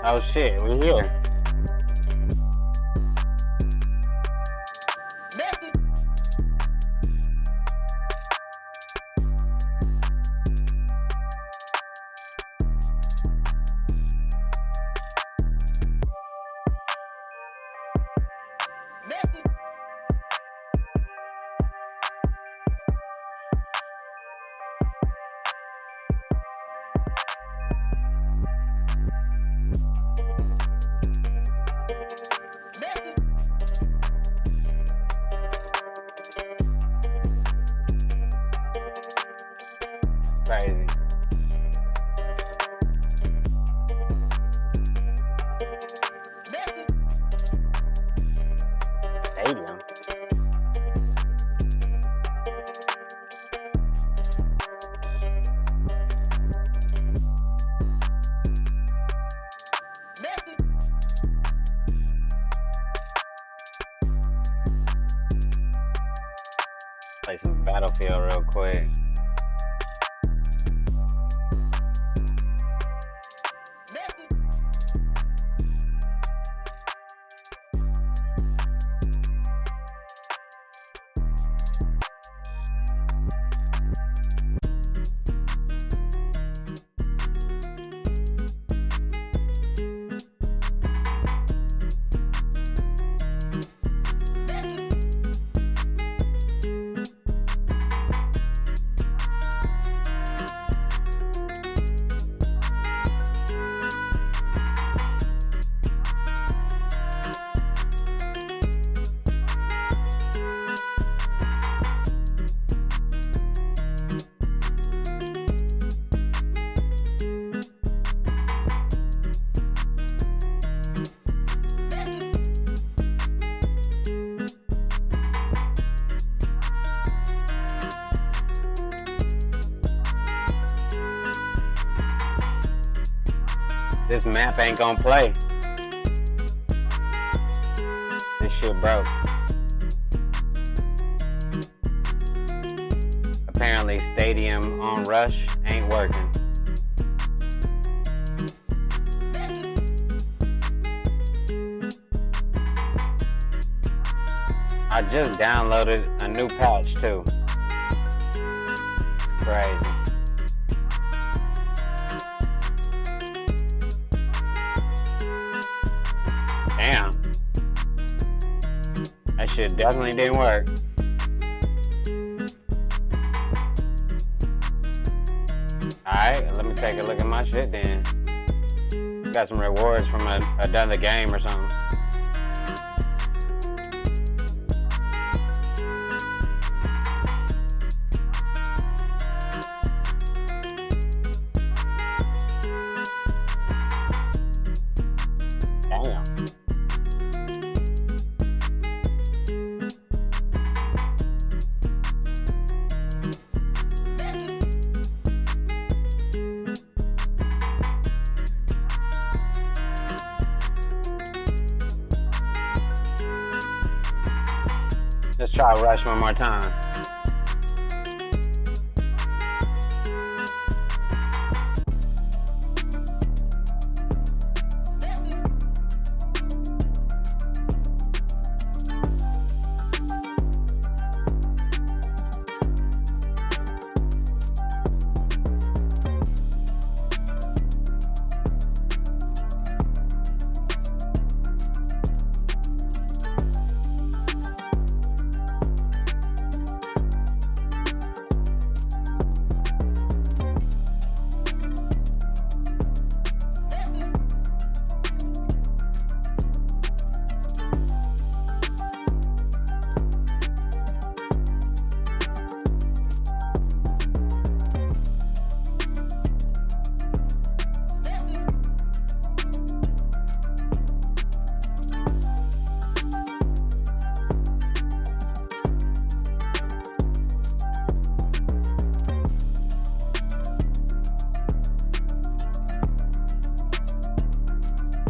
Oh shit, we here. Crazy. Stadium. Play some Battlefield real quick. This map ain't gonna play. This shit broke. Apparently Stadium on Rush ain't working. I just downloaded a new patch too. It's crazy. Damn. That shit definitely didn't work. Alright, let me take a look at my shit then. Got some rewards from another game or something. Damn. Let's try Rush one more time.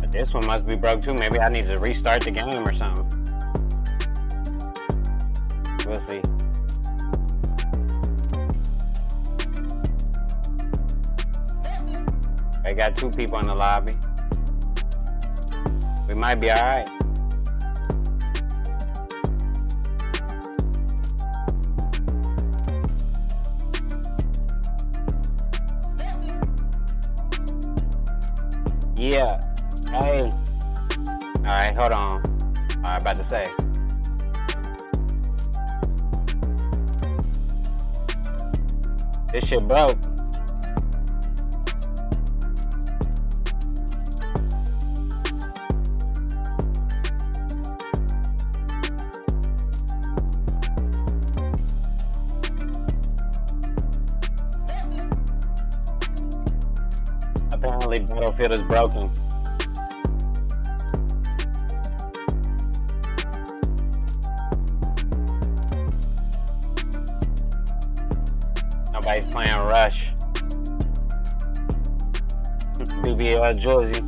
This one must be broke too. Maybe I need to restart the game or something. We'll see. I got 2 people in the lobby. We might be alright. Yeah. Hey. Alright, hold on. Alright, about to say. This shit broke. Apparently, Battlefield is broken. Nobody's playing Rush. BBL Jersey.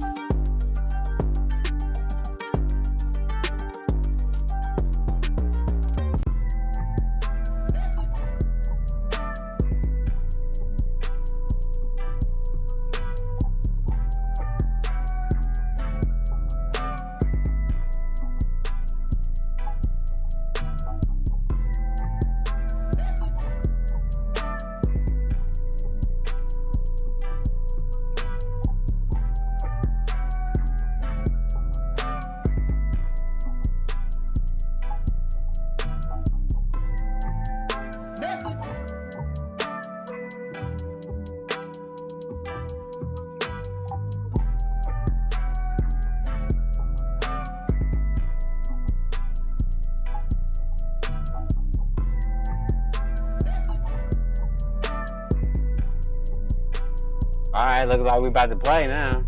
Alright, looks like we about to play now.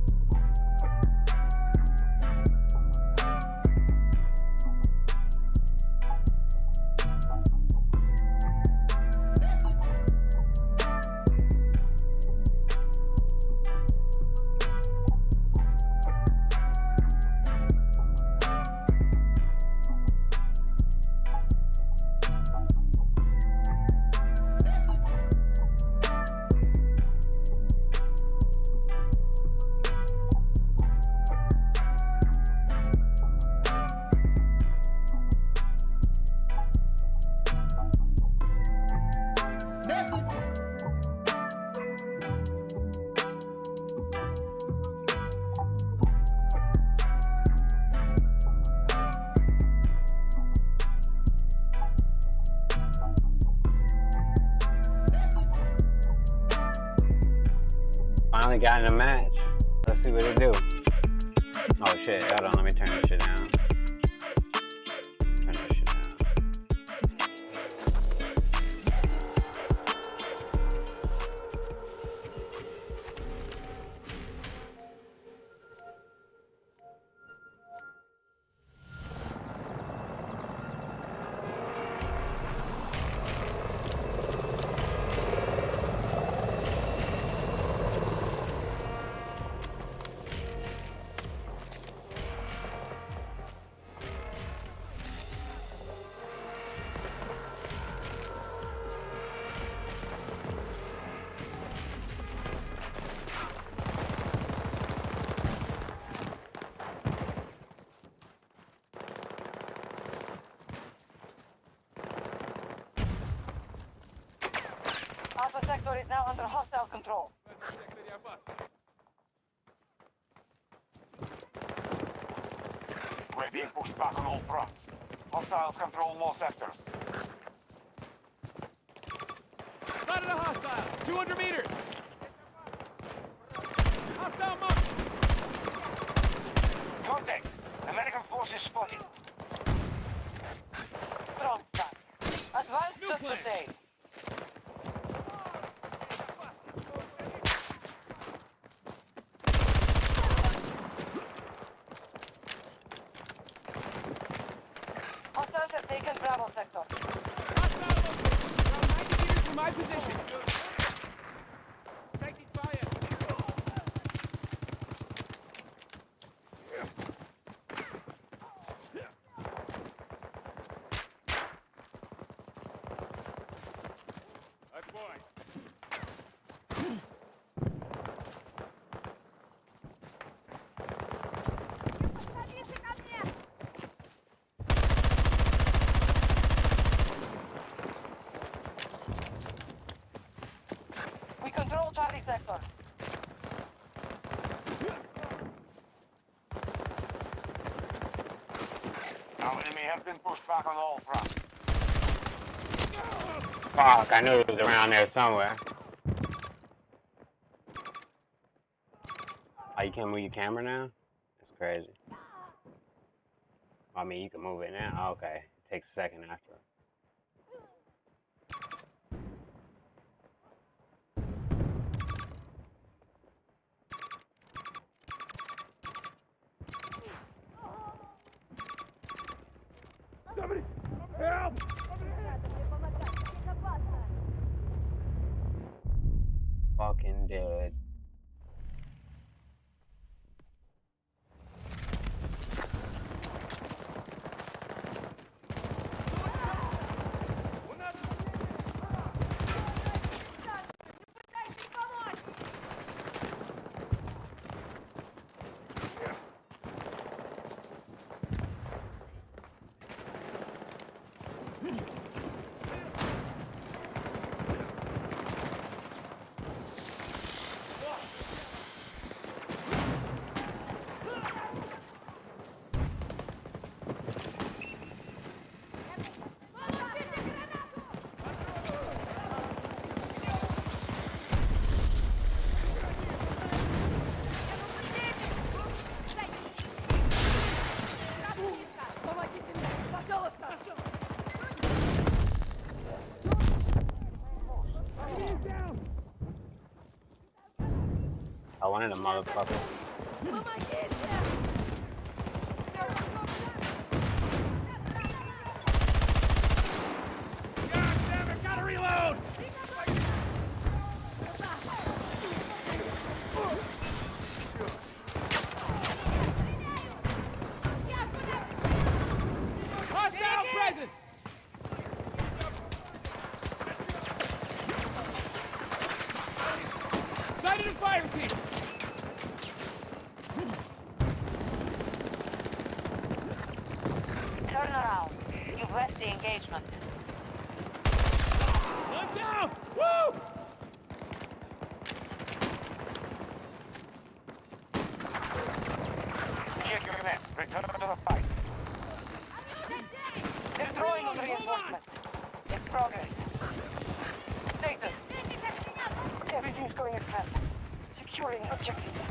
Finally got in a match. Let's see what it do. Oh shit, hold on, let me turn this shit down. Turn this shit down. Alpha sector is now under hostile control. We're being pushed back on all fronts. Hostiles control more sectors. Spotted a hostile! 200 meters! Hostile mark! Contact! American forces spotted. Strong start. Advance just the same. Hostiles have taken Bravo sector. Hostile located! Around 90 meters from my position! Taking fire! has been pushed back on all fronts. Fuck, I knew it was around there somewhere. Oh, you can't move your camera now? That's crazy. I mean, you can move it now. Oh, okay. It takes a second after. Somebody, help! Fucking dead. Помогите мне, пожалуйста! I wanted a motherfucker. Помогите! God damn it, gotta reload! Hostile presence! Sighted a fire team! Turn around. You've left the engagement. One down! Woo! Check your net. Return to the fight. They're drawing on reinforcements. It's progress. Status. Everything's going as planned. Securing objectives.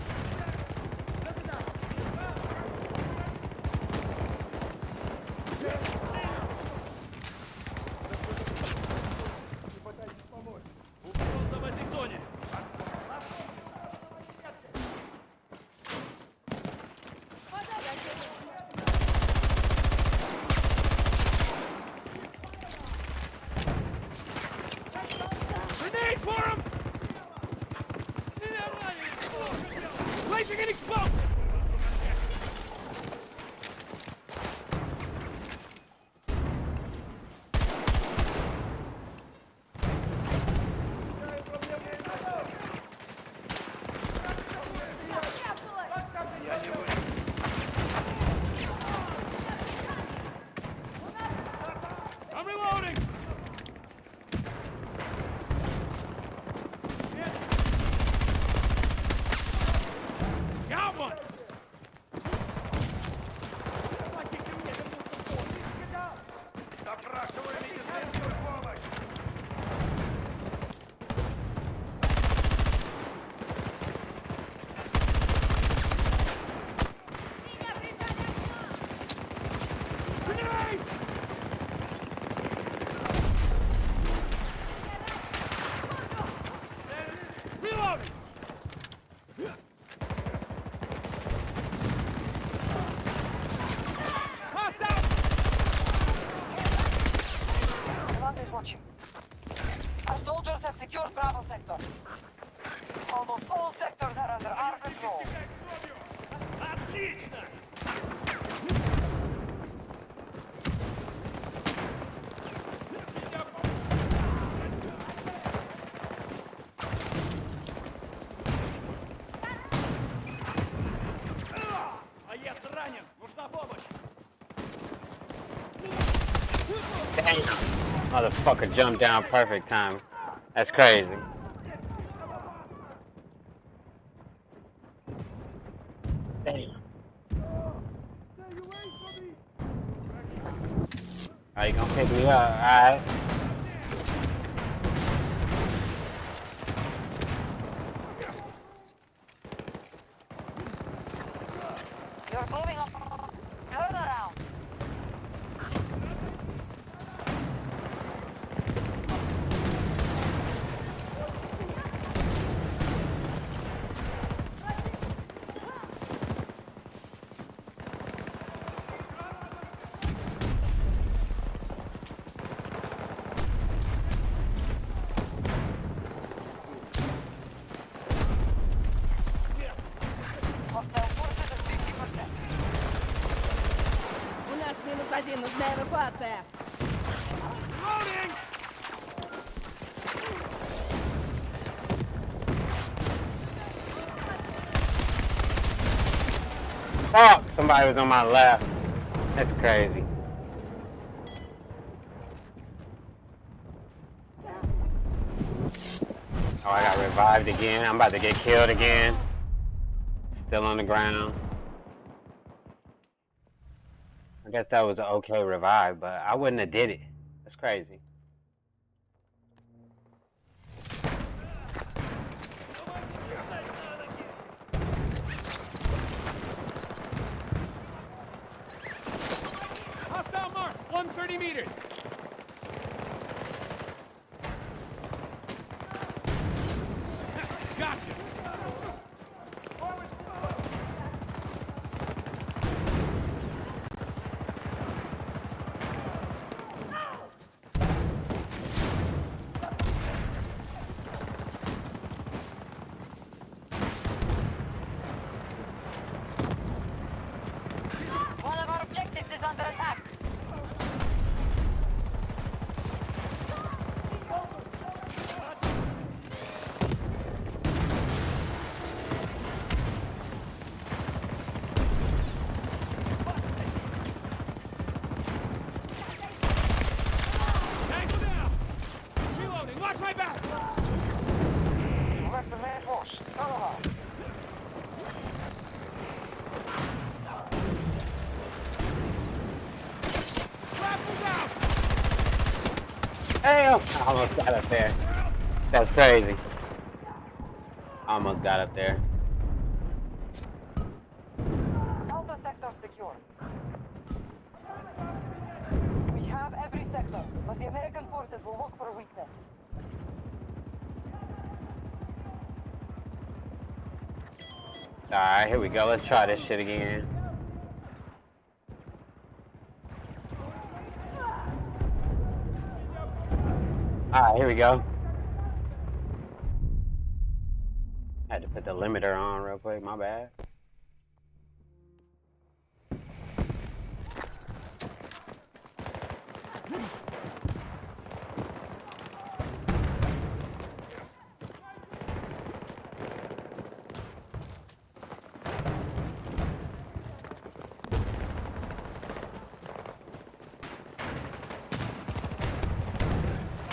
Угроза в этой зоне! Grenade for him! Placing an explosive! I'm reloading! Got one! Запрашиваю медицинскую помощь. Grenade! Reloading! Hostile! Commanders watching. Our soldiers have secured Bravo sector. Almost all sectors are under our control. Отлично! Боец ранен! Нужна помощь! Motherfucker jumped down perfect time. That's crazy. Damn. Are you gonna pick me up? Alright. You're moving up. Turn around. Hostile forces at 50%. У нас -1, нужна эвакуация. Loading! Fuck! Somebody was on my left. That's crazy. Oh, I got revived again. I'm about to get killed again. Still on the ground. I guess that was an okay revive, but I wouldn't have did it. That's crazy. Hostile mark, 130 meters. Gotcha. One of our objectives is under attack. Tango down. Reloading, watch my back. Left the main force. Turn around. Rifles out. Damn! I almost got up there. That's crazy. Almost got up there. Alpha sector secure. We have every sector, but the American forces will look for a weakness. Alright, here we go. Let's try this shit again. Alright, here we go. Had to put the limiter on real quick, my bad.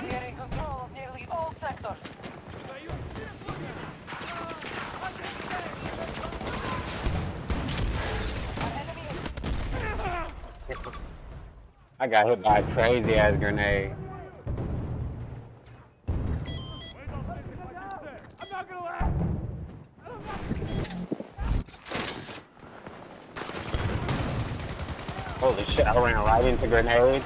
We are in control of nearly all sectors. Our enemy is I got hit by a crazy ass grenade. I'm not gonna last. Holy shit, I ran right into grenades.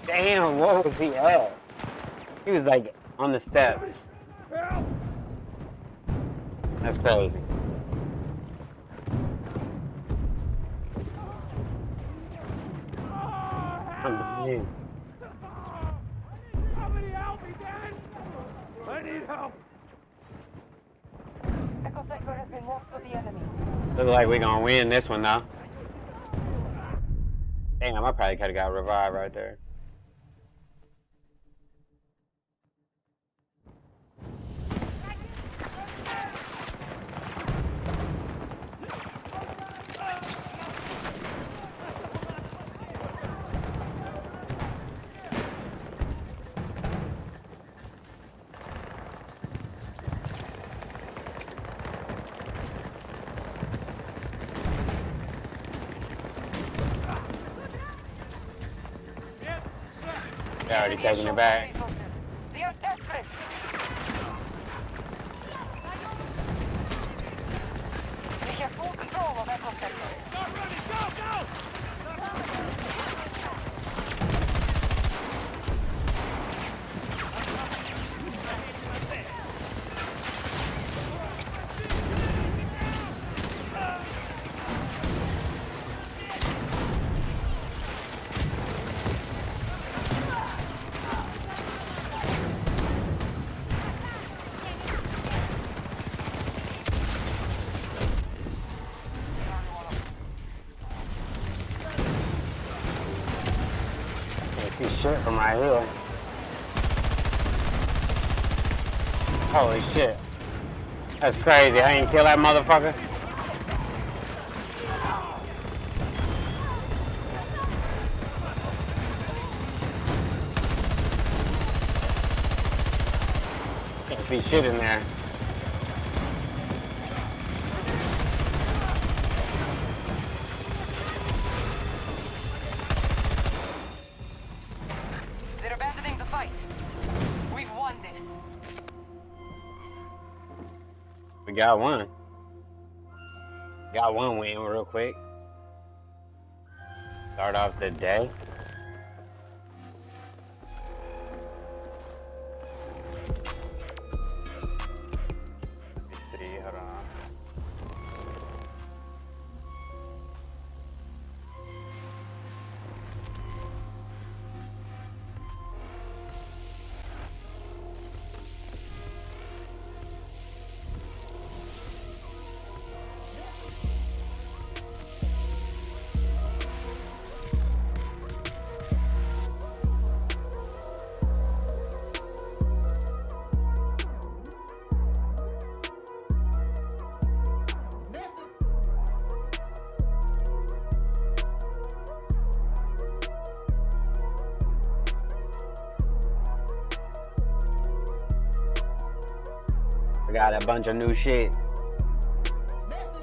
Damn, what was he at? He was like on the steps. That's crazy. Man. Somebody help me, Dad! I need help. Echo sector has been lost to the enemy. Look like we're gonna win this one now. Damn, I probably could have got revived right there. They're already Enemy taking is it back. short on resources. They are desperate. We have full control of Echo Sector. Start running! Go, go! Can't see shit from right here. Holy shit. That's crazy. I ain't kill that motherfucker. Can't see shit in there. They're abandoning the fight. We've won this. We got one. Got one win real quick. Start off the day. Let me see, hold on. I got a bunch of new shit.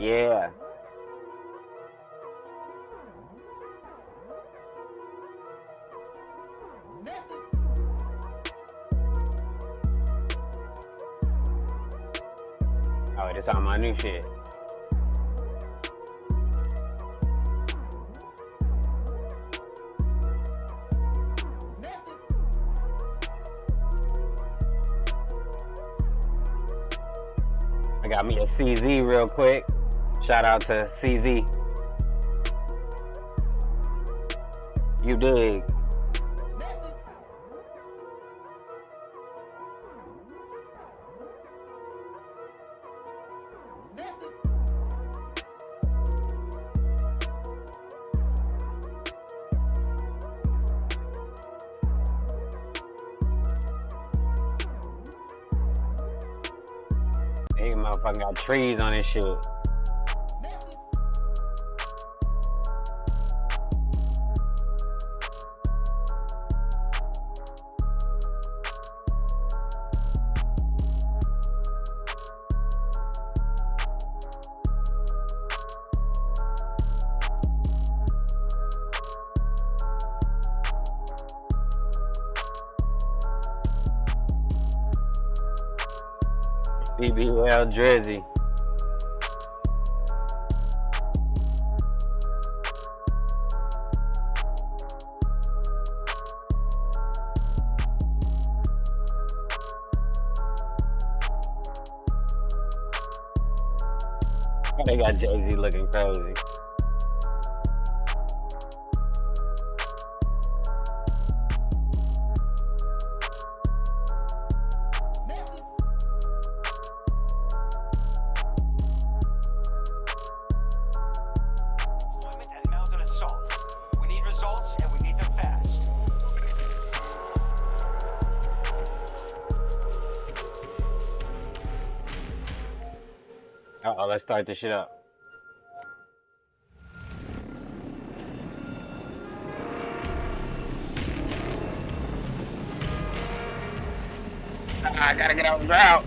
Yeah. Oh, this all my new shit. I got me a CZ real quick. Shout out to CZ. You dig? Hey, motherfucker got trees on this shit. BBL Drizzy. They got Jay-Z looking crazy. Deployment and mounted assault. We need results and we need them fast. Uh-oh, let's start this shit up. I gotta get out the drought.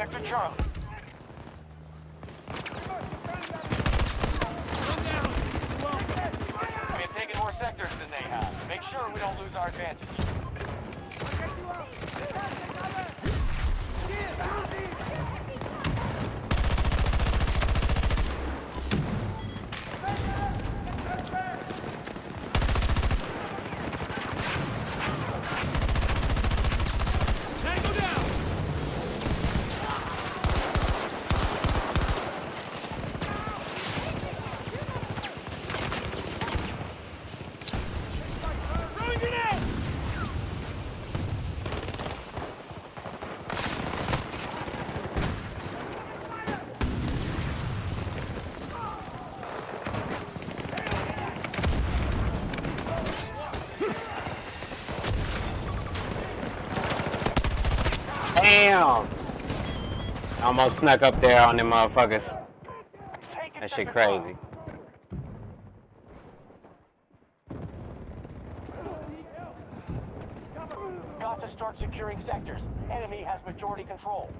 Sector Charlie. One down. Well, We have taken more sectors than they have. Make sure we don't lose our advantage. tango down. Throwing grenade. Damn! Almost snuck up there on them motherfuckers. Taking That shit Sector crazy. Got to start securing sectors. Enemy has majority control.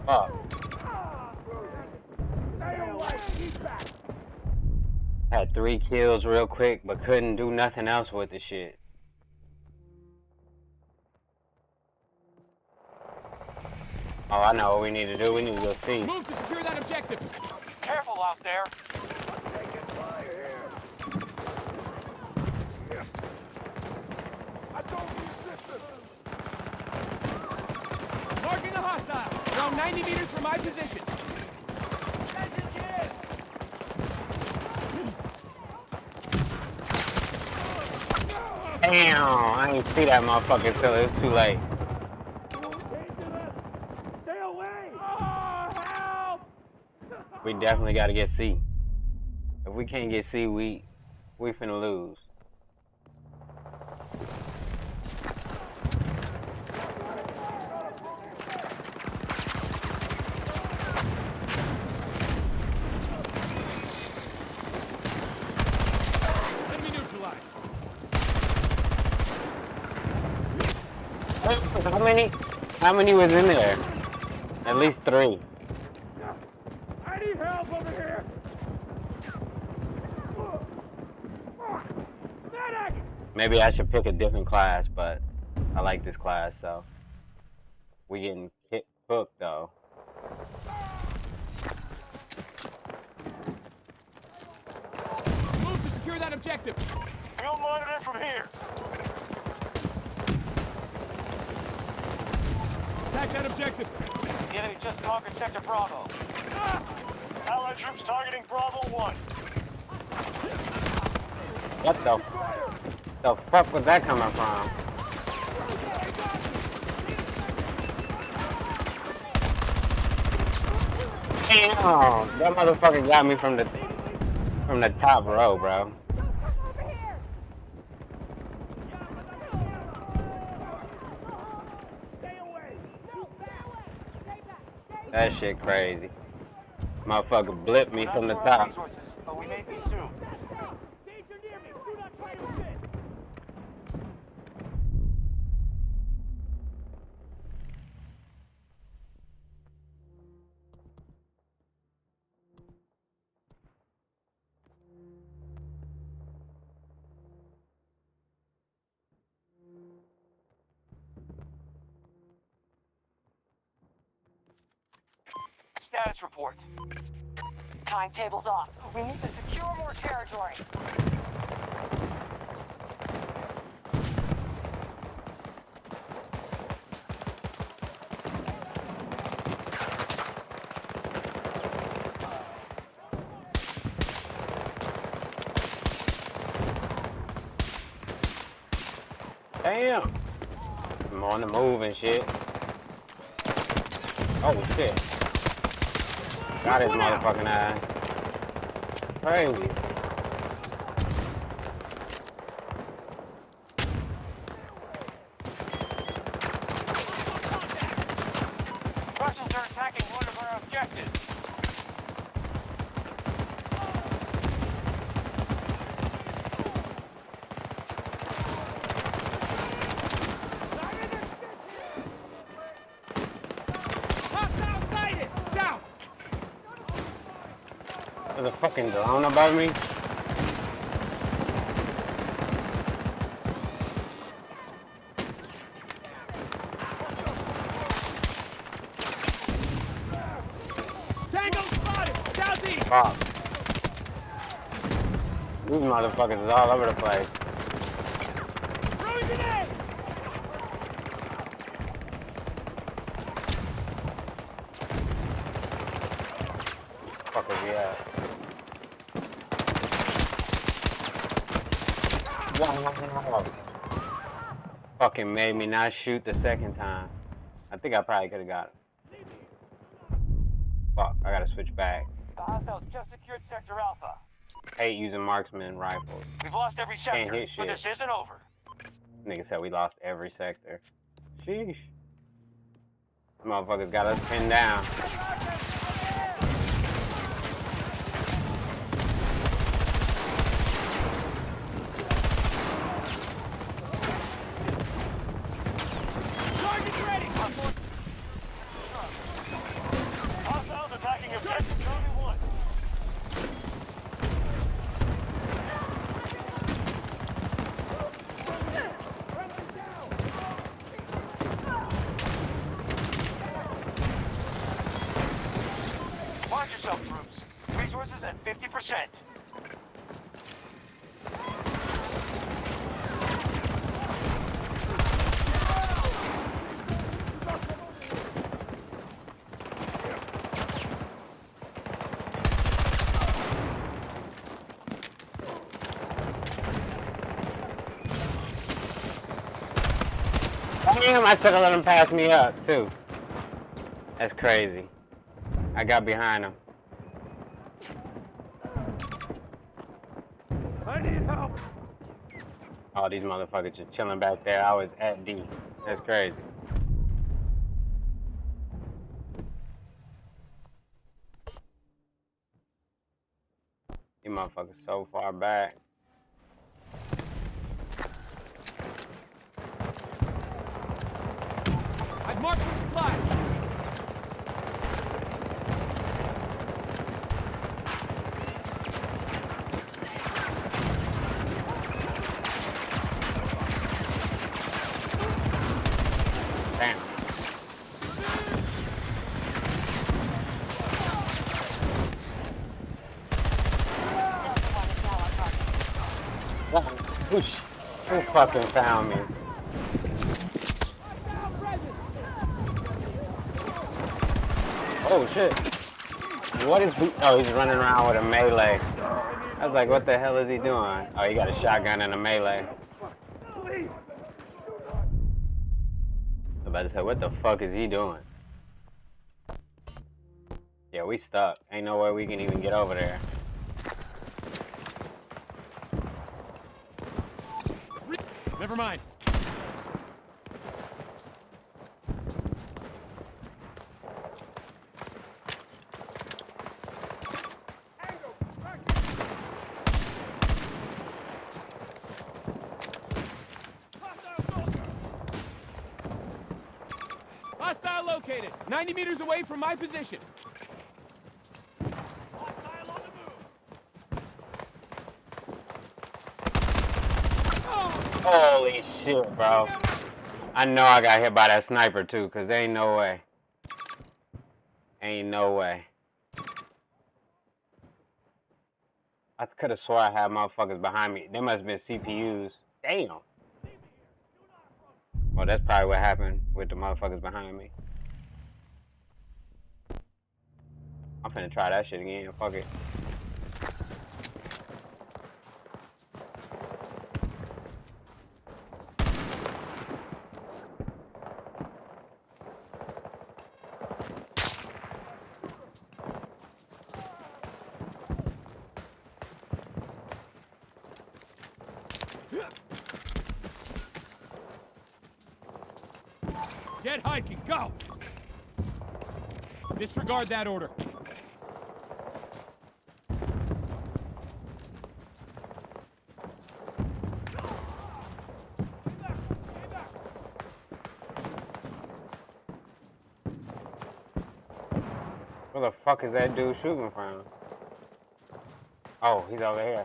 Fuck. Had 3 kills real quick, but couldn't do nothing else with the shit. Oh, I know what we need to do. We need to go see. Move to secure that objective. Careful out there. Marking a hostile. Around 90 meters from my position. Damn! I didn't see that motherfucker until it was too late. Stay away! Oh, help! We definitely got to get C. If we can't get C, we finna lose. Enemy neutralized. How many was in there? At least 3. I need help over here. Medic! Maybe I should pick a different class, but I like this class, so. We getting cooked, though. Move to secure that objective. We'll monitor it from here. Attack that objective. The enemy just conquered Sector Bravo. Allied troops targeting Bravo 1. What the fuck was that coming from? Damn! That motherfucker got me from the top row, bro. That shit crazy. Motherfucker blipped me from the Not sure our top. resources, but we may be soon. Danger near me. Do not try to assist. Status report. Timetable's off. We need to secure more territory. Damn! I'm on the move and shit. Oh shit. Got his motherfucking ass. Crazy. Russians are attacking one of our objectives. fucking drone above me? Tango spotted! Southeast! Fuck. These motherfuckers is all over the place. Throwing grenade! Fuck is he at? Wow. Fucking made me not shoot the second time. I think I probably could have got it. Fuck, I gotta switch back. The hostiles just secured Sector Alpha. Hate using marksman rifles. We've lost every sector, hit but shit. this isn't over. Nigga said we lost every sector. Sheesh. Motherfuckers got us pinned down. Target's ready! Hostiles attacking objective Charlie 1. Watch yourself, troops. Resources at 50%. Damn, I should have let him pass me up, too. That's crazy. I got behind him. I need help! All these motherfuckers just chilling back there. I was at D. That's crazy. You motherfuckers so far back. I've marked some supplies! Damn. Who fucking found me? Oh shit. What is he? Oh, he's running around with a melee. I was like, what the hell is he doing? Oh, he got a shotgun and a melee. I'm about to say, what the fuck is he doing? Yeah, we stuck. Ain't no way we can even get over there. Never mind. Hostile located. 90 meters away from my position. Hostile on the move. Holy shit, bro. I know I got hit by that sniper too, cause there ain't no way. Ain't no way. I could have swore I had motherfuckers behind me. They must have been CPUs. Damn. Well, that's probably what happened with the motherfuckers behind me. I'm finna try that shit again. Fuck it. Get hiking, go! Disregard that order. Where the fuck is that dude shooting from? Oh, he's over here.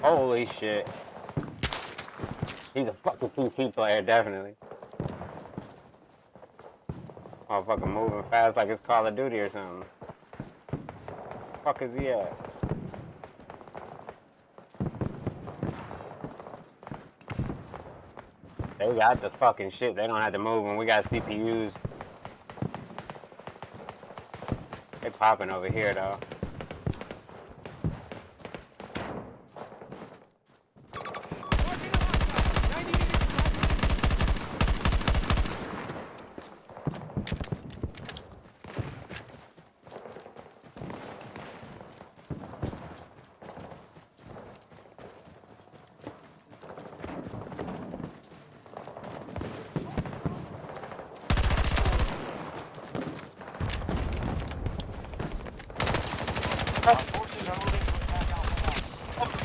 Holy shit. He's a fucking PC player, definitely. Motherfucker moving fast like it's Call of Duty or something. Fuck is he at? They got the fucking shit. They don't have to move when we got CPUs. They popping over here though.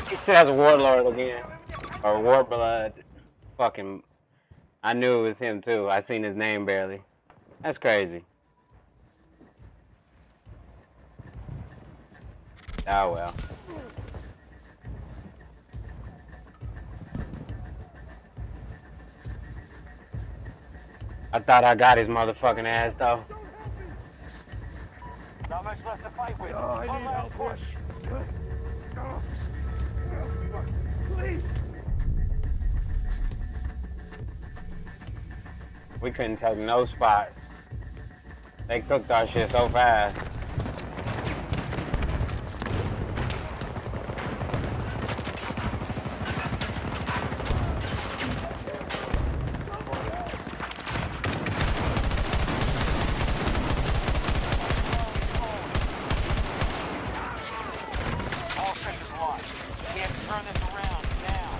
He still has a warlord again. Or Warblood. Fucking. I knew it was him too. I seen his name barely. That's crazy. Oh well. I thought I got his motherfucking ass though. Not much left to fight with. Oh, I One need last help. push. Please. We couldn't take no spots. They cooked our shit so fast. All sectors lost. We have to turn this around now.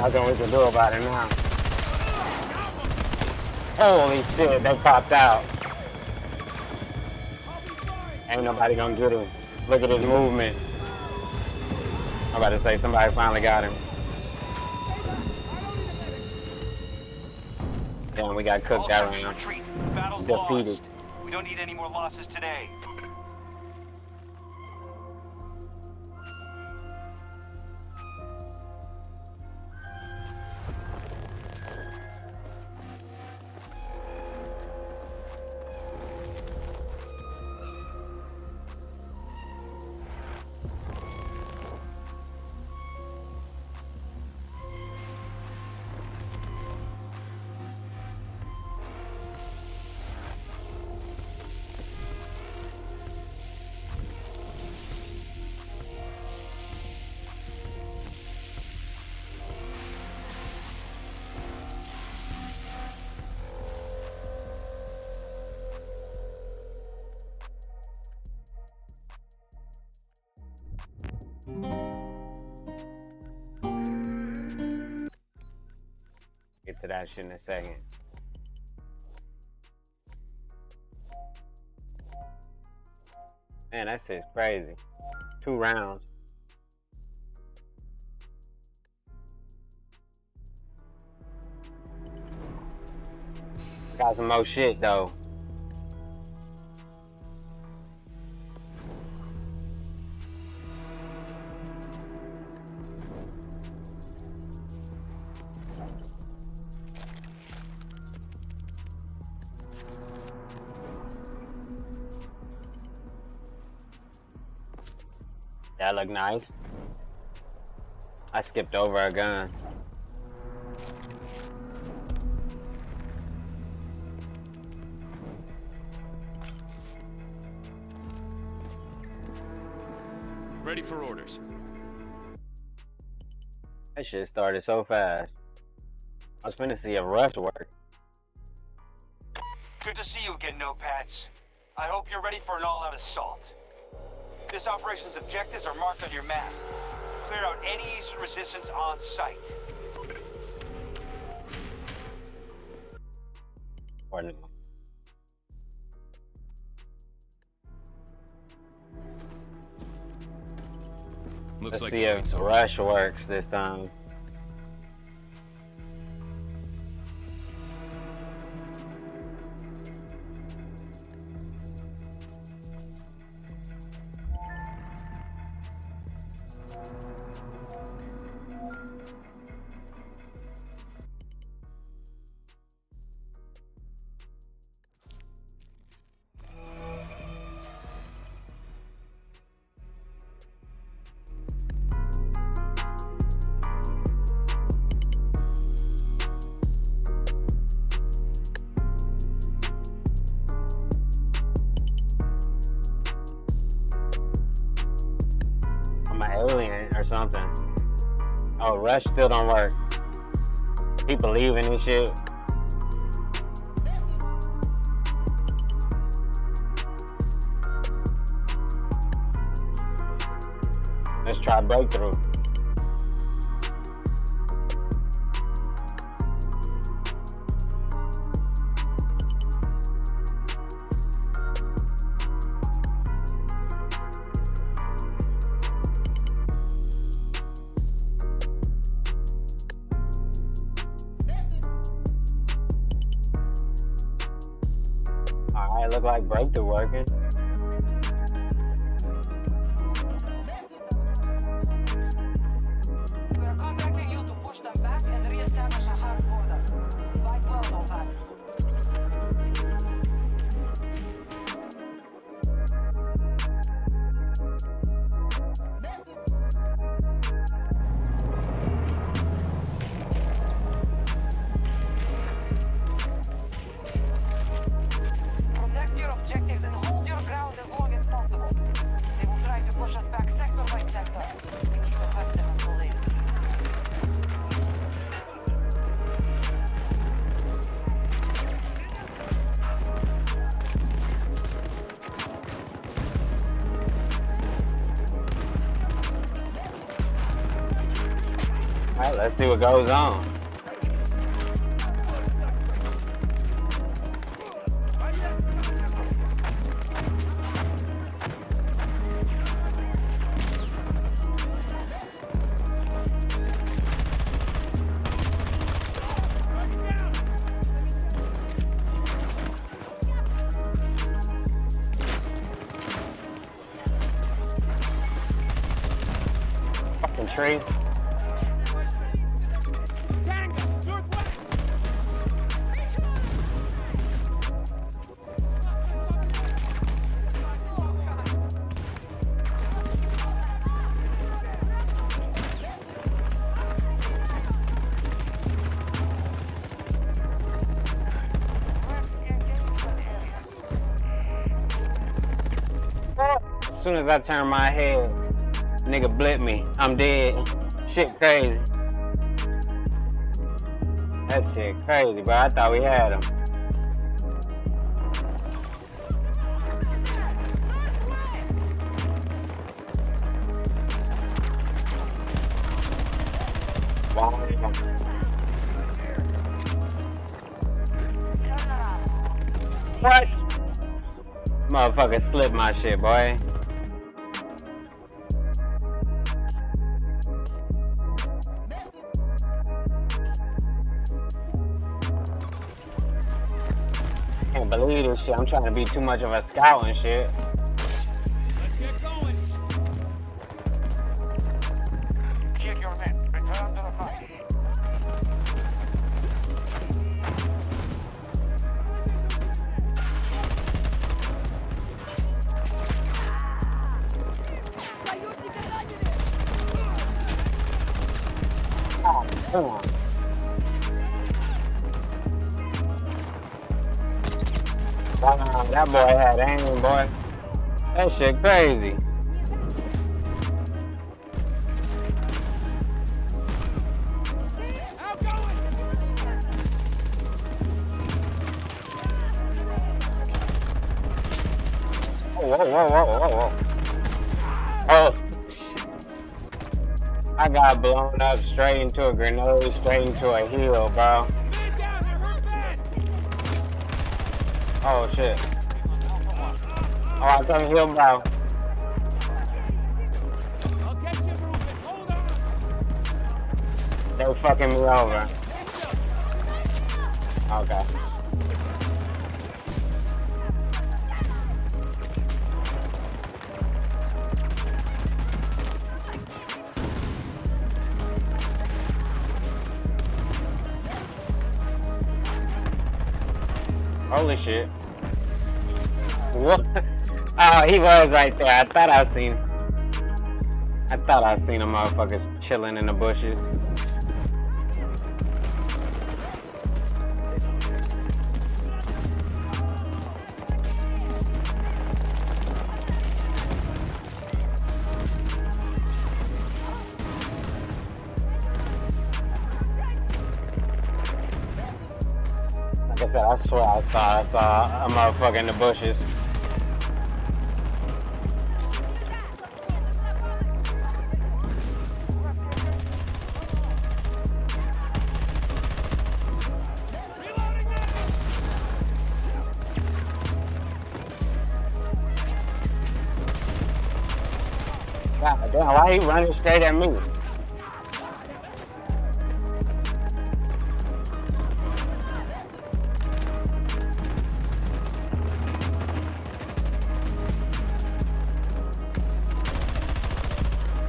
Nothing we can do about it now. Holy shit, they popped out. Ain't nobody gonna get him. Look at his movement. I'm about to say somebody finally got him. Damn, we got cooked All that sectors round. retreat. Battle's Defeated. lost. We don't need any more losses today. Get to that shit in a second. Man, that shit's crazy. 2 rounds. Got some more shit though. That look nice. I skipped over a gun. Ready for orders. That shit started so fast. I was finna see a rush work. Good to see you again, Notepads. I hope you're ready for an all-out assault. This operation's objectives are marked on your map. Clear out any Eastern resistance on site. Or no. Looks Let's like see the if weight's over. rush works this time. something. Oh, rush still don't work. People leaving and shit. Let's try breakthrough. Alright, look like breakthrough working. We are contacting you to push them back and re-establish a hard border. Fight well, nomads. Protect your objectives and hold your ground as long as possible. They will try to push us back sector by sector. We need to cut them until they Alright, let's see what goes on. Fucking tree. Tango, northwest. As soon as I turn my head, nigga blip me. I'm dead. Shit crazy. That shit crazy, bro. I thought we had him. Wow. What? Motherfucker slipped my shit, boy. Can't believe this shit. I'm trying to be too much of a scout and shit. Let's get going. Check your men. Return to the fight. Союзники ранены! Oh, come on. Wow, that boy had aim, boy. That shit crazy. Outgoing. Whoa, whoa, whoa, whoa, whoa. Oh, shit. I got blown up straight into a grenade, straight into a hill, bro. Man down, they're hurt bad. Oh, shit. Oh, I come here, bro. I'll get you moving. Hold on. They fucking me over. Okay. Holy shit. What? Oh, he was right there. I thought I seen a motherfuckers chilling in the bushes. I said, I swear I thought I saw a motherfucker in the bushes. God damn, why he running straight at me?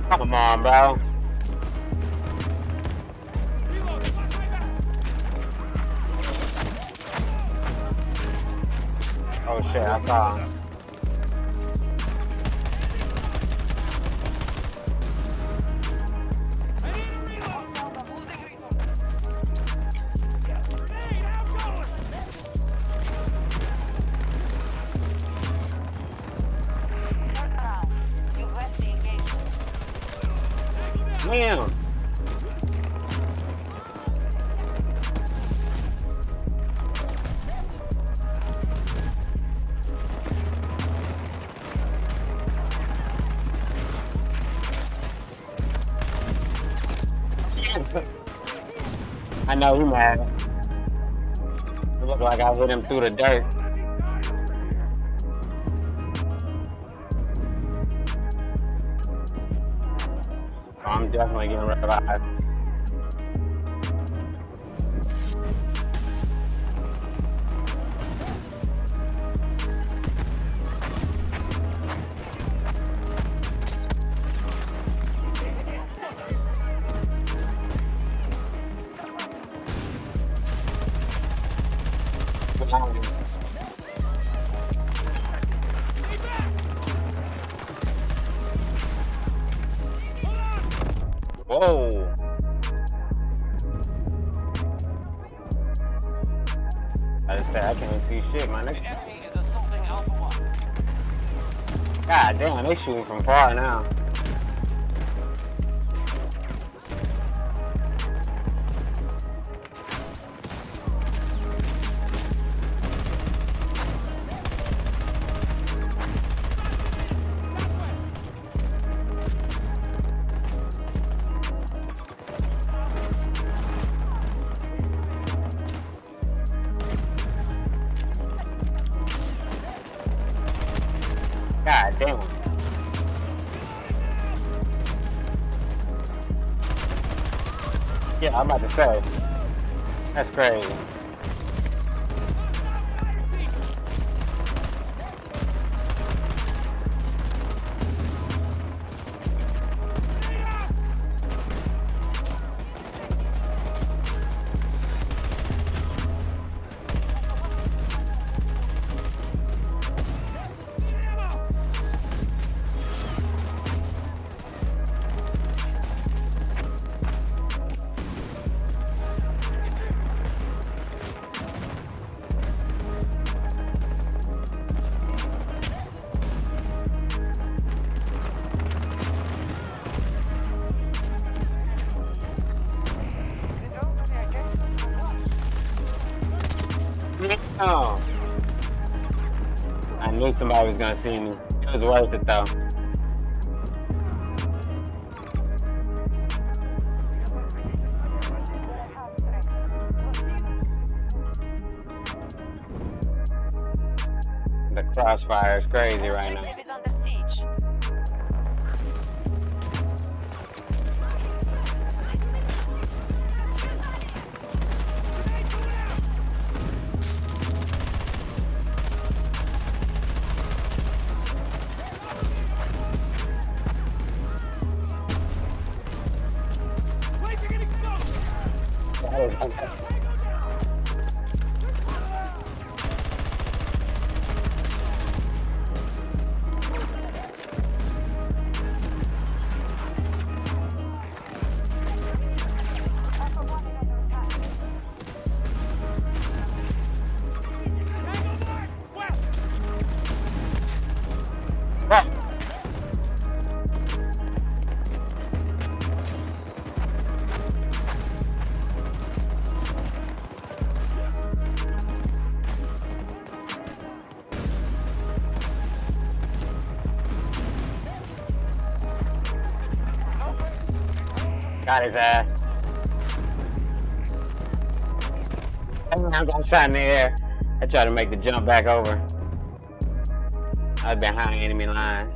Come on, bro. Oh shit, I saw him. Damn. I know he mad. It looked like I hit him through the dirt. I'm definitely getting revived. Whoa. I just said I can't see shit, my nigga. God damn, they shooting from far now. God damn. Yeah, I'm about to say. That's crazy. Oh. I knew somebody was gonna see me. It was worth it though. The crossfire is crazy right now. That is amazing. Got his ass. I got shot in the air. I tried to make the jump back over. I was behind enemy lines.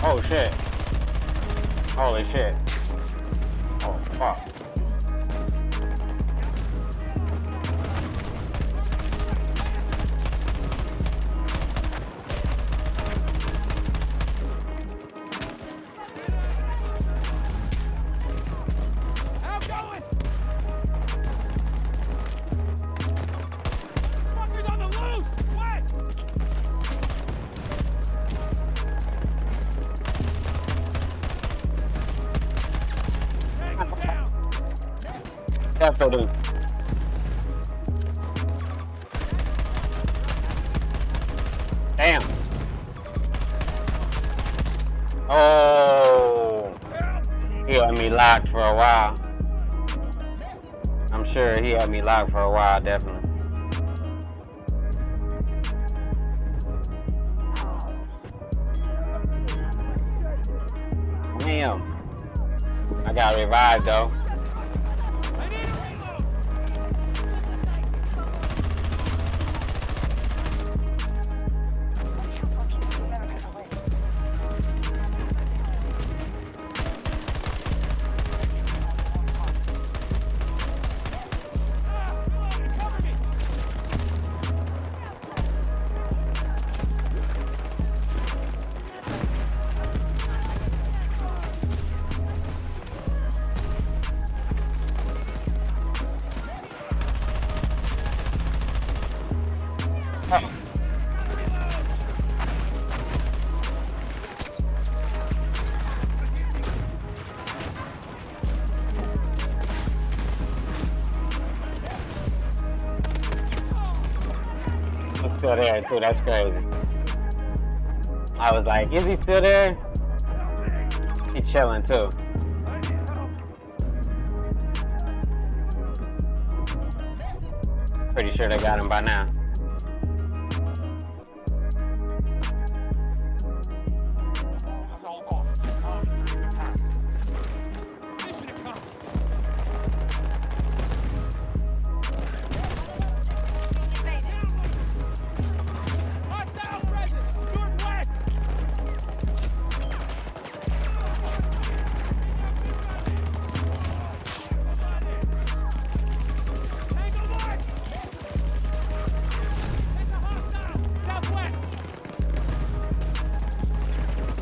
Oh shit. Holy shit. Oh fuck. Outgoing! Fuckers on the loose! West! Take him down! Definitely. Damn. Oh. He had me locked for a while. I'm sure he had me locked for a while, definitely. Damn. I got revived though. I need a reload! Shoot for keeping the Americans away. Cover me! Oh. He's still there too, that's crazy. I was like, is he still there? He chilling too. I need help! Pretty sure they got him by now. At all costs, monitor the attack. Mission accomplished! Hostile presence! Northwest! Tango mark! That's a hostile! Southwest!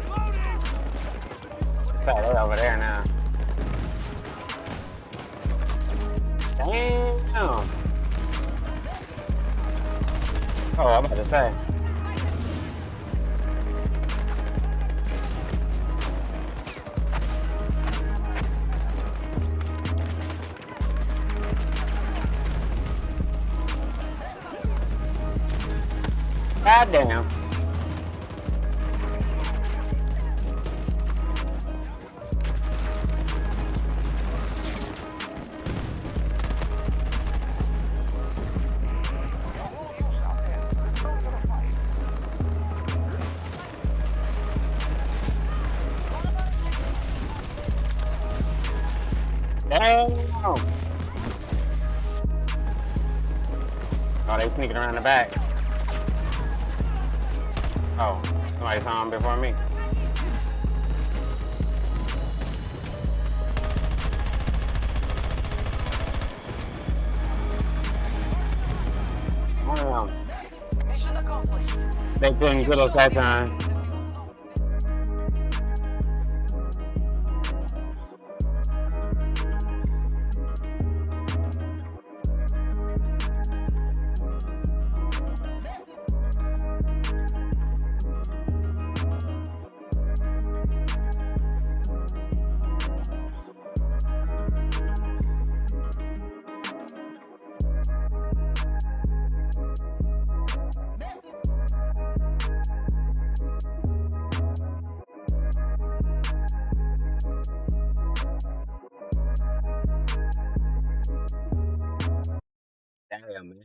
Reloading! So they're over there now. Damn. Oh, I'm about to say. God damn. Damn. Oh, they sneaking around the back. Oh, somebody saw him before me. Damn. Mission accomplished. They couldn't get us that time. Damn, man.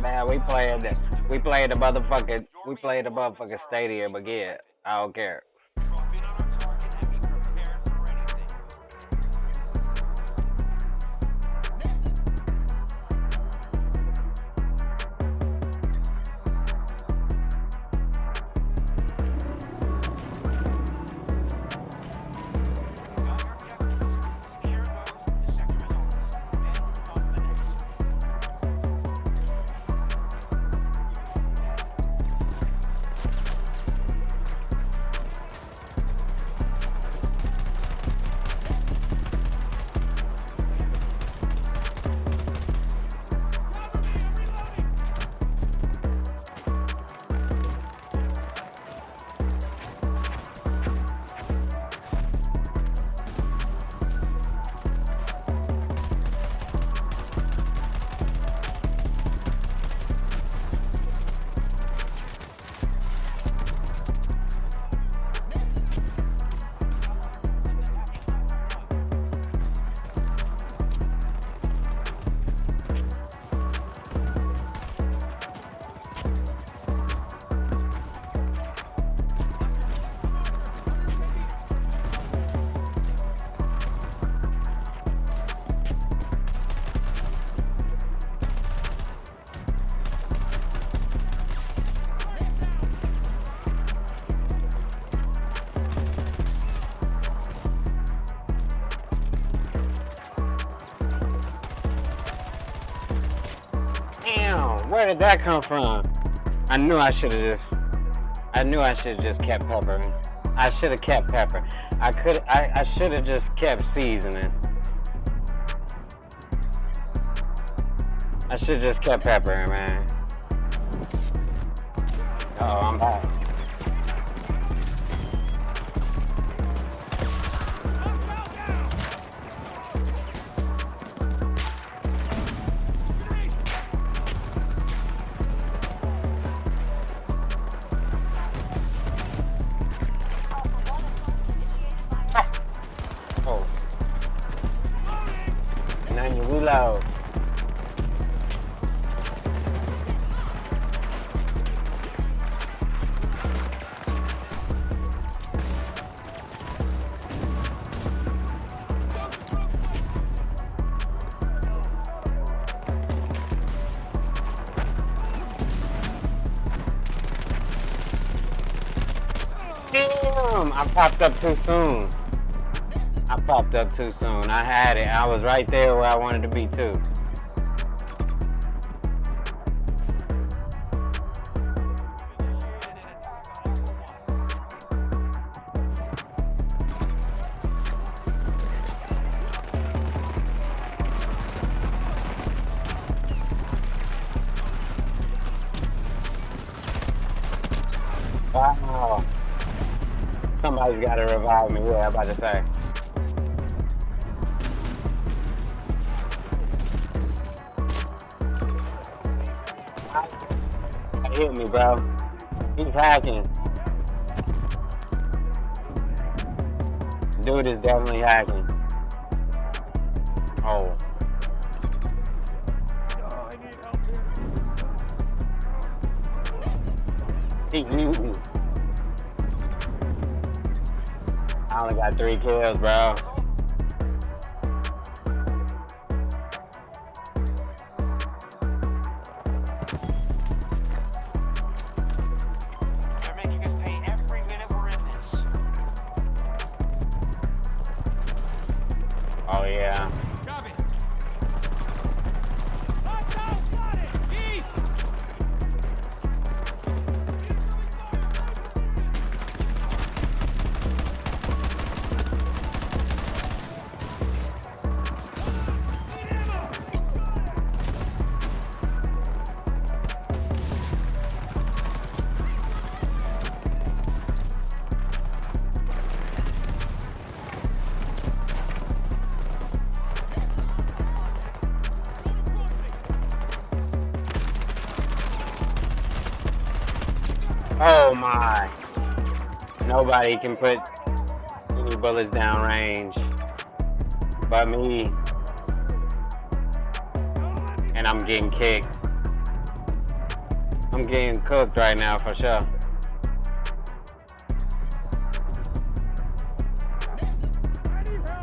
Man, we played the motherfucking stadium again. I don't care. Drop in on our target and be prepared for anything. Where did that come from? I knew I should have just kept peppering. I should have kept pepper. I should have just kept seasoning. I should have just kept peppering, man. Uh-oh, I'm back. And then you reload. Damn, I popped up too soon. I had it. I was right there where I wanted to be too. Wow. Somebody's got to revive me. Yeah, I'm about to say. Hit me, bro. He's hacking. Dude is definitely hacking. Oh. I need help here. I only got 3 kills, bro. They're making us pay every minute yeah. Copy. Hostile spotted! East! Oh my. Nobody can put any bullets down range but me. And I'm getting kicked. I'm getting cooked right now for sure.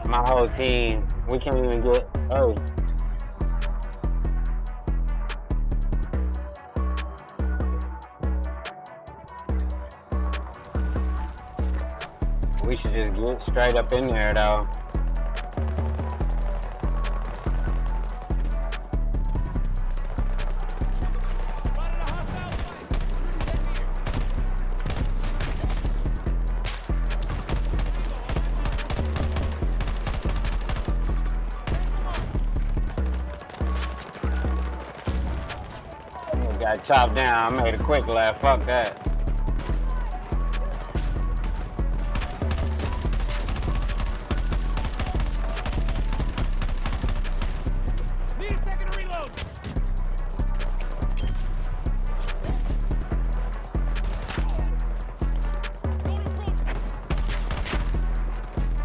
My whole team, we can't even get, oh. We should just get straight up in there though. Got chopped down. I made a quick left. Fuck that. Need a second to reload!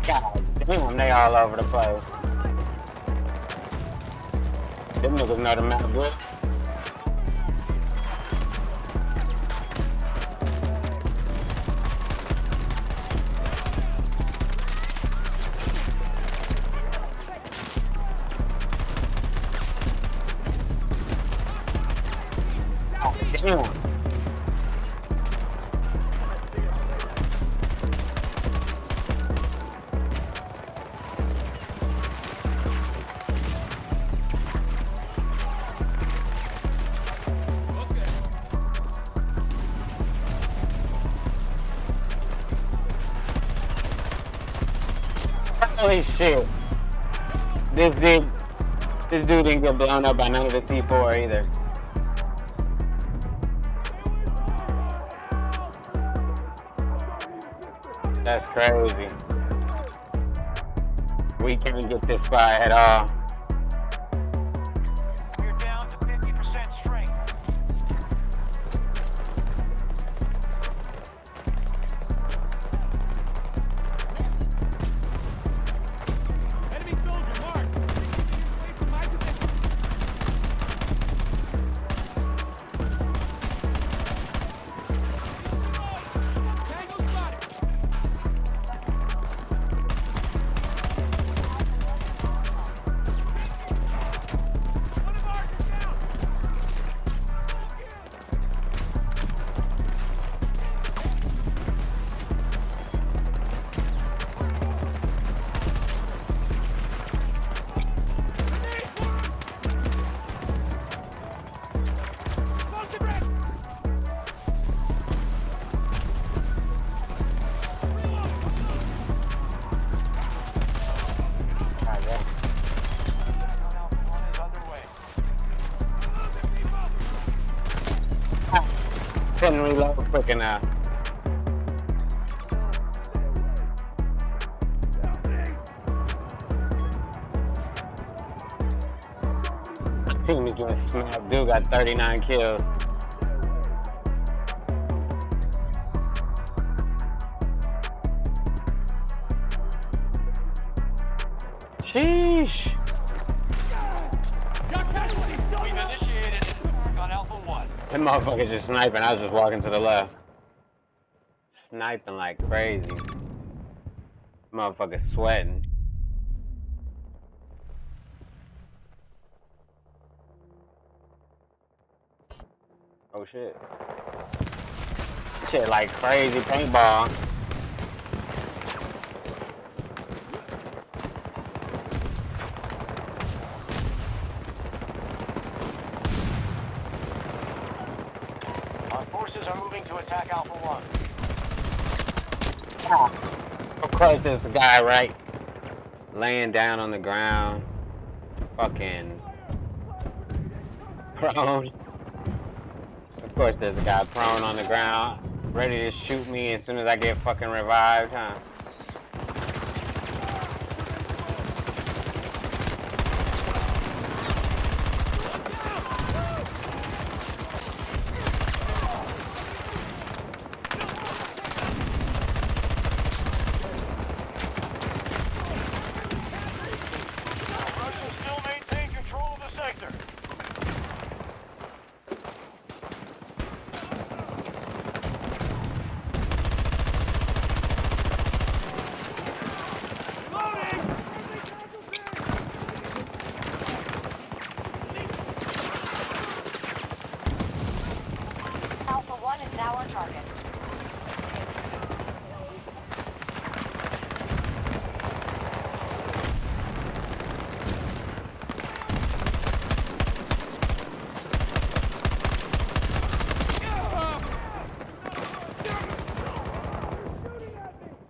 God damn, they all over the place. Them niggas know the map good. Damn. Holy shit. This dude didn't get blown up by none of the C4 either. That's crazy. We can't get this spot at all. You're down to 50% strength. Enemy soldier, mark! 60 meters away from my position. Tango spotted! One of ours is down! Explosive ready! God damn. One is underway. Couldn't reload quick enough. My team is getting smacked. Dude got 39 kills. Sheesh. Got casualties still We've down! initiated on Alpha 1. Them motherfuckers just sniping. I was just walking to the left. Sniping like crazy. Motherfuckers sweating. Oh shit. Shit like crazy paintball. attack Alpha 1. Of course, this guy right laying down on the ground, fucking prone. Of course, there's a guy prone on the ground, ready to shoot me as soon as I get fucking revived, huh? Russians still maintain control of the sector. Alpha 1 is now our target.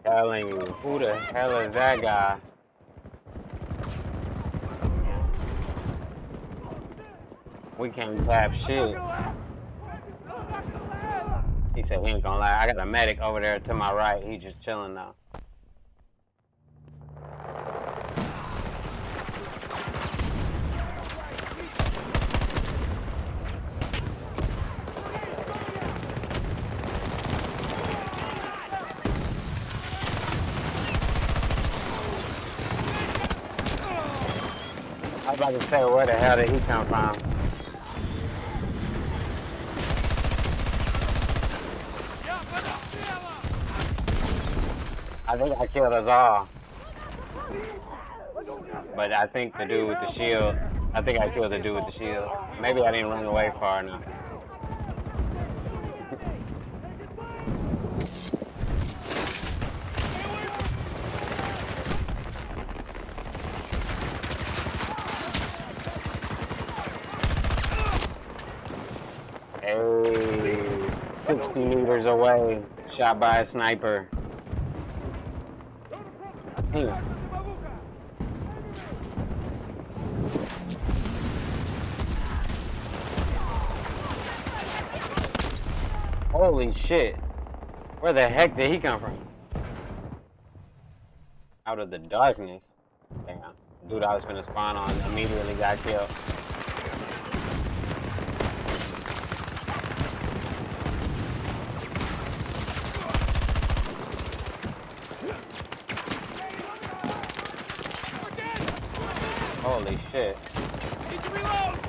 Telling you, who the hell is that guy? We can't tap shit. He said he ain't gonna lie. I got a medic over there to my right. He just chilling now. I was about to say, where the hell did he come from? I think I killed us all. But I think the dude with the shield, I think I killed the dude with the shield. Maybe I didn't run away far enough. Hey, 60 meters away, shot by a sniper. Damn. Holy shit. Where the heck did he come from? Out of the darkness. Damn. Dude I was finna spawn on immediately got killed. Holy shit. Need to reload!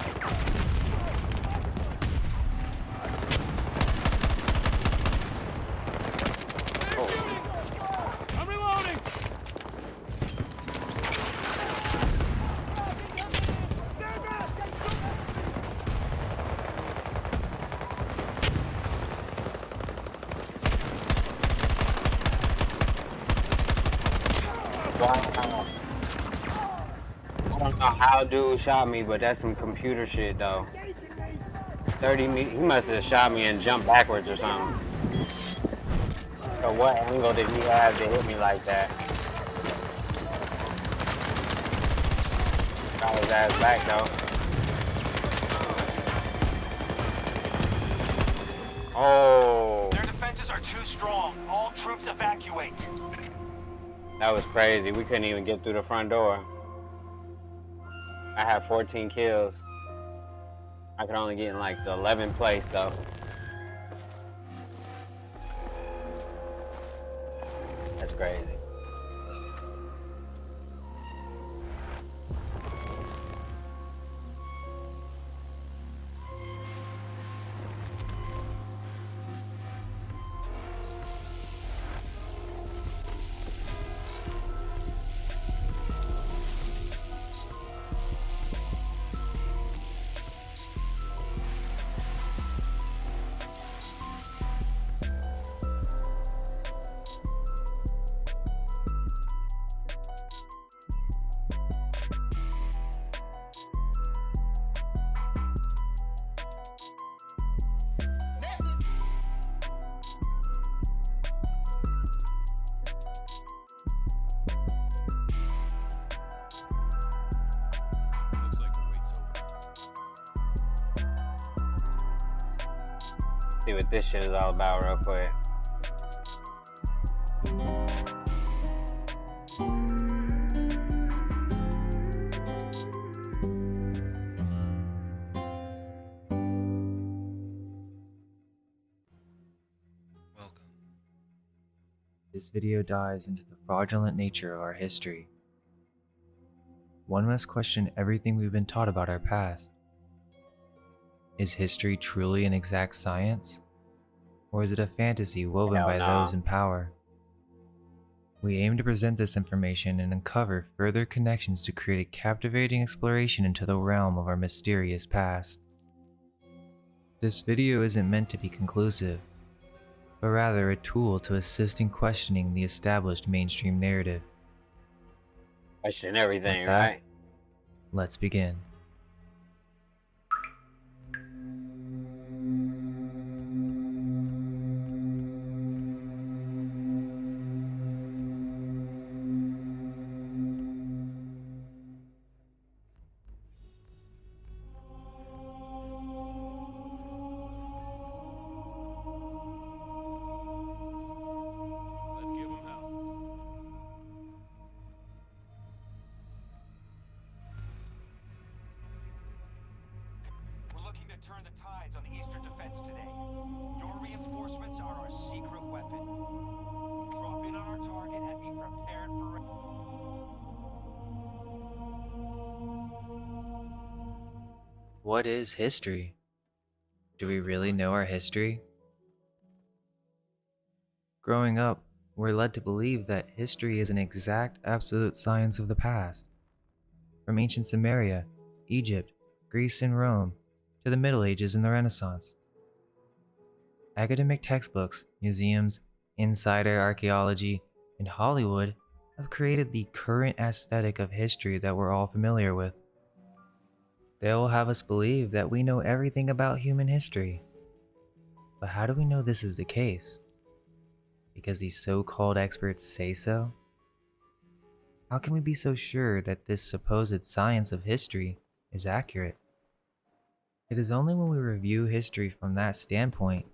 They're shooting! I'm reloading! Wow. I don't know how dude shot me, but that's some computer shit though. 30 meters, he must have shot me and jumped backwards or something. So what angle did he have to hit me like that? Got his ass back though. Oh, Their defenses are too strong. All troops evacuate. that was crazy. We couldn't even get through the front door. I had 14 kills. I could only get in like the 11th place though. That's crazy. See what this shit is all about real quick. Welcome. This video dives into the fraudulent nature of our history. One must question everything we've been taught about our past. Is history truly an exact science? Or is it a fantasy woven Hell by no. those in power? We aim to present this information and uncover further connections to create a captivating exploration into the realm of our mysterious past. This video isn't meant to be conclusive, but rather a tool to assist in questioning the established mainstream narrative. Question everything, With that, right? Let's begin. Let's give him hell. We're looking to turn the tides on the Eastern Defense today. Your reinforcements are our secret weapon. Drop in on our target and be prepared for... What is history? Do we really know our history? Growing up, we're led to believe that history is an exact, absolute science of the past. From ancient Sumeria, Egypt, Greece, and Rome, to the Middle Ages and the Renaissance. Academic textbooks, museums, insider archaeology, and Hollywood have created the current aesthetic of history that we're all familiar with. They will have us believe that we know everything about human history. But how do we know this is the case? Because these so-called experts say so? How can we be so sure that this supposed science of history is accurate? It is only when we review history from that standpoint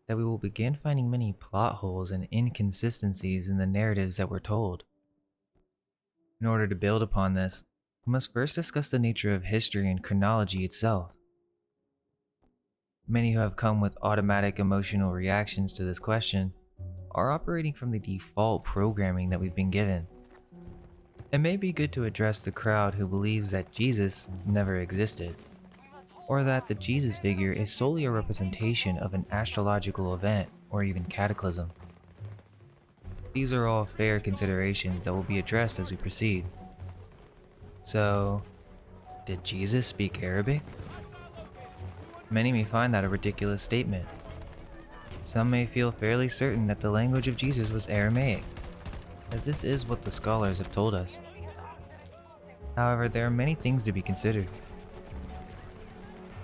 that we will begin finding many plot holes and inconsistencies in the narratives that we're told. In order to build upon this, we must first discuss the nature of history and chronology itself. Many who have come with automatic emotional reactions to this question are operating from the default programming that we've been given. It may be good to address the crowd who believes that Jesus never existed, or that the Jesus figure is solely a representation of an astrological event or even cataclysm. These are all fair considerations that will be addressed as we proceed. So, did Jesus speak Arabic? Many may find that a ridiculous statement. Some may feel fairly certain that the language of Jesus was Aramaic, as this is what the scholars have told us. However, there are many things to be considered.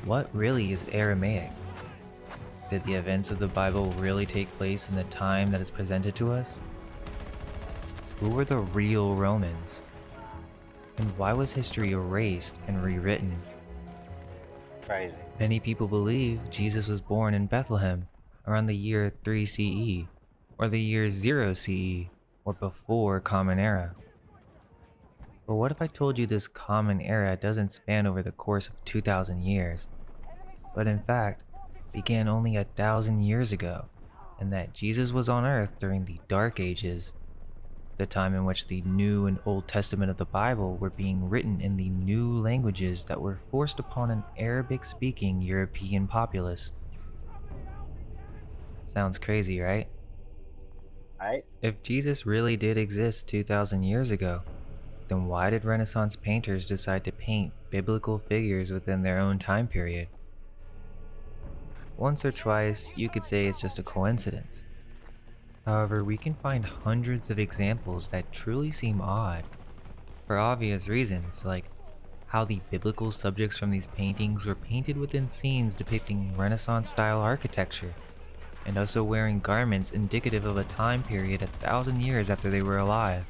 What really is Aramaic? Did the events of the Bible really take place in the time that is presented to us? Who were the real Romans? And why was history erased and rewritten? Crazy. Many people believe Jesus was born in Bethlehem around the year 3 CE, or the year 0 CE, or before Common Era. But what if I told you this Common Era doesn't span over the course of 2,000 years, but in fact began only 1,000 years ago, and that Jesus was on Earth during the Dark Ages, the time in which the New and Old Testament of the Bible were being written in the new languages that were forced upon an Arabic-speaking European populace. Sounds crazy, right? Right? If Jesus really did exist 2,000 years ago, then why did Renaissance painters decide to paint biblical figures within their own time period? Once or twice, you could say it's just a coincidence. However, we can find hundreds of examples that truly seem odd, for obvious reasons, like how the biblical subjects from these paintings were painted within scenes depicting Renaissance-style architecture, and also wearing garments indicative of a time period 1,000 years after they were alive.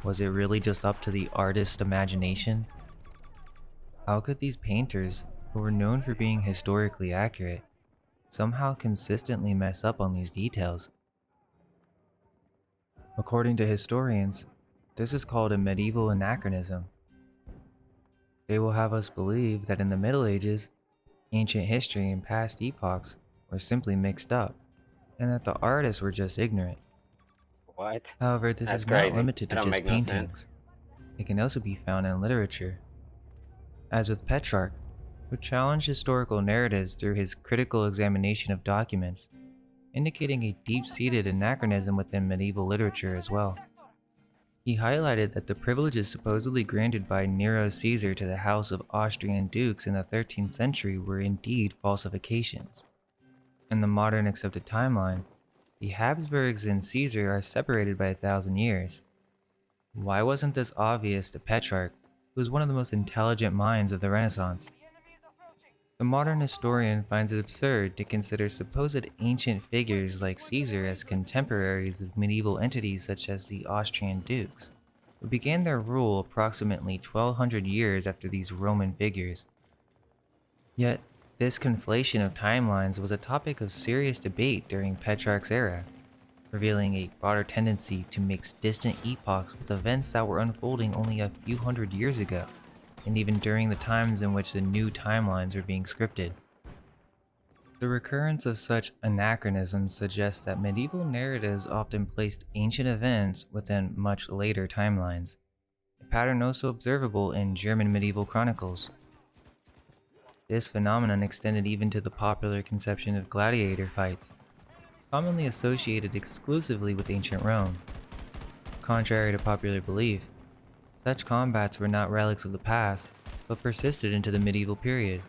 Was it really just up to the artist's imagination? How could these painters, who were known for being historically accurate, somehow consistently mess up on these details. According to historians, this is called a medieval anachronism. They will have us believe that in the Middle Ages, ancient history and past epochs were simply mixed up, and that the artists were just ignorant. What? However, this That's is not crazy. limited to That don't just make no sense. paintings. It can also be found in literature. As with Petrarch, who challenged historical narratives through his critical examination of documents, indicating a deep-seated anachronism within medieval literature as well. He highlighted that the privileges supposedly granted by Nero Caesar to the House of Austrian dukes in the 13th century were indeed falsifications. In the modern accepted timeline, the Habsburgs and Caesar are separated by 1,000 years. Why wasn't this obvious to Petrarch, who was one of the most intelligent minds of the Renaissance? The modern historian finds it absurd to consider supposed ancient figures like Caesar as contemporaries of medieval entities such as the Austrian dukes, who began their rule approximately 1,200 years after these Roman figures. Yet, this conflation of timelines was a topic of serious debate during Petrarch's era, revealing a broader tendency to mix distant epochs with events that were unfolding only a few hundred years ago, and even during the times in which the new timelines were being scripted. The recurrence of such anachronisms suggests that medieval narratives often placed ancient events within much later timelines, a pattern also observable in German medieval chronicles. This phenomenon extended even to the popular conception of gladiator fights, commonly associated exclusively with ancient Rome. Contrary to popular belief, such combats were not relics of the past, but persisted into the medieval period,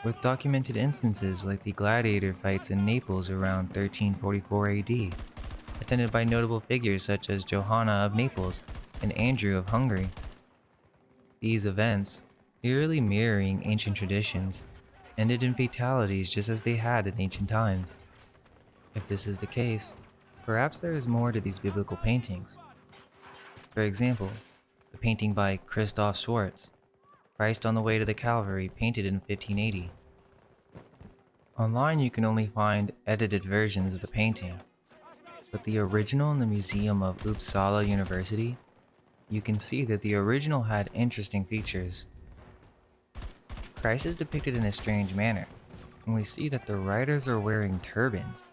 with documented instances like the gladiator fights in Naples around 1344 AD, attended by notable figures such as Johanna of Naples and Andrew of Hungary. These events, eerily mirroring ancient traditions, ended in fatalities just as they had in ancient times. If this is the case, perhaps there is more to these biblical paintings. For example, the painting by Christoph Schwarz, Christ on the Way to the Calvary, painted in 1580. Online you can only find edited versions of the painting, but the original in the Museum of Uppsala University, you can see that the original had interesting features. Christ is depicted in a strange manner, and we see that the riders are wearing turbans,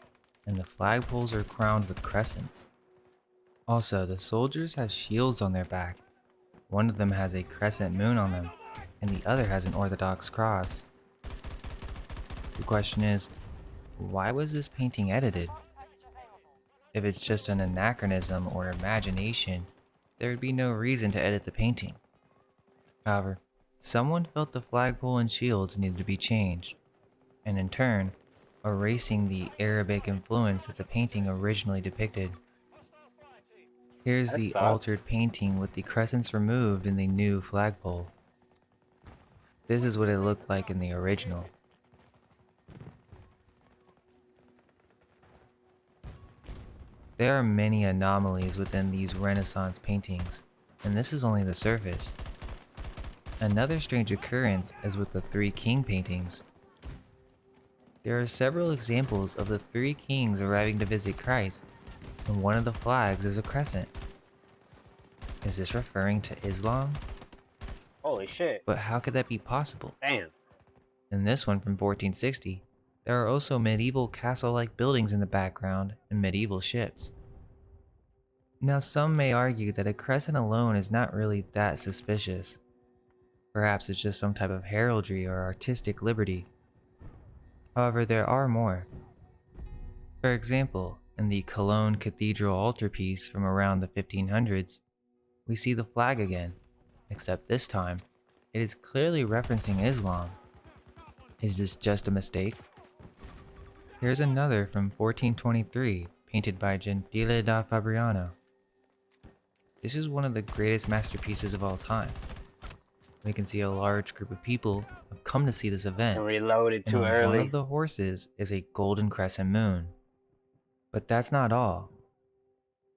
and the flagpoles are crowned with crescents. Also, the soldiers have shields on their back. One of them has a crescent moon on them, and the other has an Orthodox cross. The question is, why was this painting edited? If it's just an anachronism or imagination, there would be no reason to edit the painting. However, someone felt the flagpole and shields needed to be changed, and in turn, erasing the Arabic influence that the painting originally depicted. Here's That the sucks. altered painting with the crescents removed in the new flagpole. This is what it looked like in the original. There are many anomalies within these Renaissance paintings, and this is only the surface. Another strange occurrence is with the Three King paintings. There are several examples of the three kings arriving to visit Christ, and one of the flags is a crescent. Is this referring to Islam? Holy shit. But how could that be possible? Damn. In this one from 1460, there are also medieval castle-like buildings in the background and medieval ships. Now some may argue that a crescent alone is not really that suspicious. Perhaps it's just some type of heraldry or artistic liberty. However, there are more. For example, in the Cologne Cathedral altarpiece from around the 1500s, we see the flag again, except this time, it is clearly referencing Islam. Is this just a mistake? Here's another from 1423, painted by Gentile da Fabriano. This is one of the greatest masterpieces of all time. We can see a large group of people have come to see this event, And reloaded and too on early. one of the horses is a golden crescent moon. But that's not all.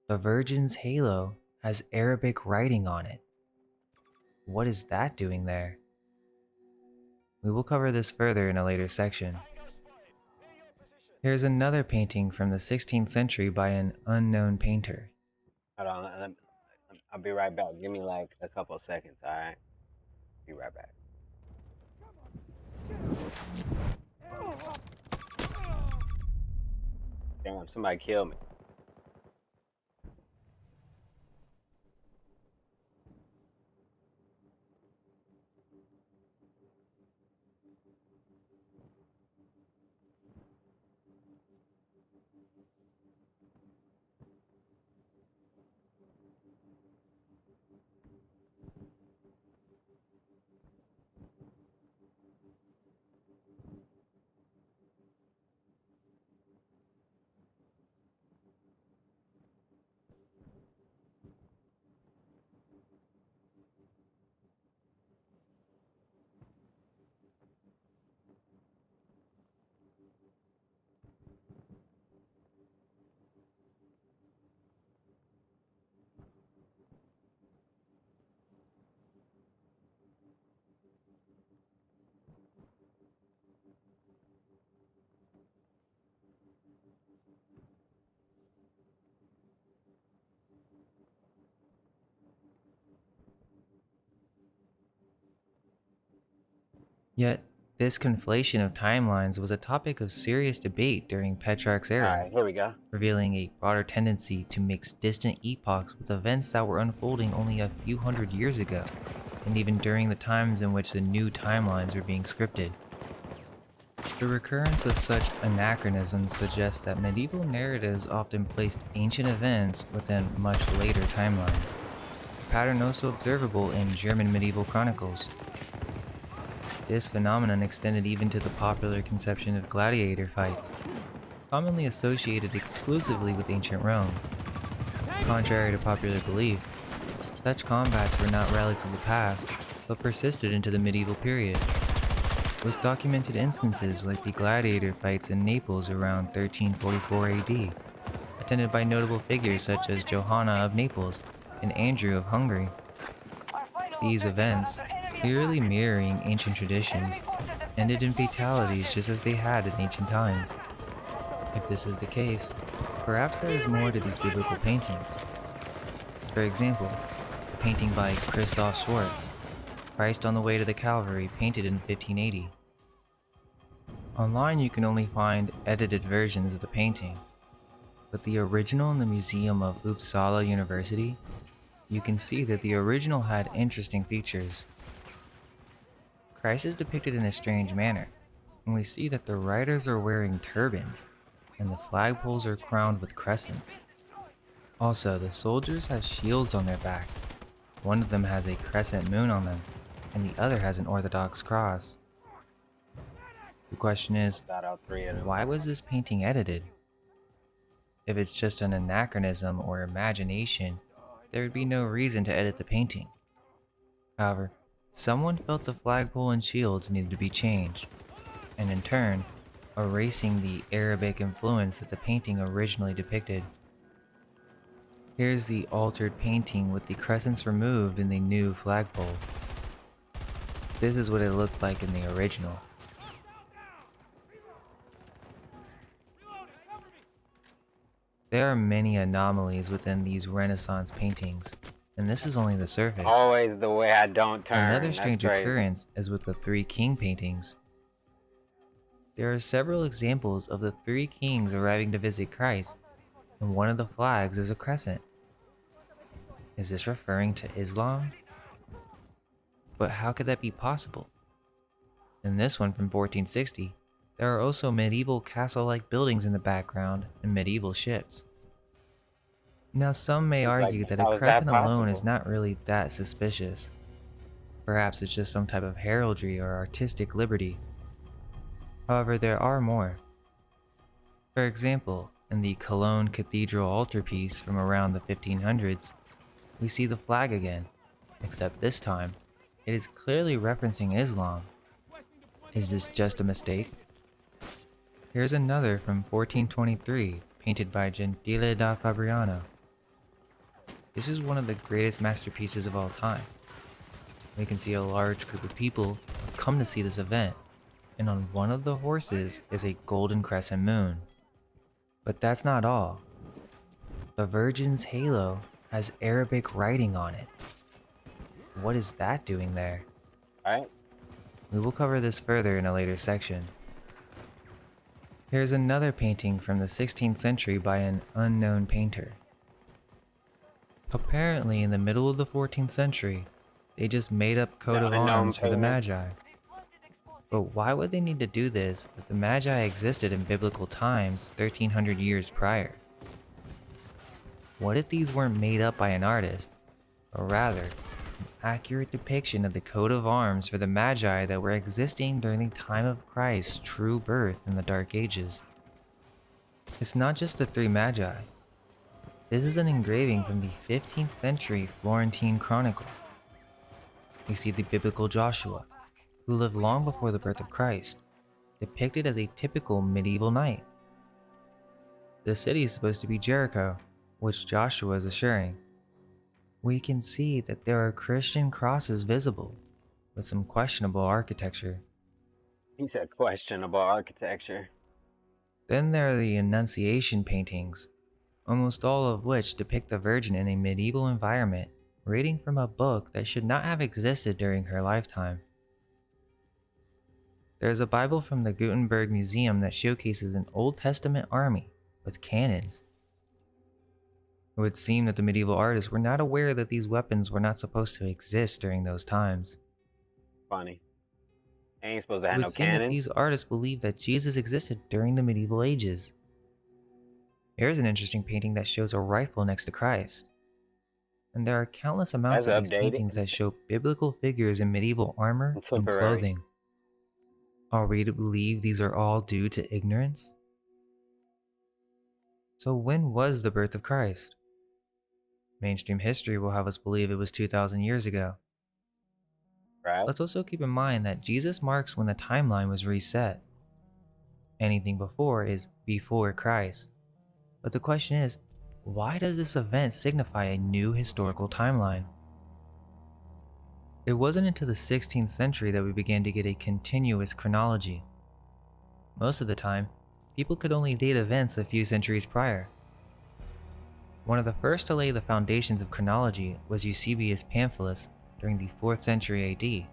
The Virgin's halo has Arabic writing on it. What is that doing there? We will cover this further in a later section. Here's another painting from the 16th century by an unknown painter. Hold on, I'll be right back. Give me like a couple seconds, all right? Be right back. Damn, somebody killed me. Yet, this conflation of timelines was a topic of serious debate during Petrarch's All era, right, here we go. revealing a broader tendency to mix distant epochs with events that were unfolding only a few hundred years ago, and even during the times in which the new timelines were being scripted. The recurrence of such anachronisms suggests that medieval narratives often placed ancient events within much later timelines, a pattern also observable in German medieval chronicles. This phenomenon extended even to the popular conception of gladiator fights, commonly associated exclusively with ancient Rome. Contrary to popular belief, such combats were not relics of the past, but persisted into the medieval period, with documented instances like the gladiator fights in Naples around 1344 AD, attended by notable figures such as Johanna of Naples and Andrew of Hungary. These events, clearly mirroring ancient traditions, ended in fatalities just as they had in ancient times. If this is the case, perhaps there is more to these biblical paintings. For example, the painting by Christoph Schwarz, Christ on the Way to the Calvary, painted in 1580. Online you can only find edited versions of the painting, but the original in the Museum of Uppsala University, you can see that the original had interesting features. Christ is depicted in a strange manner, and we see that the riders are wearing turbans, and the flagpoles are crowned with crescents. Also, the soldiers have shields on their back. One of them has a crescent moon on them, and the other has an Orthodox cross. The question is, Got out 3 of them. why was this painting edited? If it's just an anachronism or imagination, there would be no reason to edit the painting. However, someone felt the flagpole and shields needed to be changed, and in turn, erasing the Arabic influence that the painting originally depicted. Here's the altered painting with the crescents removed in the new flagpole. This is what it looked like in the original. There are many anomalies within these Renaissance paintings, and this is only the surface. Always the way I don't turn. Another That's strange crazy. occurrence is with the Three King paintings. There are several examples of the three kings arriving to visit Christ, and one of the flags is a crescent. Is this referring to Islam? But how could that be possible? In this one from 1460, there are also medieval castle-like buildings in the background and medieval ships. Now some may Like, argue that how a is that crescent alone is possible? not really that suspicious. Perhaps it's just some type of heraldry or artistic liberty. However, there are more. For example, in the Cologne Cathedral altarpiece from around the 1500s, we see the flag again, except this time, it is clearly referencing Islam. Is this just a mistake? Here's another from 1423, painted by Gentile da Fabriano. This is one of the greatest masterpieces of all time. We can see a large group of people have come to see this event, and on one of the horses is a golden crescent moon. But that's not all. The Virgin's halo has Arabic writing on it. What is that doing there? Right? We will cover this further in a later section. Here's another painting from the 16th century by an unknown painter. Apparently, in the middle of the 14th century, they just made up coat of unknown arms for the painter. Magi. But why would they need to do this if the Magi existed in biblical times 1300 years prior? What if these weren't made up by an artist, or rather, an accurate depiction of the coat of arms for the Magi that were existing during the time of Christ's true birth in the Dark Ages? It's not just the three Magi. This is an engraving from the 15th century Florentine Chronicle. We see the biblical Joshua, who lived long before the birth of Christ, depicted as a typical medieval knight. The city is supposed to be Jericho, which Joshua is assuring. We can see that there are Christian crosses visible, with some questionable architecture. He said questionable architecture. Then there are the Annunciation paintings, almost all of which depict the Virgin in a medieval environment, reading from a book that should not have existed during her lifetime. There is a Bible from the Gutenberg Museum that showcases an Old Testament army with cannons. It would seem that the medieval artists were not aware that these weapons were not supposed to exist during those times. Funny. Ain't supposed to It have would no seem that cannons. these artists believed that Jesus existed during the medieval ages. Here's an interesting painting that shows a rifle next to Christ. And there are countless amounts That's of these updated. paintings that show biblical figures in medieval armor and Temporary. clothing. Are we to believe these are all due to ignorance? So when was the birth of Christ? Mainstream history will have us believe it was 2,000 years ago. Right? Let's also keep in mind that Jesus marks when the timeline was reset. Anything before is before Christ. But the question is, why does this event signify a new historical timeline? It wasn't until the 16th century that we began to get a continuous chronology. Most of the time, people could only date events a few centuries prior. One of the first to lay the foundations of chronology was Eusebius Pamphilus during the 4th century AD.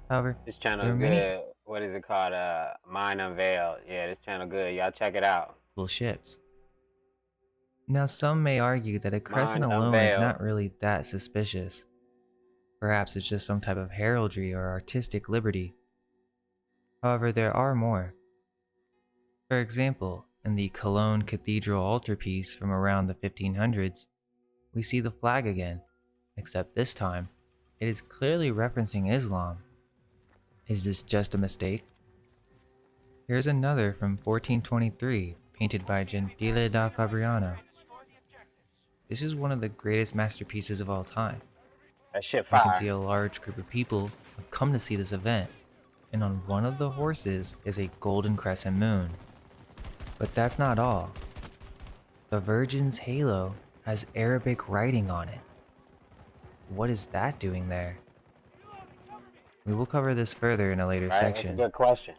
However, This channel there is are good. many What is it called? Mind Unveiled. Yeah, this channel good. Y'all check it out. ships. Now, some may argue that a crescent Mind alone is unveiled. not really that suspicious. Perhaps it's just some type of heraldry or artistic liberty. However, there are more. For example, in the Cologne Cathedral altarpiece from around the 1500s, we see the flag again, except this time, it is clearly referencing Islam. Is this just a mistake? Here's another from 1423, painted by Gentile da Fabriano. This is one of the greatest masterpieces of all time. That shit You fire. can see a large group of people have come to see this event, and on one of the horses is a golden crescent moon. But that's not all. The Virgin's halo has Arabic writing on it. What is that doing there? We will cover this further in a later Right? That's a section. good question.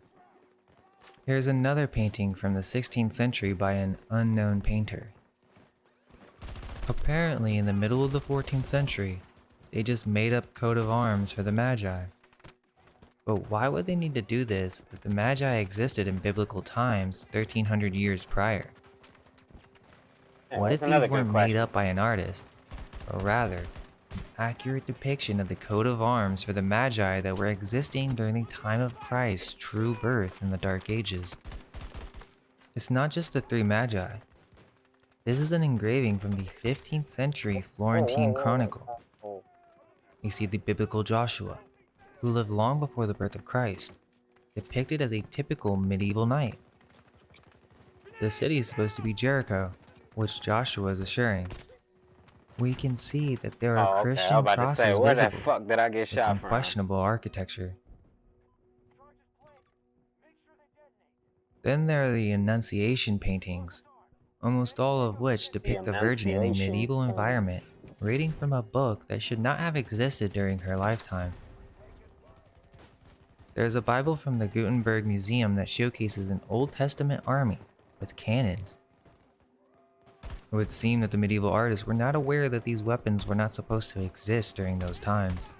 Here's another painting from the 16th century by an unknown painter. Apparently, in the middle of the 14th century, they just made up coat of arms for the Magi. But why would they need to do this if the Magi existed in biblical times 1300 years prior? Yeah, What if that's another these good weren't question. made up by an artist, or rather, an accurate depiction of the coat of arms for the Magi that were existing during the time of Christ's true birth in the Dark Ages? It's not just the three Magi. This is an engraving from the 15th century Florentine Chronicle. Oh, We see the biblical Joshua, who lived long before the birth of Christ, depicted as a typical medieval knight. The city is supposed to be Jericho, which Joshua is assuring. We can see that there are okay. I was Christian about to crosses say, where the visible, fuck did I get with shot some from? questionable architecture. Then there are the Annunciation paintings, almost all of which depict the Virgin in a Annunciation medieval environment, paintings. reading from a book that should not have existed during her lifetime. There is a Bible from the Gutenberg Museum that showcases an Old Testament army with with cannons. It would seem that the medieval artists were not aware that these weapons were not supposed to exist during those times.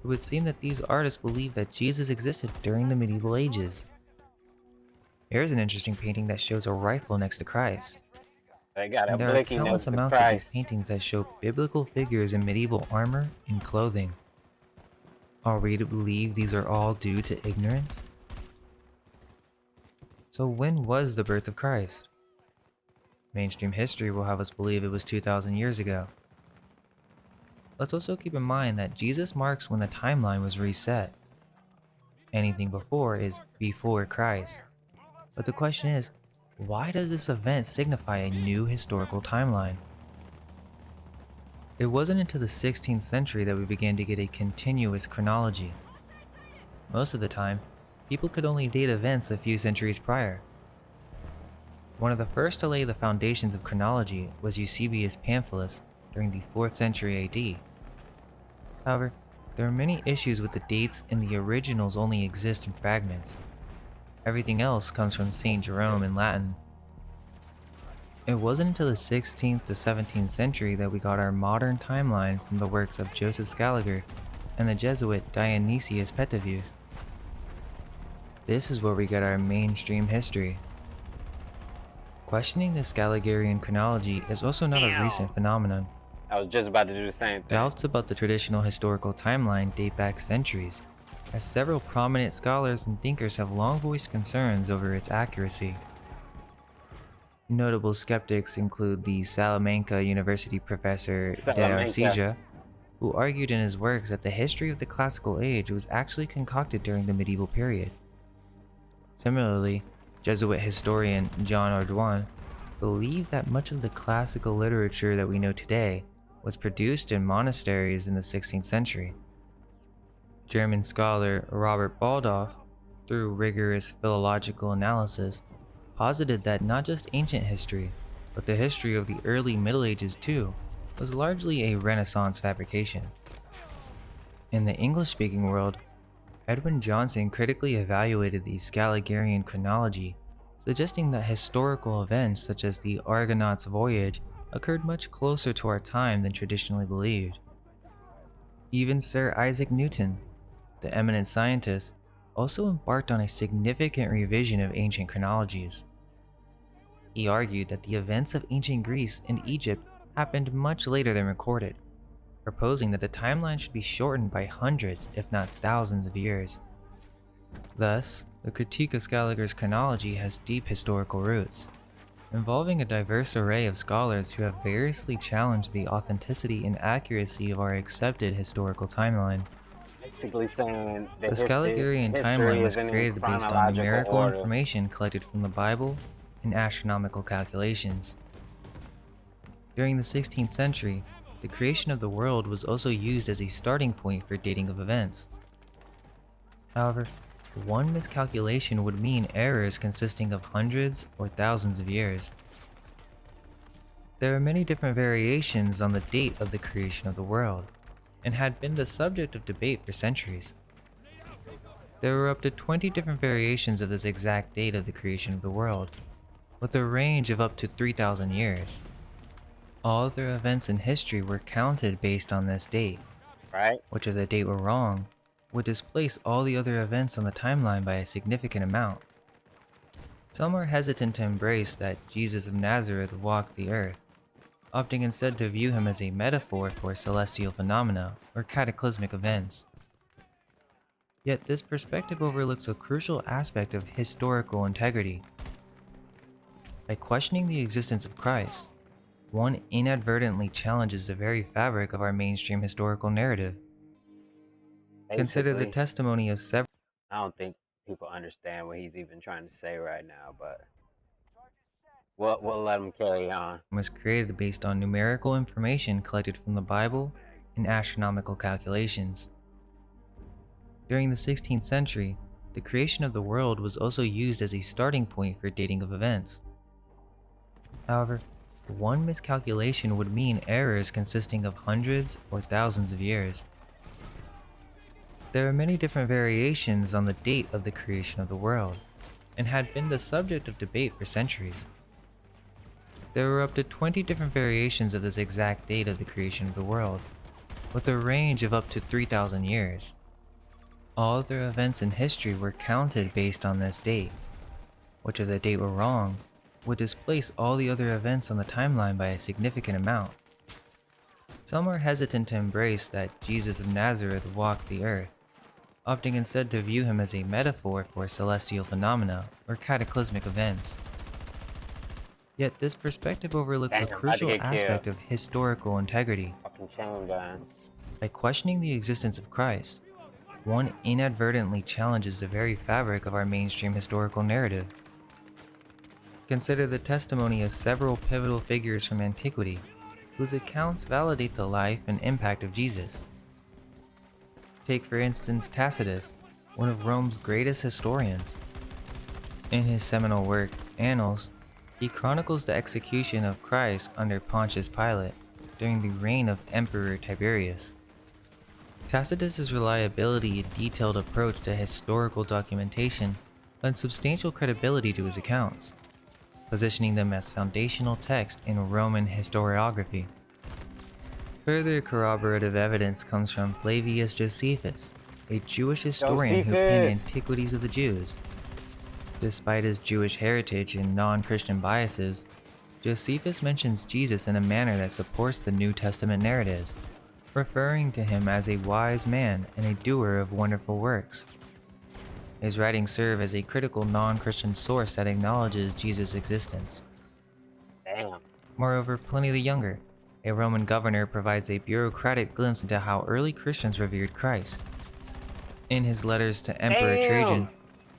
It would seem that these artists believed that Jesus existed during the medieval ages. Here's an interesting painting that shows a rifle next to Christ. They got a And there are blicky countless next to amounts of these Christ. paintings that show biblical figures in medieval armor and clothing. Are we to believe these are all due to ignorance? So when was the birth of Christ? Mainstream history will have us believe it was 2,000 years ago. Let's also keep in mind that Jesus marks when the timeline was reset. Anything before is before Christ. But the question is, why does this event signify a new historical timeline? It wasn't until the 16th century that we began to get a continuous chronology. Most of the time, people could only date events a few centuries prior. One of the first to lay the foundations of chronology was Eusebius Pamphilus during the 4th century AD. However, there are many issues with the dates, and the originals only exist in fragments. Everything else comes from St. Jerome in Latin. It wasn't until the 16th to 17th century that we got our modern timeline from the works of Joseph Scaliger and the Jesuit Dionysius Petavius. This is where we get our mainstream history. Questioning the Scaligerian chronology is also not a recent phenomenon. I was just about to do the same thing. Doubts about the traditional historical timeline date back centuries, as several prominent scholars and thinkers have long voiced concerns over its accuracy. Notable skeptics include the Salamanca University professor de Salamanca. Arcilla, who argued in his works that the history of the classical age was actually concocted during the medieval period. Similarly, Jesuit historian John Ardouin believed that much of the classical literature that we know today was produced in monasteries in the 16th century. German scholar Robert Baldauf, through rigorous philological analysis, posited that not just ancient history, but the history of the early Middle Ages too, was largely a Renaissance fabrication. In the English-speaking world, Edwin Johnson critically evaluated the Scaligerian chronology, suggesting that historical events such as the Argonauts' voyage occurred much closer to our time than traditionally believed. Even Sir Isaac Newton, the eminent scientist, also embarked on a significant revision of ancient chronologies. He argued that the events of ancient Greece and Egypt happened much later than recorded, proposing that the timeline should be shortened by hundreds, if not thousands of years. Thus, the critique of Scaliger's chronology has deep historical roots, involving a diverse array of scholars who have variously challenged the authenticity and accuracy of our accepted historical timeline. Basically saying The that Scaligerian timeline was created based on chronological numerical order. information collected from the Bible and astronomical calculations. During the 16th century, the creation of the world was also used as a starting point for dating of events. However, one miscalculation would mean errors consisting of hundreds or thousands of years. There are many different variations on the date of the creation of the world, and had been the subject of debate for centuries. There were up to 20 different variations of this exact date of the creation of the world, with a range of up to 3,000 years. All other events in history were counted based on this date, Right? which if the date were wrong, would displace all the other events on the timeline by a significant amount. Some are hesitant to embrace that Jesus of Nazareth walked the earth, opting instead to view him as a metaphor for celestial phenomena or cataclysmic events. Yet this perspective overlooks a crucial aspect of historical integrity. By questioning the existence of Christ, one inadvertently challenges the very fabric of our mainstream historical narrative. Consider the Basically, testimony of several I don't think people understand what he's even trying to say right now, but we'll let him carry on. was created based on numerical information collected from the Bible and astronomical calculations. During the 16th century, the creation of the world was also used as a starting point for dating of events. However, one miscalculation would mean errors consisting of hundreds or thousands of years. There are many different variations on the date of the creation of the world, and had been the subject of debate for centuries. There were up to 20 different variations of this exact date of the creation of the world, with a range of up to 3,000 years. All other events in history were counted based on this date, which if the date were wrong, would displace all the other events on the timeline by a significant amount. Some are hesitant to embrace that Jesus of Nazareth walked the earth, opting instead to view him as a metaphor for celestial phenomena or cataclysmic events. Yet this perspective overlooks Damn, a I'm about to crucial get aspect killed. of historical integrity. Fucking chain gun. By questioning the existence of Christ, one inadvertently challenges the very fabric of our mainstream historical narrative. Consider the testimony of several pivotal figures from antiquity, whose accounts validate the life and impact of Jesus. Take for instance Tacitus, one of Rome's greatest historians. In his seminal work, Annals, he chronicles the execution of Christ under Pontius Pilate during the reign of Emperor Tiberius. Tacitus's reliability and detailed approach to historical documentation lend substantial credibility to his accounts, positioning them as foundational text in Roman historiography. Further corroborative evidence comes from Flavius Josephus, a Jewish historian who penned Josephus! Antiquities of the Jews. Despite his Jewish heritage and non-Christian biases, Josephus mentions Jesus in a manner that supports the New Testament narratives, referring to him as a wise man and a doer of wonderful works. His writings serve as a critical non-Christian source that acknowledges Jesus' existence. Damn. Moreover, Pliny the Younger, a Roman governor, provides a bureaucratic glimpse into how early Christians revered Christ. In his letters to Emperor Damn. Trajan,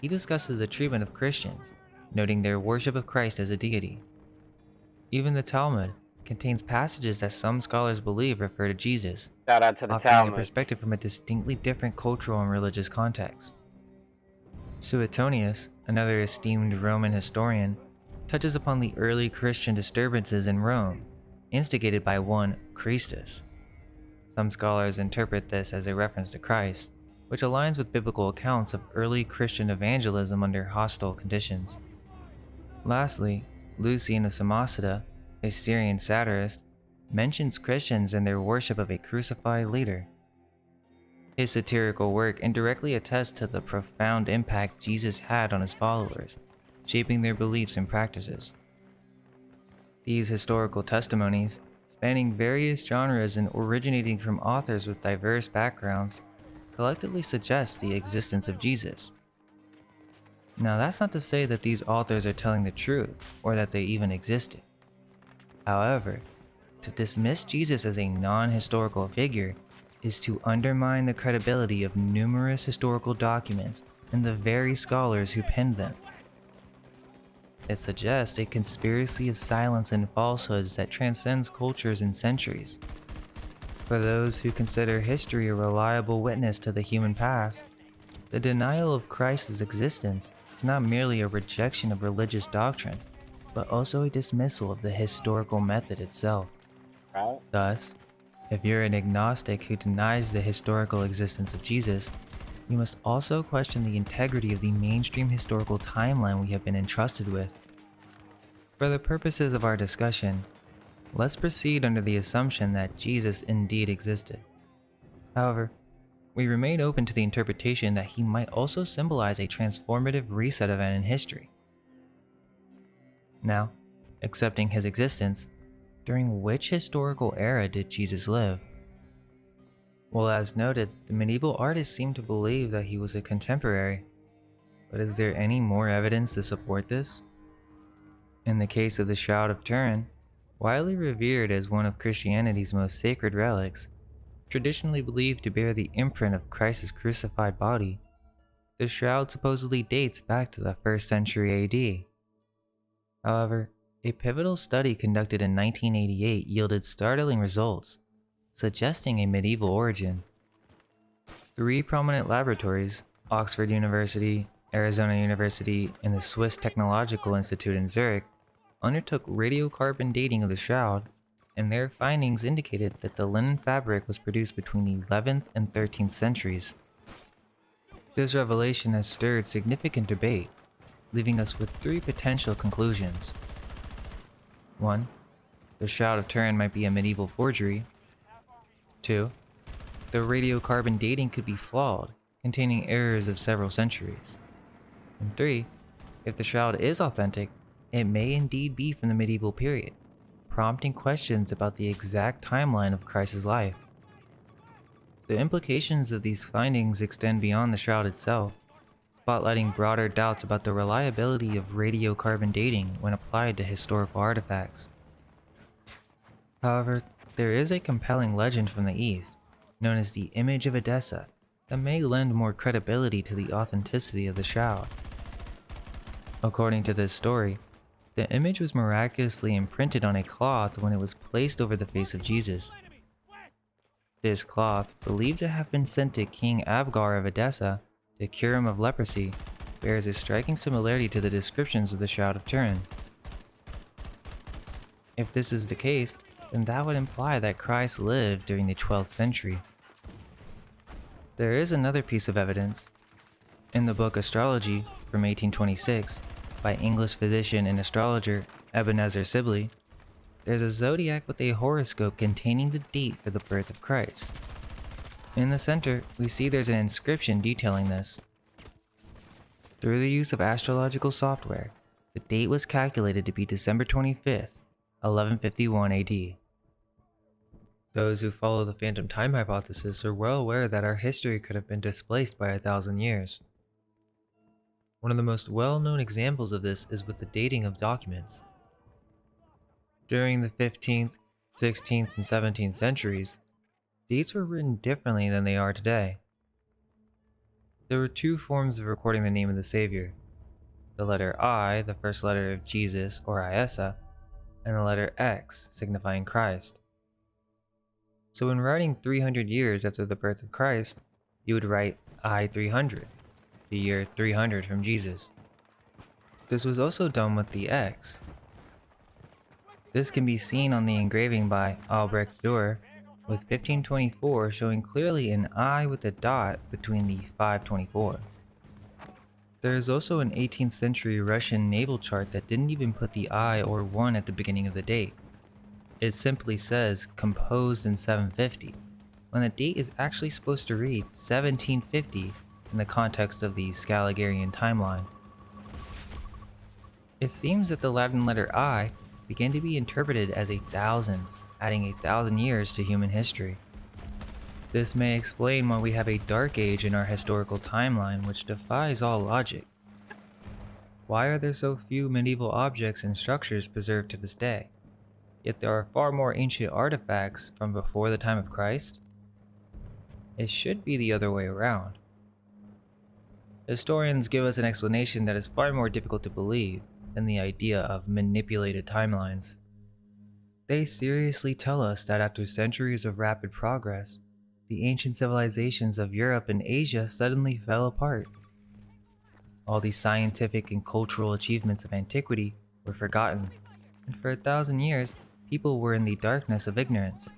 he discusses the treatment of Christians, noting their worship of Christ as a deity. Even the Talmud contains passages that some scholars believe refer to Jesus, Shout out to the offering a Talmud. perspective from a distinctly different cultural and religious context. Suetonius, another esteemed Roman historian, touches upon the early Christian disturbances in Rome, instigated by one Christus. Some scholars interpret this as a reference to Christ, which aligns with biblical accounts of early Christian evangelism under hostile conditions. Lastly, Lucian of Samosata, a Syrian satirist, mentions Christians and their worship of a crucified leader. His satirical work indirectly attests to the profound impact Jesus had on his followers, shaping their beliefs and practices. These historical testimonies, spanning various genres and originating from authors with diverse backgrounds, collectively suggest the existence of Jesus. Now, that's not to say that these authors are telling the truth or that they even existed. However, to dismiss Jesus as a non-historical figure is to undermine the credibility of numerous historical documents and the very scholars who penned them. It suggests a conspiracy of silence and falsehoods that transcends cultures and centuries. For those who consider history a reliable witness to the human past, the denial of Christ's existence is not merely a rejection of religious doctrine, but also a dismissal of the historical method itself. Right? Thus, if you're an agnostic who denies the historical existence of Jesus, you must also question the integrity of the mainstream historical timeline we have been entrusted with. For the purposes of our discussion, let's proceed under the assumption that Jesus indeed existed. However, we remain open to the interpretation that he might also symbolize a transformative reset event in history. Now, accepting his existence, during which historical era did Jesus live? Well, as noted, the medieval artists seem to believe that he was a contemporary. But is there any more evidence to support this? In the case of the Shroud of Turin, widely revered as one of Christianity's most sacred relics, traditionally believed to bear the imprint of Christ's crucified body, the shroud supposedly dates back to the 1st century AD. However, a pivotal study conducted in 1988 yielded startling results, suggesting a medieval origin. 3 prominent laboratories, Oxford University, Arizona University, and the Swiss Technological Institute in Zurich, undertook radiocarbon dating of the shroud, and their findings indicated that the linen fabric was produced between the 11th and 13th centuries. This revelation has stirred significant debate, leaving us with three potential conclusions. 1. The Shroud of Turin might be a medieval forgery. 2. The radiocarbon dating could be flawed, containing errors of several centuries. And 3. If the shroud is authentic, it may indeed be from the medieval period, prompting questions about the exact timeline of Christ's life. The implications of these findings extend beyond the shroud itself, spotlighting broader doubts about the reliability of radiocarbon dating when applied to historical artifacts. However, there is a compelling legend from the East, known as the Image of Edessa, that may lend more credibility to the authenticity of the shroud. According to this story, the image was miraculously imprinted on a cloth when it was placed over the face of Jesus. This cloth, believed to have been sent to King Abgar of Edessa to cure him of leprosy, bears a striking similarity to the descriptions of the Shroud of Turin. If this is the case, then that would imply that Christ lived during the 12th century. There is another piece of evidence. In the book Astrology from 1826, by English physician and astrologer Ebenezer Sibley, there's a zodiac with a horoscope containing the date for the birth of Christ. In the center, we see there's an inscription detailing this. Through the use of astrological software, the date was calculated to be December 25th, 1151 AD. Those who follow the phantom time hypothesis are well aware that our history could have been displaced by 1,000 years. One of the most well-known examples of this is with the dating of documents. During the 15th, 16th, and 17th centuries, dates were written differently than they are today. There were two forms of recording the name of the Savior: the letter I, the first letter of Jesus or Iesa, and the letter X, signifying Christ. So when writing 300 years after the birth of Christ, you would write I 300, the year 300 from Jesus. This was also done with the X. This can be seen on the engraving by Albrecht Dürer, with 1524 showing clearly an I with a dot between the 524. There is also an 18th century Russian naval chart that didn't even put the I or 1 at the beginning of the date. It simply says composed in 750, when the date is actually supposed to read 1750 in the context of the Scaligerian timeline. It seems that the Latin letter I began to be interpreted as 1,000, adding 1,000 years to human history. This may explain why we have a dark age in our historical timeline which defies all logic. Why are there so few medieval objects and structures preserved to this day? Yet there are far more ancient artifacts from before the time of Christ? It should be the other way around. Historians give us an explanation that is far more difficult to believe than the idea of manipulated timelines. They seriously tell us that after centuries of rapid progress, the ancient civilizations of Europe and Asia suddenly fell apart. All the scientific and cultural achievements of antiquity were forgotten, and for 1,000 years, people were in the darkness of ignorance.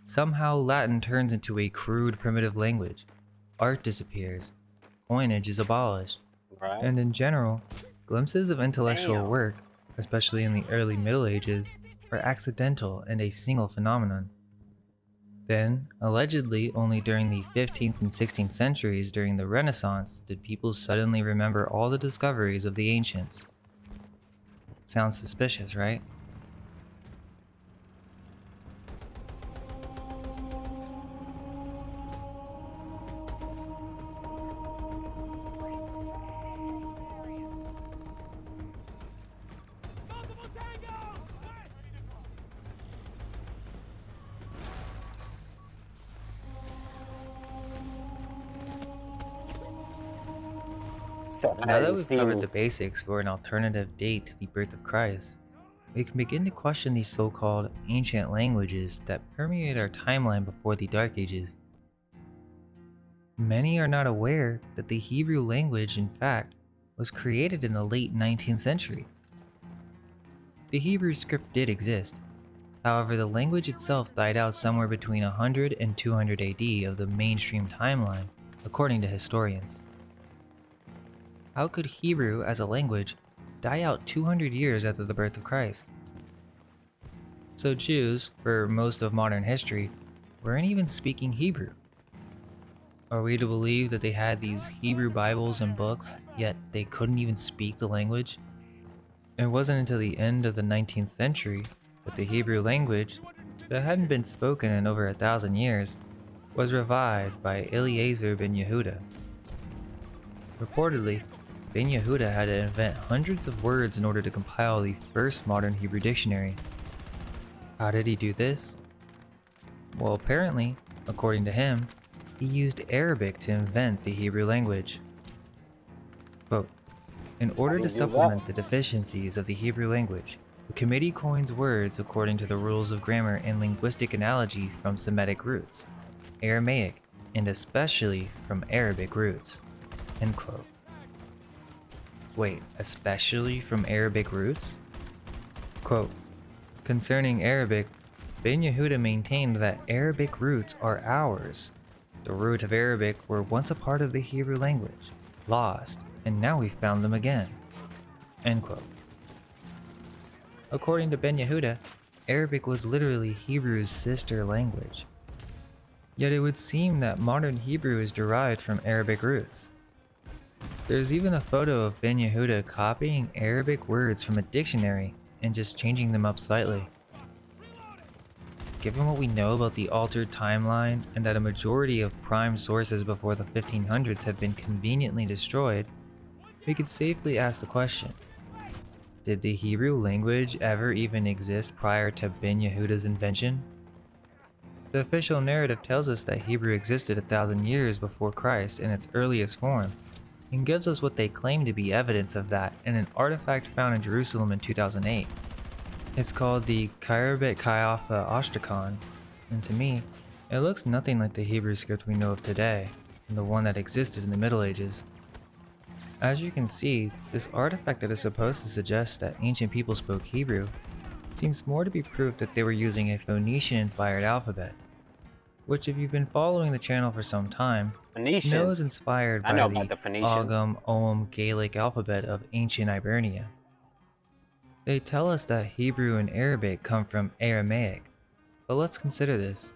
Somehow Latin turns into a crude primitive language, art disappears, coinage is abolished, Right? and in general, glimpses of intellectual Damn. work, especially in the early Middle Ages, are accidental and a single phenomenon. Then, allegedly only during the 15th and 16th centuries during the Renaissance did people suddenly remember all the discoveries of the ancients. Sounds suspicious, right? Multiple tangos! So Now that we've see, covered the basics for an alternative date to the birth of Christ, we can begin to question these so-called ancient languages that permeate our timeline before the Dark Ages. Many are not aware that the Hebrew language, in fact, was created in the late 19th century. The Hebrew script did exist, however the language itself died out somewhere between 100 and 200 AD of the mainstream timeline, according to historians. how could Hebrew as a language die out 200 years after the birth of Christ? So Jews, for most of modern history, weren't even speaking Hebrew. Are we to believe that they had these Hebrew Bibles and books, yet they couldn't even speak the language? It wasn't until the end of the 19th century that the Hebrew language, that hadn't been spoken in over 1,000 years, was revived by Eliezer ben Yehuda. Reportedly, ben Yehuda had to invent hundreds of words in order to compile the first modern Hebrew dictionary. How did he do this? Well, apparently, according to him, he used Arabic to invent the Hebrew language. Quote, in order to supplement the deficiencies of the Hebrew language, the committee coins words according to the rules of grammar and linguistic analogy from Semitic roots, Aramaic, and especially from Arabic roots. End quote. Wait, especially from Arabic roots? Quote, concerning Arabic, Ben Yehuda maintained that Arabic roots are ours. The root of Arabic were once a part of the Hebrew language, lost, and now we found them again. End quote. According to Ben Yehuda, Arabic was literally Hebrew's sister language. Yet it would seem that modern Hebrew is derived from Arabic roots. There's even a photo of Ben Yehuda copying Arabic words from a dictionary and just changing them up slightly. Given what we know about the altered timeline and that a majority of prime sources before the 1500s have been conveniently destroyed, we could safely ask the question, did the Hebrew language ever even exist prior to Ben Yehuda's invention? The official narrative tells us that Hebrew existed 1,000 years before Christ in its earliest form, and gives us what they claim to be evidence of that in an artifact found in Jerusalem in 2008. It's called the Khirbet Qeiyafa Oshtakon, and to me, it looks nothing like the Hebrew script we know of today, and the one that existed in the Middle Ages. As you can see, this artifact that is supposed to suggest that ancient people spoke Hebrew seems more to be proof that they were using a Phoenician-inspired alphabet, which if you've been following the channel for some time, Phoenicians. know is inspired I by know the about the Phoenicians. Ogham Ogham Gaelic alphabet of ancient Ibernia. They tell us that Hebrew and Arabic come from Aramaic, but let's consider this.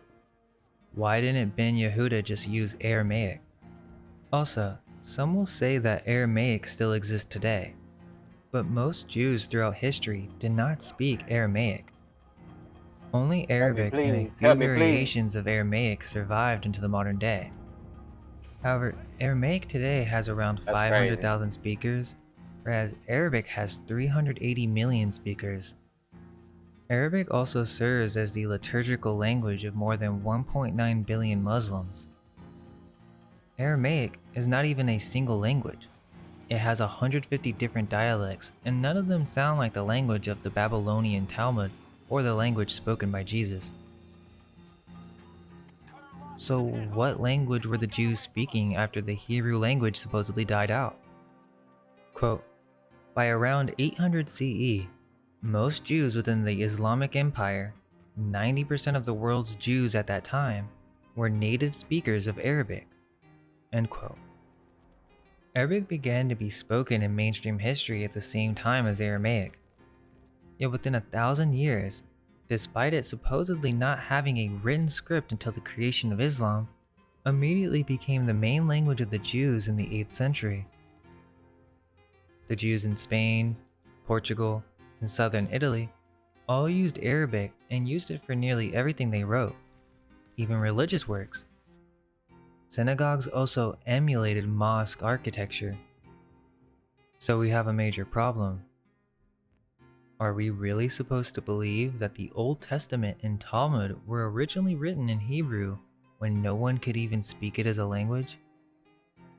Why didn't Ben Yehuda just use Aramaic? Also, some will say that Aramaic still exists today, but most Jews throughout history did not speak Aramaic. Only Arabic and a few variations of Aramaic survived into the modern day. However, Aramaic today has around That's 500,000 speakers, whereas Arabic has 380 million speakers. Arabic also serves as the liturgical language of more than 1.9 billion Muslims. Aramaic is not even a single language. It has 150 different dialects, and none of them sound like the language of the Babylonian Talmud or the language spoken by Jesus. So what language were the Jews speaking after the Hebrew language supposedly died out? Quote, by around 800 CE, most Jews within the Islamic Empire, 90% of the world's Jews at that time, were native speakers of Arabic. End quote. Arabic began to be spoken in mainstream history at the same time as Aramaic. Yet within 1,000 years, despite it supposedly not having a written script until the creation of Islam, immediately became the main language of the Jews in the 8th century. The Jews in Spain, Portugal, and southern Italy all used Arabic and used it for nearly everything they wrote, even religious works. Synagogues also emulated mosque architecture. So we have a major problem. Are we really supposed to believe that the Old Testament and Talmud were originally written in Hebrew when no one could even speak it as a language?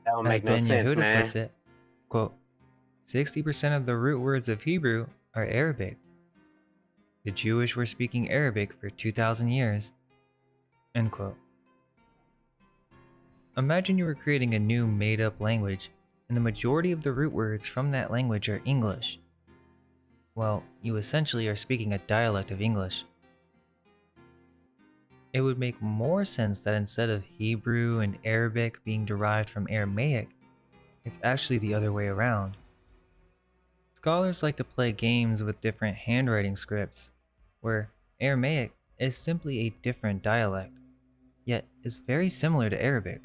That don't As make no Ben sense, Yehuda man. puts it, quote, 60% of the root words of Hebrew are Arabic. The Jewish were speaking Arabic for 2,000 years. End quote. Imagine you were creating a new made-up language, and the majority of the root words from that language are English. Well, you essentially are speaking a dialect of English. It would make more sense that instead of Hebrew and Arabic being derived from Aramaic, It's actually the other way around. Scholars like to play games with different handwriting scripts, where Aramaic is simply a different dialect, yet is very similar to Arabic.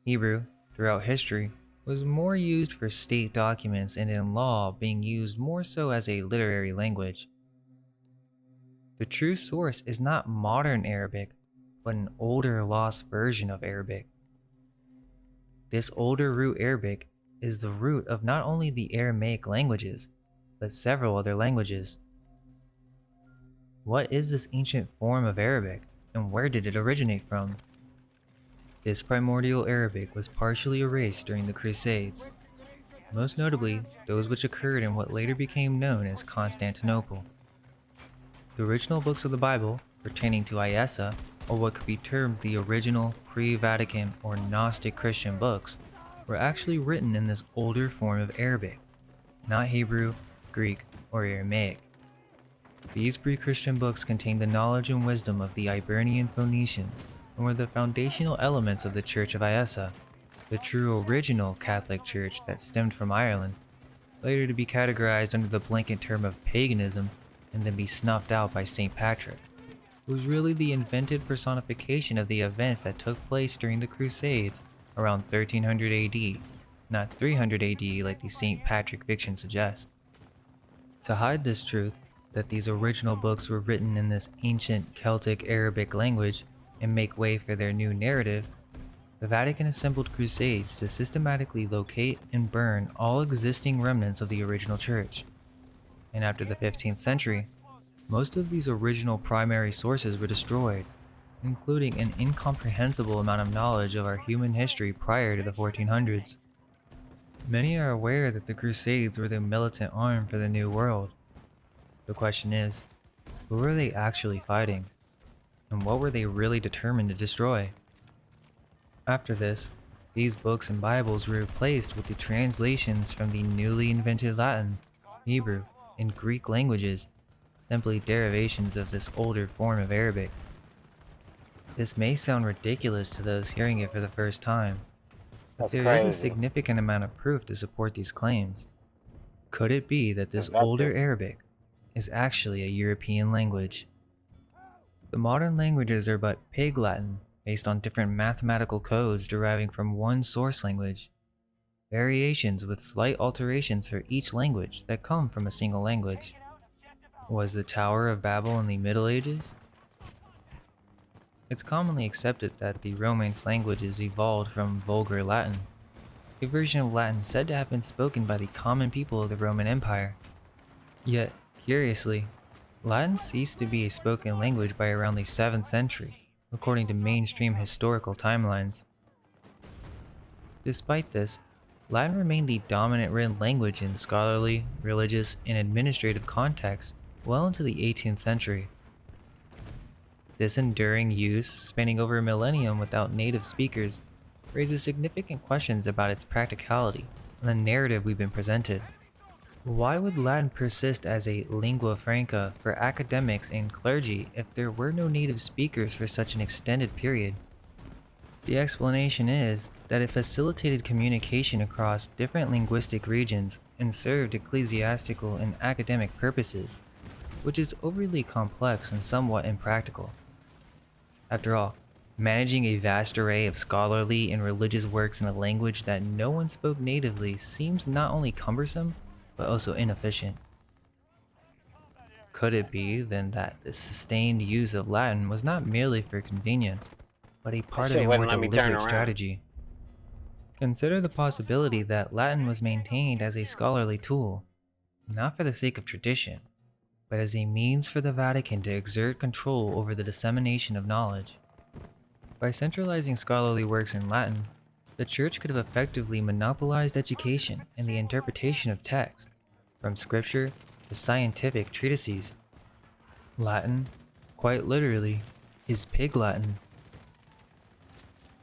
Hebrew, throughout history, was more used for state documents and in law being used more so as a literary language. The true source is not modern Arabic, but an older lost version of Arabic. This older root Arabic is the root of not only the Aramaic languages, but several other languages. What is this ancient form of Arabic, and where did it originate from? This primordial Arabic was partially erased during the Crusades, most notably those which occurred in what later became known as Constantinople. The original books of the Bible, pertaining to Iessa, or what could be termed the original pre-Vatican or Gnostic Christian books, were actually written in this older form of Arabic, not Hebrew, Greek, or Aramaic. These pre-Christian books contained the knowledge and wisdom of the Iberian Phoenicians and were the foundational elements of the Church of Iessa, the true original Catholic Church that stemmed from Ireland, later to be categorized under the blanket term of paganism and then be snuffed out by St. Patrick, who was really the invented personification of the events that took place during the Crusades around 1300 AD, not 300 AD like the St. Patrick fiction suggests. To hide this truth, that these original books were written in this ancient Celtic Arabic language and make way for their new narrative, the Vatican assembled crusades to systematically locate and burn all existing remnants of the original church. And after the 15th century, most of these original primary sources were destroyed, including an incomprehensible amount of knowledge of our human history prior to the 1400s. Many are aware that the Crusades were the militant arm for the New World. The question is, who were they actually fighting? And what were they really determined to destroy? After this, these books and Bibles were replaced with the translations from the newly invented Latin, Hebrew, and Greek languages, simply derivations of this older form of Arabic. This may sound ridiculous to those hearing it for the first time, but That's there is a crazy. significant amount of proof to support these claims. Could it be that this That's older it. Arabic is actually a European language? The modern languages are but Pig Latin, based on different mathematical codes deriving from one source language, variations with slight alterations for each language that come from a single language. Was the Tower of Babel in the Middle Ages? It's commonly accepted that the Romance languages evolved from Vulgar Latin, a version of Latin said to have been spoken by the common people of the Roman Empire. Yet, curiously, Latin ceased to be a spoken language by around the 7th century, according to mainstream historical timelines. Despite this, Latin remained the dominant written language in scholarly, religious, and administrative contexts well into the 18th century. This enduring use, spanning over a millennium without native speakers, raises significant questions about its practicality and the narrative we've been presented. Why would Latin persist as a lingua franca for academics and clergy if there were no native speakers for such an extended period? The explanation is that it facilitated communication across different linguistic regions and served ecclesiastical and academic purposes, which is overly complex and somewhat impractical. After all, managing a vast array of scholarly and religious works in a language that no one spoke natively seems not only cumbersome, but also inefficient. Could it be then that the sustained use of Latin was not merely for convenience, but a part of shit a more wouldn't let me turn deliberate around. strategy? Consider the possibility that Latin was maintained as a scholarly tool, not for the sake of tradition, but as a means for the Vatican to exert control over the dissemination of knowledge. By centralizing scholarly works in Latin, the Church could have effectively monopolized education and the interpretation of text, from scripture to scientific treatises. Latin, quite literally, is Pig Latin.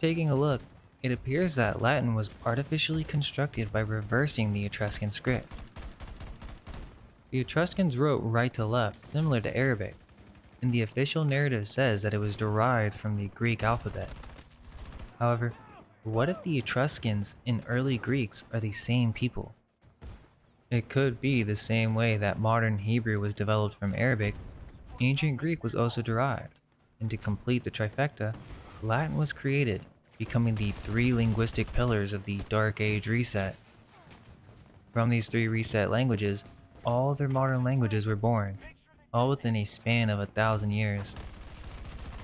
Taking a look, it appears that Latin was artificially constructed by reversing the Etruscan script. The Etruscans wrote right to left, similar to Arabic, and the official narrative says that it was derived from the Greek alphabet. However, What if the Etruscans and early Greeks are the same people? It could be the same way that modern Hebrew was developed from Arabic, ancient Greek was also derived, and to complete the trifecta, Latin was created, becoming the three linguistic pillars of the Dark Age reset. From these three reset languages, all other modern languages were born, all within a span of 1,000 years.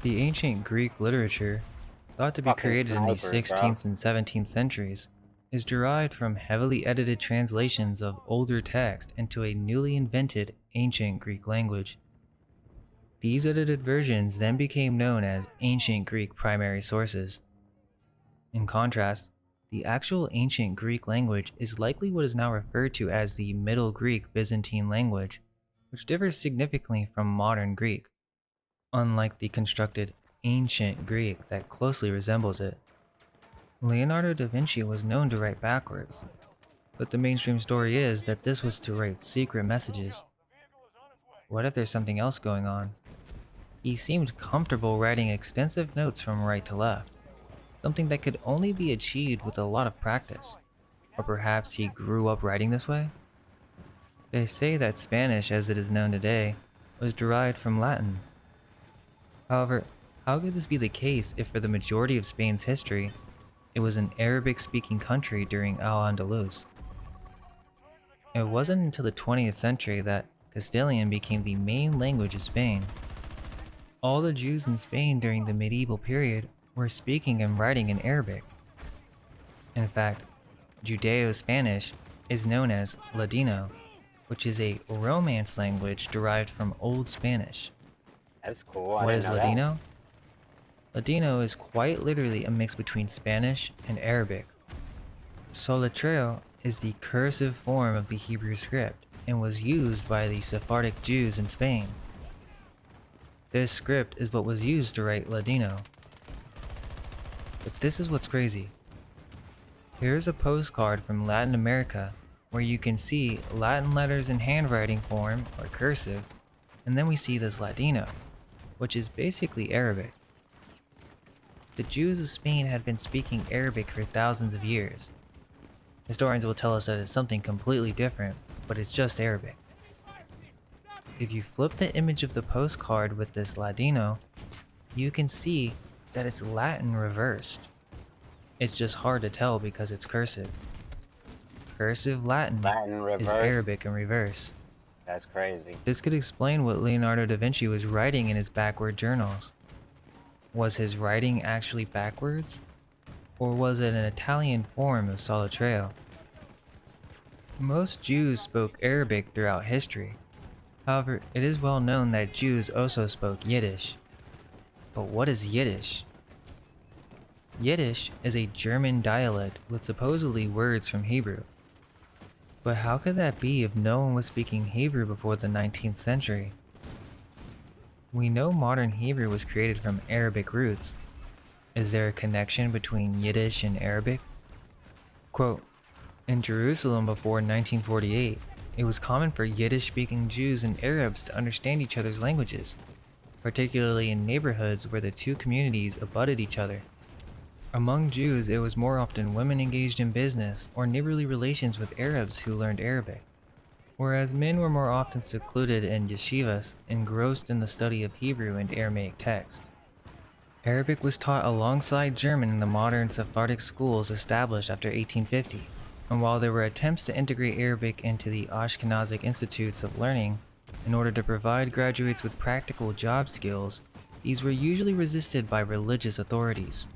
The ancient Greek literature, thought to be Fucking created in the snipers, bro. 16th and 17th centuries, is derived from heavily edited translations of older text into a newly invented ancient Greek language. These edited versions then became known as ancient Greek primary sources. In contrast, the actual ancient Greek language is likely what is now referred to as the Middle Greek Byzantine language, which differs significantly from modern Greek, unlike the constructed ancient Greek that closely resembles it. Leonardo da Vinci was known to write backwards, but the mainstream story is that this was to write secret messages. What if there's something else going on? He seemed comfortable writing extensive notes from right to left, something that could only be achieved with a lot of practice. Or perhaps he grew up writing this way? They say that Spanish, as it is known today, was derived from Latin. However, how could this be the case if for the majority of Spain's history, it was an Arabic-speaking country during Al-Andalus? It wasn't until the 20th century that Castilian became the main language of Spain. All the Jews in Spain during the medieval period were speaking and writing in Arabic. In fact, Judeo-Spanish is known as Ladino, which is a Romance language derived from Old Spanish. That's cool. I What didn't is know that. Ladino? Ladino is quite literally a mix between Spanish and Arabic. Soletreo is the cursive form of the Hebrew script and was used by the Sephardic Jews in Spain. This script is what was used to write Ladino. But this is what's crazy. Here's a postcard from Latin America where you can see Latin letters in handwriting form or cursive, and then we see this Ladino, which is basically Arabic. The Jews of Spain had been speaking Arabic for thousands of years. Historians will tell us that it's something completely different, but it's just Arabic. If you flip the image of the postcard with this Ladino, you can see that it's Latin reversed. It's just hard to tell because it's cursive. Cursive Latin Latin is reverse. Arabic in reverse. That's crazy. This could explain what Leonardo da Vinci was writing in his backward journals. Was his writing actually backwards? Or was it an Italian form of Soletreo? Most Jews spoke Arabic throughout history. However, it is well known that Jews also spoke Yiddish. But what is Yiddish? Yiddish is a German dialect with supposedly words from Hebrew. But how could that be if no one was speaking Hebrew before the 19th century? We know modern Hebrew was created from Arabic roots. Is there a connection between Yiddish and Arabic? Quote, in Jerusalem before 1948, it was common for Yiddish-speaking Jews and Arabs to understand each other's languages, particularly in neighborhoods where the two communities abutted each other. Among Jews, it was more often women engaged in business or neighborly relations with Arabs who learned Arabic, whereas men were more often secluded in yeshivas, engrossed in the study of Hebrew and Aramaic text. Arabic was taught alongside German in the modern Sephardic schools established after 1850, and while there were attempts to integrate Arabic into the Ashkenazic institutes of learning in order to provide graduates with practical job skills, these were usually resisted by religious authorities.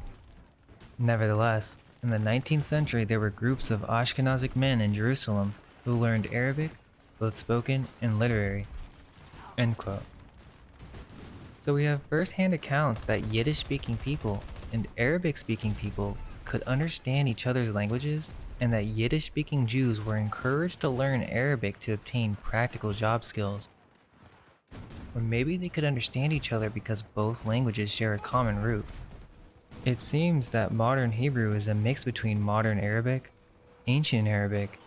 Nevertheless, in the 19th century there were groups of Ashkenazic men in Jerusalem who learned Arabic, both spoken and literary." End quote. So we have first-hand accounts that Yiddish-speaking people and Arabic-speaking people could understand each other's languages, and that Yiddish-speaking Jews were encouraged to learn Arabic to obtain practical job skills. Or maybe they could understand each other because both languages share a common root. It seems that modern Hebrew is a mix between modern Arabic, ancient Arabic,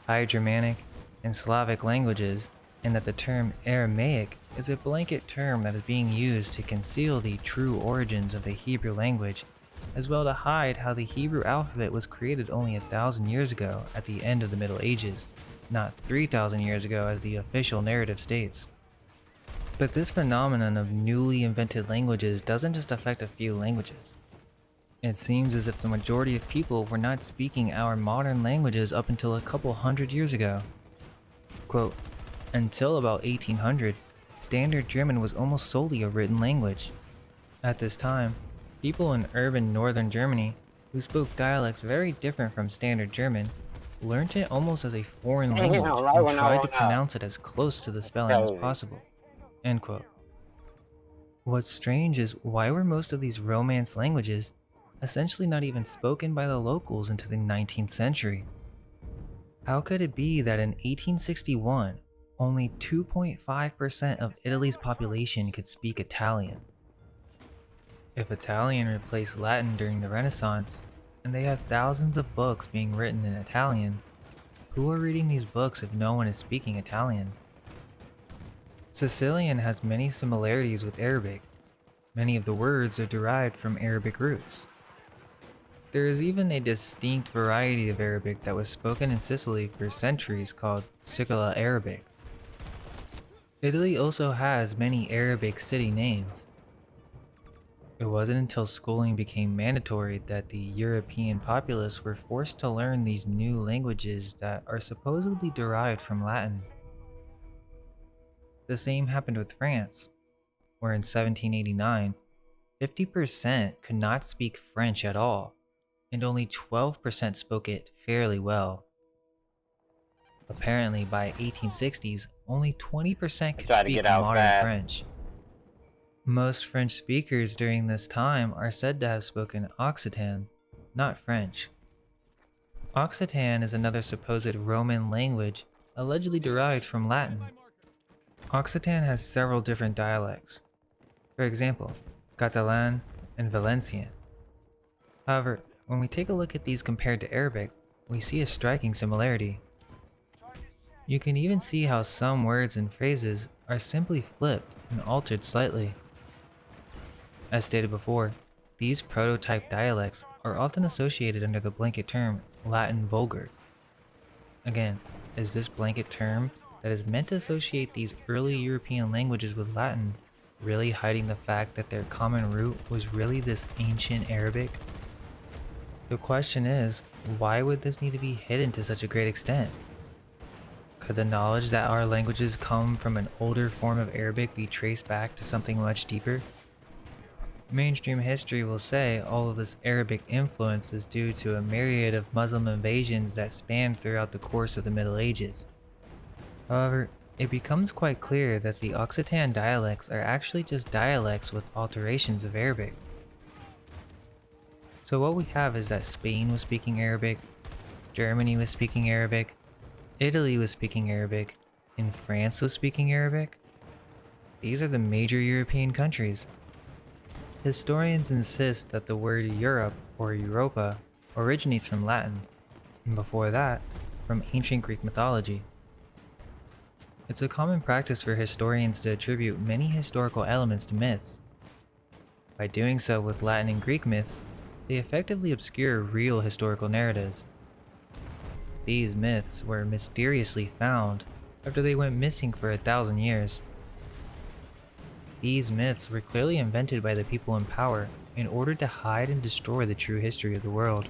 High Germanic, and Slavic languages, and that the term Aramaic is a blanket term that is being used to conceal the true origins of the Hebrew language as well to hide how the Hebrew alphabet was created only 1,000 years ago at the end of the Middle Ages, not 3,000 years ago as the official narrative states. But this phenomenon of newly invented languages doesn't just affect a few languages. It seems as if the majority of people were not speaking our modern languages up until a couple hundred years ago. Quote, until about 1800, Standard German was almost solely a written language. At this time, people in urban northern Germany, who spoke dialects very different from Standard German, learned it almost as a foreign Damn, language right and when I tried to woke up. pronounce it as close to the spelling as crazy. possible. End quote. What's strange is why were most of these Romance languages essentially not even spoken by the locals until the 19th century? How could it be that in 1861, only 2.5% of Italy's population could speak Italian? If Italian replaced Latin during the Renaissance, and they have thousands of books being written in Italian, who are reading these books if no one is speaking Italian? Sicilian has many similarities with Arabic. Many of the words are derived from Arabic roots. There is even a distinct variety of Arabic that was spoken in Sicily for centuries called Sicola Arabic. Italy also has many Arabic city names. It wasn't until schooling became mandatory that the European populace were forced to learn these new languages that are supposedly derived from Latin. The same happened with France, where in 1789, 50% could not speak French at all, and only 12% spoke it fairly well. Apparently, by 1860s, only 20% could Try to speak get out modern fast. French. Most French speakers during this time are said to have spoken Occitan, not French. Occitan is another supposed Roman language allegedly derived from Latin. Occitan has several different dialects. For example, Catalan and Valencian. However, when we take a look at these compared to Arabic, we see a striking similarity. You can even see how some words and phrases are simply flipped and altered slightly. As stated before, these prototype dialects are often associated under the blanket term Latin Vulgar. Again, is this blanket term that is meant to associate these early European languages with Latin really hiding the fact that their common root was really this ancient Arabic? The question is, why would this need to be hidden to such a great extent? Could the knowledge that our languages come from an older form of Arabic be traced back to something much deeper? Mainstream history will say all of this Arabic influence is due to a myriad of Muslim invasions that spanned throughout the course of the Middle Ages. However, it becomes quite clear that the Occitan dialects are actually just dialects with alterations of Arabic. So what we have is that Spain was speaking Arabic, Germany was speaking Arabic, Italy was speaking Arabic, and France was speaking Arabic. These are the major European countries. Historians insist that the word Europe or Europa originates from Latin, and before that, from ancient Greek mythology. It's a common practice for historians to attribute many historical elements to myths. By doing so with Latin and Greek myths, they effectively obscure real historical narratives. These myths were mysteriously found after they went missing for 1,000 years. These myths were clearly invented by the people in power in order to hide and destroy the true history of the world.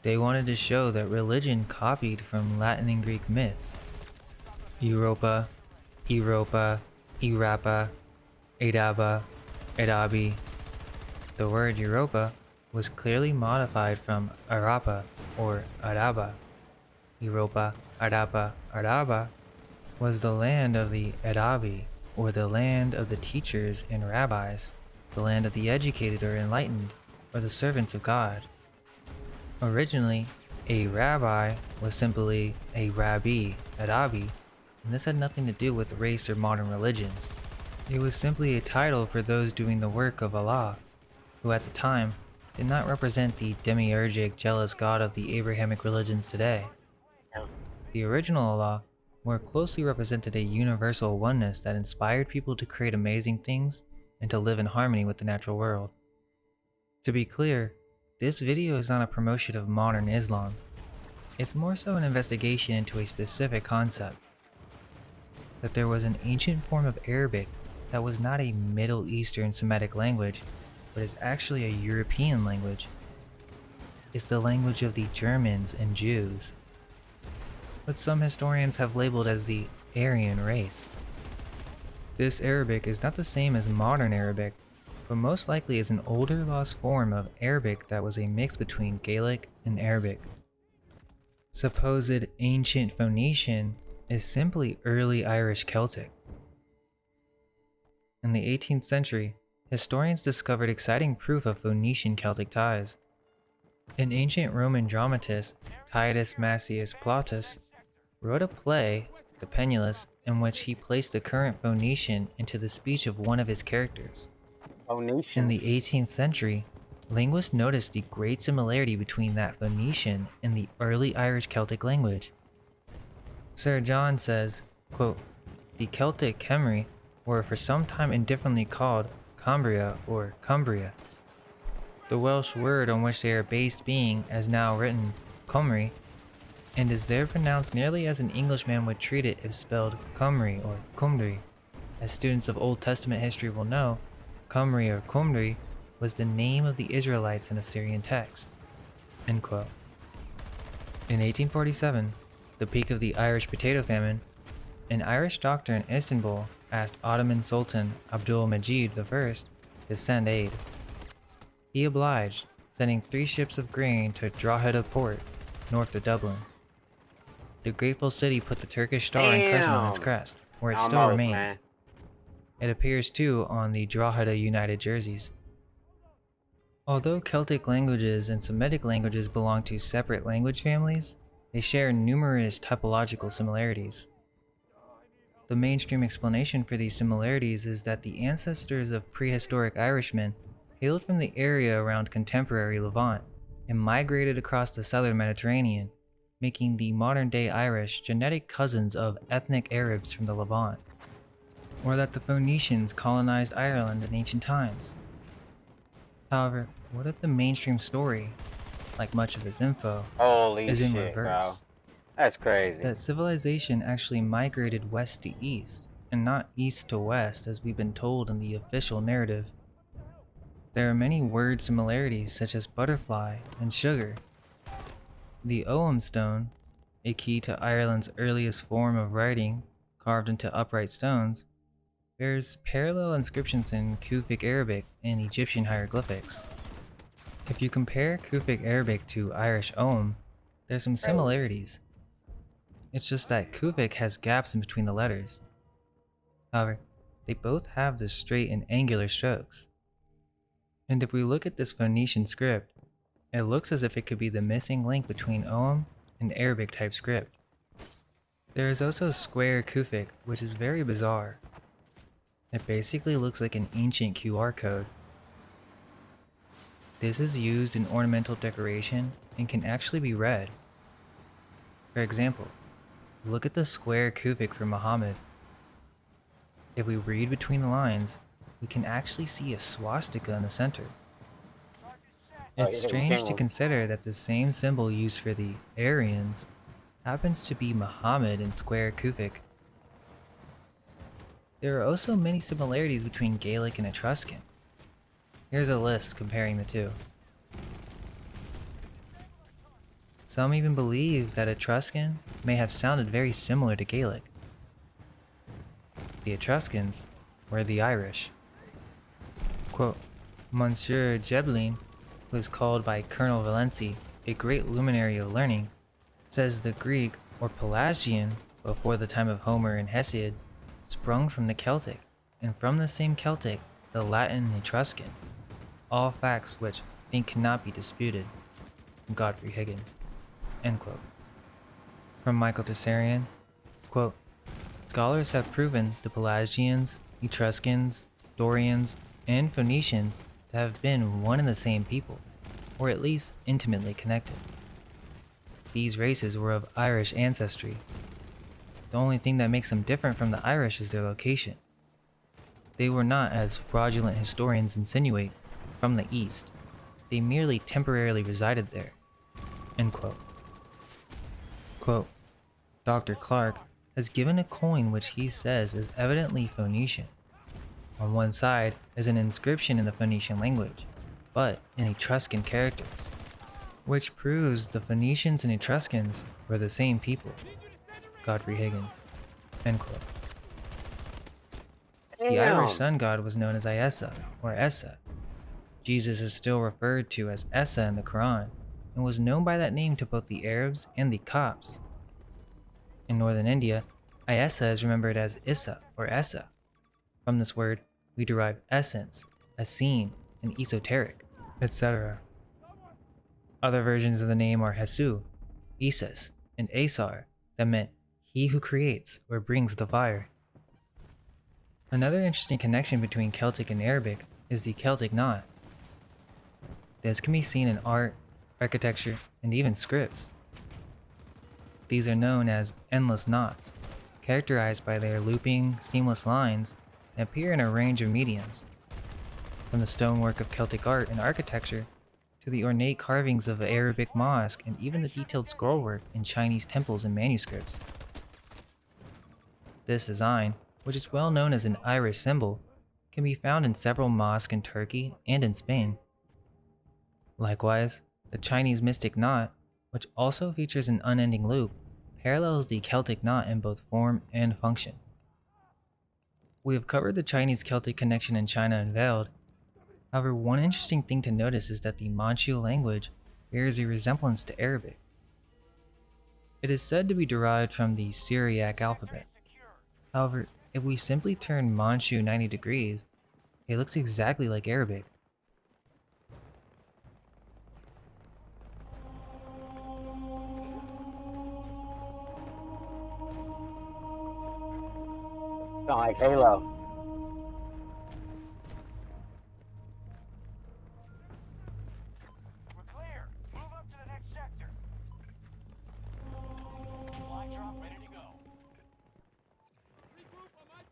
They wanted to show that religion copied from Latin and Greek myths. Europa, Europa, Irapa, Edaba, Edabi. The word Europa was clearly modified from Arapa or Araba. Europa, Arapa, Araba was the land of the Edabi, or the land of the teachers and rabbis, the land of the educated or enlightened, or the servants of God. Originally, a rabbi was simply a rabbi, Edabi, and this had nothing to do with race or modern religions. It was simply a title for those doing the work of Allah, who at the time did not represent the demiurgic, jealous God of the Abrahamic religions today. The original Allah more closely represented a universal oneness that inspired people to create amazing things and to live in harmony with the natural world. To be clear, this video is not a promotion of modern Islam. It's more so an investigation into a specific concept. That there was an ancient form of Arabic that was not a Middle Eastern Semitic language, but is actually a European language. It's the language of the Germans and Jews, what some historians have labeled as the Aryan race. This Arabic is not the same as modern Arabic, but most likely is an older lost form of Arabic that was a mix between Gaelic and Arabic. Supposed ancient Phoenician is simply early Irish Celtic. In the 18th century, historians discovered exciting proof of Phoenician Celtic ties. An ancient Roman dramatist, Titus Macius Plautus, wrote a play, The Penniless, in which he placed the current Phoenician into the speech of one of his characters. In the 18th century, linguists noticed the great similarity between that Phoenician and the early Irish Celtic language. Sir John says, quote, "The Celtic Cymry were for some time indifferently called Cambria or Cumbria. The Welsh word on which they are based being, as now written, Cymru, and is there pronounced nearly as an Englishman would treat it if spelled Cymru or Cymru. As students of Old Testament history will know, Cymru or Cymru was the name of the Israelites in Assyrian text." End quote. In 1847, the peak of the Irish potato famine, an Irish doctor in Istanbul asked Ottoman Sultan Abdul Majid I to send aid. He obliged, sending 3 ships of grain to Drogheda port, north of Dublin. The grateful city put the Turkish star and crescent on its crest, where it still Almost, remains. man. It appears too on the Drogheda United jerseys. Although Celtic languages and Semitic languages belong to separate language families, they share numerous typological similarities. The mainstream explanation for these similarities is that the ancestors of prehistoric Irishmen hailed from the area around contemporary Levant and migrated across the southern Mediterranean, making the modern-day Irish genetic cousins of ethnic Arabs from the Levant, or that the Phoenicians colonized Ireland in ancient times. However, what if the mainstream story, like much of this info, Holy is in shit, reverse? bro. That's crazy. That civilization actually migrated west to east, and not east to west as we've been told in the official narrative. There are many word similarities such as butterfly and sugar. The Ogham stone, a key to Ireland's earliest form of writing carved into upright stones, bears parallel inscriptions in Kufic Arabic and Egyptian hieroglyphics. If you compare Kufic Arabic to Irish Ogham, there's some similarities. It's just that Kufic has gaps in between the letters. However, they both have the straight and angular strokes. And if we look at this Phoenician script, it looks as if it could be the missing link between Ogham and Arabic type script. There is also Square Kufic, which is very bizarre. It basically looks like an ancient QR code. This is used in ornamental decoration and can actually be read. For example, look at the Square Kufic for Muhammad. If we read between the lines, we can actually see a swastika in the center. It's strange to consider that the same symbol used for the Aryans happens to be Muhammad in Square Kufic. There are also many similarities between Gaelic and Etruscan. Here's a list comparing the two. Some even believe that Etruscan may have sounded very similar to Gaelic. The Etruscans were the Irish. Quote, Monsieur Gebelin, who is called by Colonel Valency a great luminary of learning, says the Greek or Pelasgian before the time of Homer and Hesiod sprung from the Celtic, and from the same Celtic the Latin and Etruscan, all facts which I think cannot be disputed. From Godfrey Higgins. End quote. From Michael Tessarian, quote, scholars have proven the Pelasgians, Etruscans, Dorians, and Phoenicians to have been one and the same people, or at least intimately connected. These races were of Irish ancestry. The only thing that makes them different from the Irish is their location. They were not, as fraudulent historians insinuate, from the east, they merely temporarily resided there. End quote. Quote, Dr. Clark has given a coin which he says is evidently Phoenician. On one side is an inscription in the Phoenician language, but in Etruscan characters, which proves the Phoenicians and Etruscans were the same people. Godfrey Higgins. End quote. The Irish sun god was known as Iesa, or Essa. Jesus is still referred to as Essa in the Quran, and was known by that name to both the Arabs and the Copts. In northern India, Iesa is remembered as Issa or Essa. From this word, we derive essence, asim, and esoteric, etc. Other versions of the name are Hesu, Isis, and Asar, that meant he who creates or brings the fire. Another interesting connection between Celtic and Arabic is the Celtic knot. This can be seen in art, architecture, and even scripts. These are known as endless knots, characterized by their looping, seamless lines that appear in a range of mediums. From the stonework of Celtic art and architecture, to the ornate carvings of the Arabic mosque and even the detailed scrollwork in Chinese temples and manuscripts. This design, which is well known as an Irish symbol, can be found in several mosques in Turkey and in Spain. Likewise, the Chinese mystic knot, which also features an unending loop, parallels the Celtic knot in both form and function. We have covered the Chinese-Celtic connection in China unveiled. However, one interesting thing to notice is that the Manchu language bears a resemblance to Arabic. It is said to be derived from the Syriac alphabet. However, if we simply turn Manchu 90 degrees, it looks exactly like Arabic. Sound like Halo. We're clear. Move up to the next sector. Supply drop ready to go.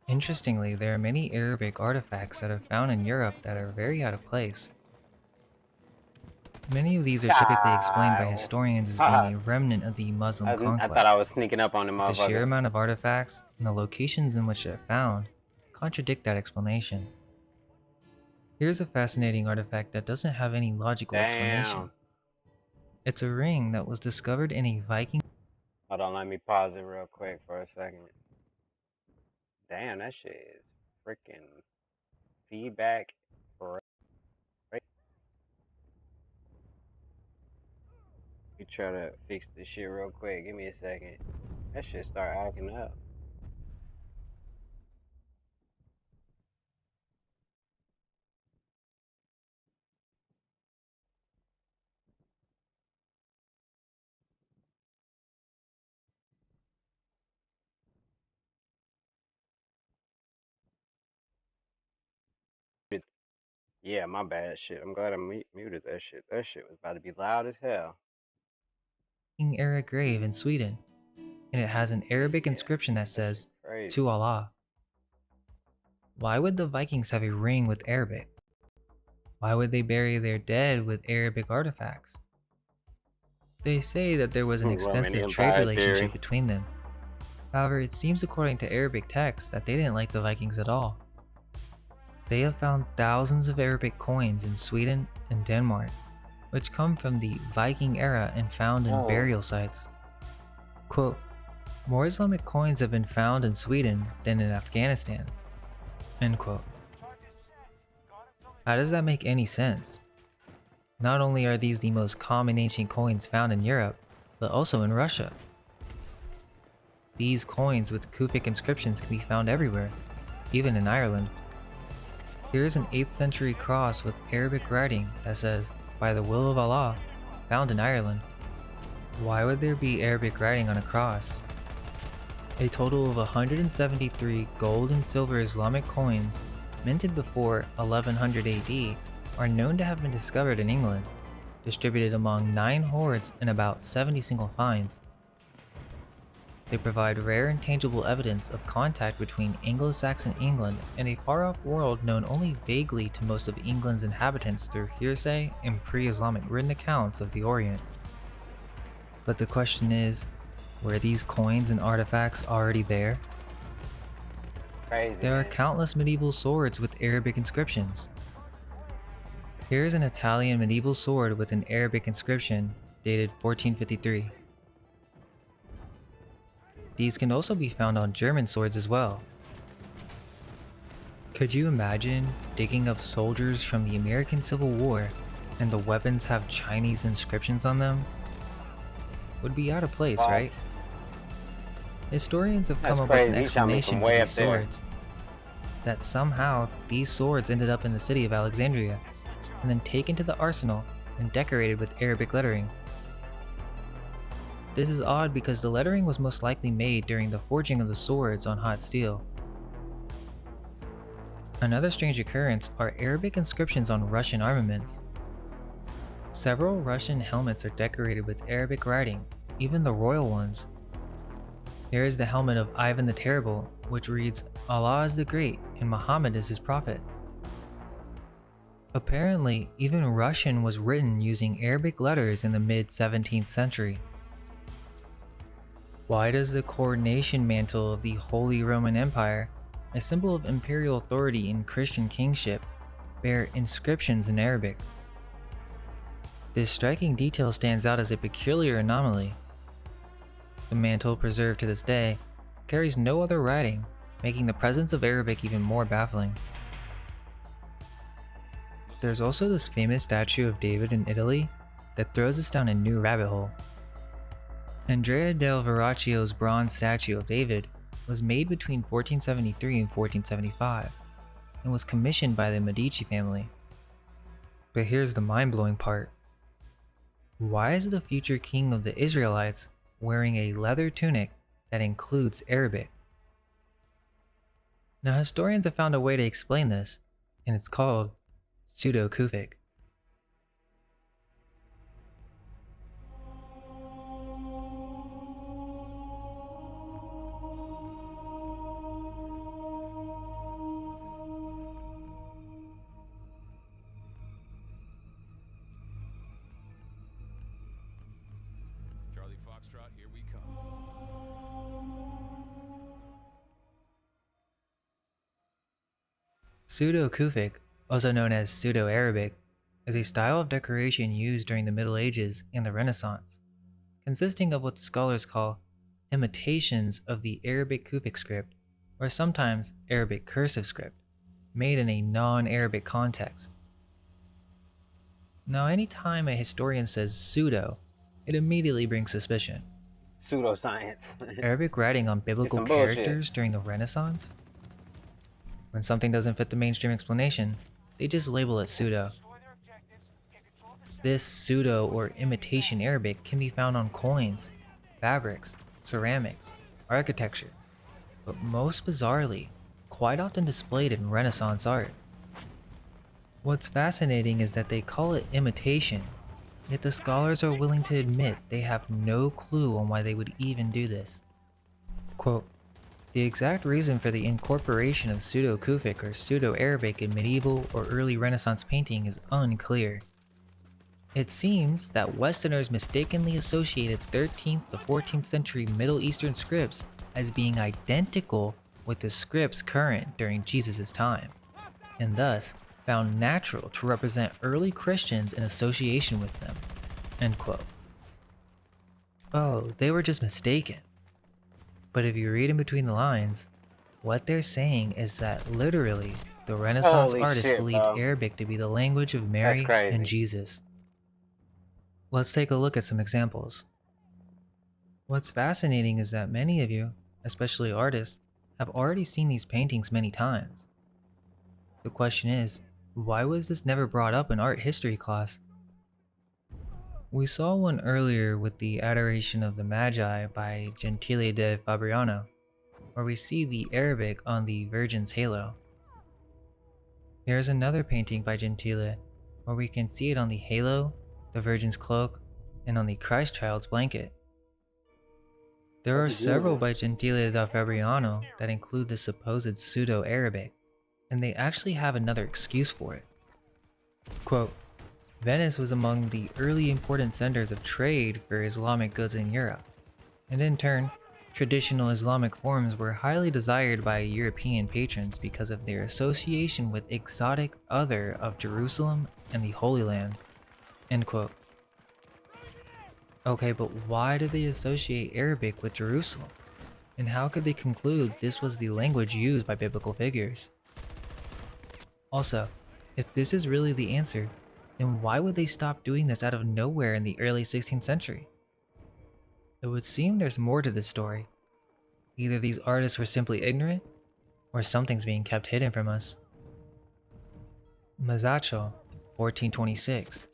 Interestingly, there are many Arabic artifacts that are found in Europe that are very out of place. Many of these are typically explained by historians as being a remnant of the Muslim I conquest. thought I was sneaking up on the The sheer motherfucker. amount of artifacts and the locations in which they're found contradict that explanation. Here's a fascinating artifact that doesn't have any logical explanation. Damn. It's a ring that was discovered in a Viking. Hold on, let me pause it real quick for a second. Damn, that shit is freaking feedback. We try to fix this shit real quick. Give me a second. That shit start acting up. Yeah, my bad shit. I'm glad I muted that shit. That shit was about to be loud as hell. Era grave in Sweden, and it has an Arabic Yeah, inscription that says, crazy. "To Allah." Why would the Vikings have a ring with Arabic? Why would they bury their dead with Arabic artifacts? They say that there was an Roman extensive trade Empire relationship theory. between them. However, it seems according to Arabic texts that they didn't like the Vikings at all. They have found thousands of Arabic coins in Sweden and Denmark, which come from the Viking era and found in Oh. burial sites. Quote, more Islamic coins have been found in Sweden than in Afghanistan. End quote. How does that make any sense? Not only are these the most common ancient coins found in Europe, but also in Russia. These coins with Kufic inscriptions can be found everywhere, even in Ireland. Here is an 8th century cross with Arabic writing that says, "By the will of Allah," found in Ireland. Why would there be Arabic writing on a cross? A total of 173 gold and silver Islamic coins, minted before 1100 AD, are known to have been discovered in England, distributed among 9 hoards and about 70 single finds. They provide rare and tangible evidence of contact between Anglo-Saxon England and a far-off world known only vaguely to most of England's inhabitants through hearsay and pre-Islamic written accounts of the Orient. But the question is, were these coins and artifacts already there? Crazy. There are man. countless medieval swords with Arabic inscriptions. Here is an Italian medieval sword with an Arabic inscription dated 1453. These can also be found on German swords as well. Could you imagine digging up soldiers from the American Civil War and the weapons have Chinese inscriptions on them? Would be out of place, What? right? Historians have That's come up with an crazy. He shot me explanation from for way these up there. swords. That somehow these swords ended up in the city of Alexandria and then taken to the arsenal and decorated with Arabic lettering. This is odd because the lettering was most likely made during the forging of the swords on hot steel. Another strange occurrence are Arabic inscriptions on Russian armaments. Several Russian helmets are decorated with Arabic writing, even the royal ones. Here is the helmet of Ivan the Terrible, which reads, "Allah is the Great and Muhammad is his prophet." Apparently, even Russian was written using Arabic letters in the mid-17th century. Why does the coronation mantle of the Holy Roman Empire, a symbol of imperial authority and Christian kingship, bear inscriptions in Arabic? This striking detail stands out as a peculiar anomaly. The mantle, preserved to this day, carries no other writing, making the presence of Arabic even more baffling. There's also this famous statue of David in Italy that throws us down a new rabbit hole. Andrea del Verrocchio's bronze statue of David was made between 1473 and 1475 and was commissioned by the Medici family. But here's the mind-blowing part. Why is the future king of the Israelites wearing a leather tunic that includes Arabic? Now historians have found a way to explain this, and it's called pseudo-Kufic. Charlie Foxtrot, here we come. Pseudo-Kufic, also known as Pseudo-Arabic, is a style of decoration used during the Middle Ages and the Renaissance, consisting of what the scholars call imitations of the Arabic Kufic script, or sometimes Arabic cursive script, made in a non-Arabic context. Now, anytime a historian says pseudo, it immediately brings suspicion. Pseudoscience. Arabic writing on biblical some bullshit. characters during the Renaissance? When something doesn't fit the mainstream explanation, they just label it pseudo. This pseudo or imitation Arabic can be found on coins, fabrics, ceramics, architecture, but most bizarrely, quite often displayed in Renaissance art. What's fascinating is that they call it imitation, yet the scholars are willing to admit they have no clue on why they would even do this. Quote, "The exact reason for the incorporation of pseudo-Kufic or pseudo-Arabic in medieval or early Renaissance painting is unclear. It seems that Westerners mistakenly associated 13th to 14th century Middle Eastern scripts as being identical with the scripts current during Jesus' time, and thus found natural to represent early Christians in association with them." End quote. Oh, they were just mistaken. But if you read in between the lines, what they're saying is that literally the Renaissance Holy artists shit, believed bro. Arabic to be the language of Mary crazy. and Jesus. Let's take a look at some examples. What's fascinating is that many of you, especially artists, have already seen these paintings many times. The question is, why was this never brought up in art history class? We saw one earlier with the Adoration of the Magi by Gentile de Fabriano, where we see the Arabic on the Virgin's halo. Here's another painting by Gentile, where we can see it on the halo, the Virgin's cloak, and on the Christ Child's blanket. There are several Jesus. by Gentile da Fabriano that include the supposed pseudo-Arabic, and they actually have another excuse for it. Quote, Venice was among the early important centers of trade for Islamic goods in Europe, and in turn, traditional Islamic forms were highly desired by European patrons because of their association with exotic other of Jerusalem and the Holy Land. End quote. Okay, but why did they associate Arabic with Jerusalem? And how could they conclude this was the language used by biblical figures? Also, if this is really the answer, then why would they stop doing this out of nowhere in the early 16th century? It would seem there's more to this story. Either these artists were simply ignorant, or something's being kept hidden from us. Mazzacho, 1426.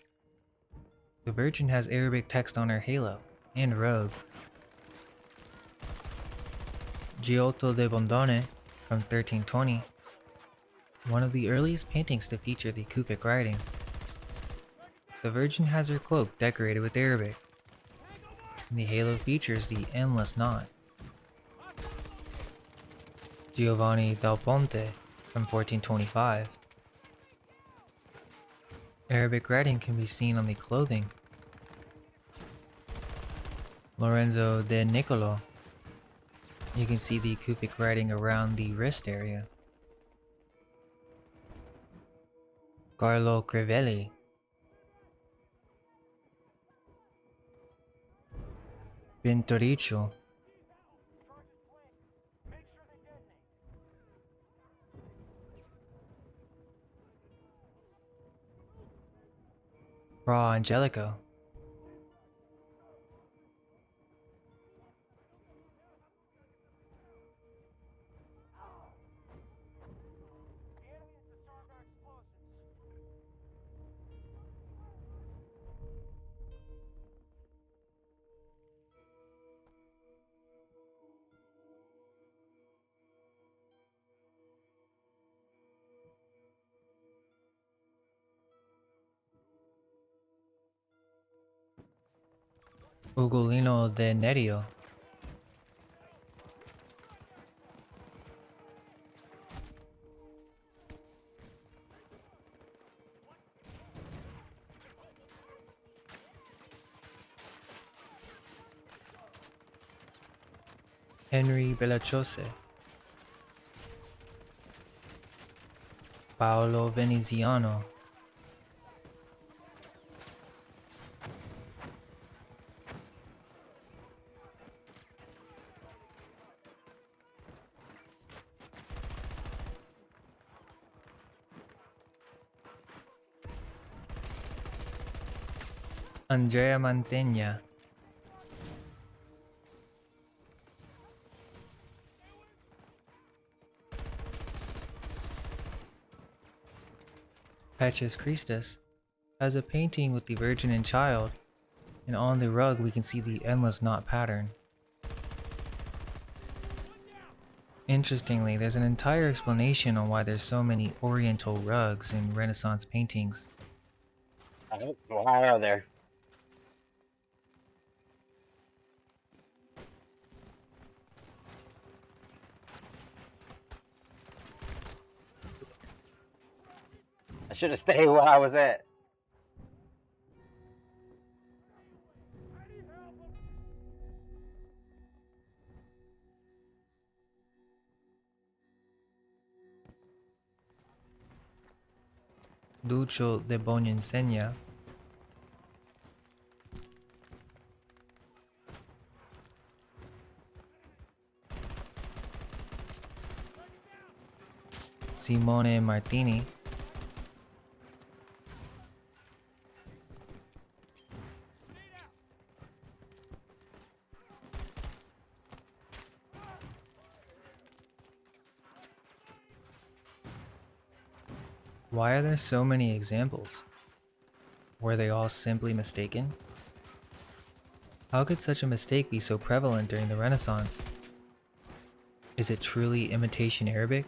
The Virgin has Arabic text on her halo and robe. Giotto de Bondone, from 1320. One of the earliest paintings to feature the Kufic writing. The Virgin has her cloak decorated with Arabic. And the halo features the endless knot. Giovanni dal Ponte, from 1425. Arabic writing can be seen on the clothing. Lorenzo de Nicolo. You can see the Kufic writing around the wrist area. Carlo Crivelli. Pinturicchio. Fra Angelico. Ugolino de Nerio. Henry Bellacciose. Paolo Veneziano. Andrea Mantegna. Petrus Christus has a painting with the Virgin and Child, and on the rug we can see the endless knot pattern. Interestingly, there's an entire explanation on why there's so many Oriental rugs in Renaissance paintings. Why are there? I should have stayed where I was at. Duccio de Boninsegna. Simone Martini. Why are there so many examples? Were they all simply mistaken? How could such a mistake be so prevalent during the Renaissance? Is it truly imitation Arabic?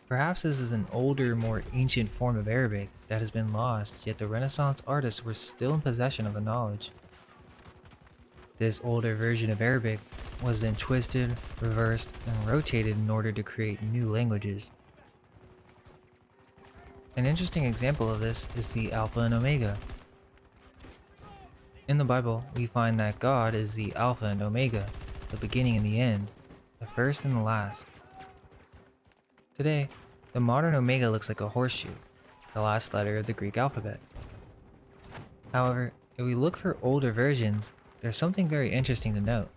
Perhaps this is an older, more ancient form of Arabic that has been lost, yet the Renaissance artists were still in possession of the knowledge. This older version of Arabic was then twisted, reversed, and rotated in order to create new languages. An interesting example of this is the Alpha and Omega. In the Bible, we find that God is the Alpha and Omega, the beginning and the end, the first and the last. Today, the modern Omega looks like a horseshoe, the last letter of the Greek alphabet. However, if we look for older versions, there's something very interesting to note.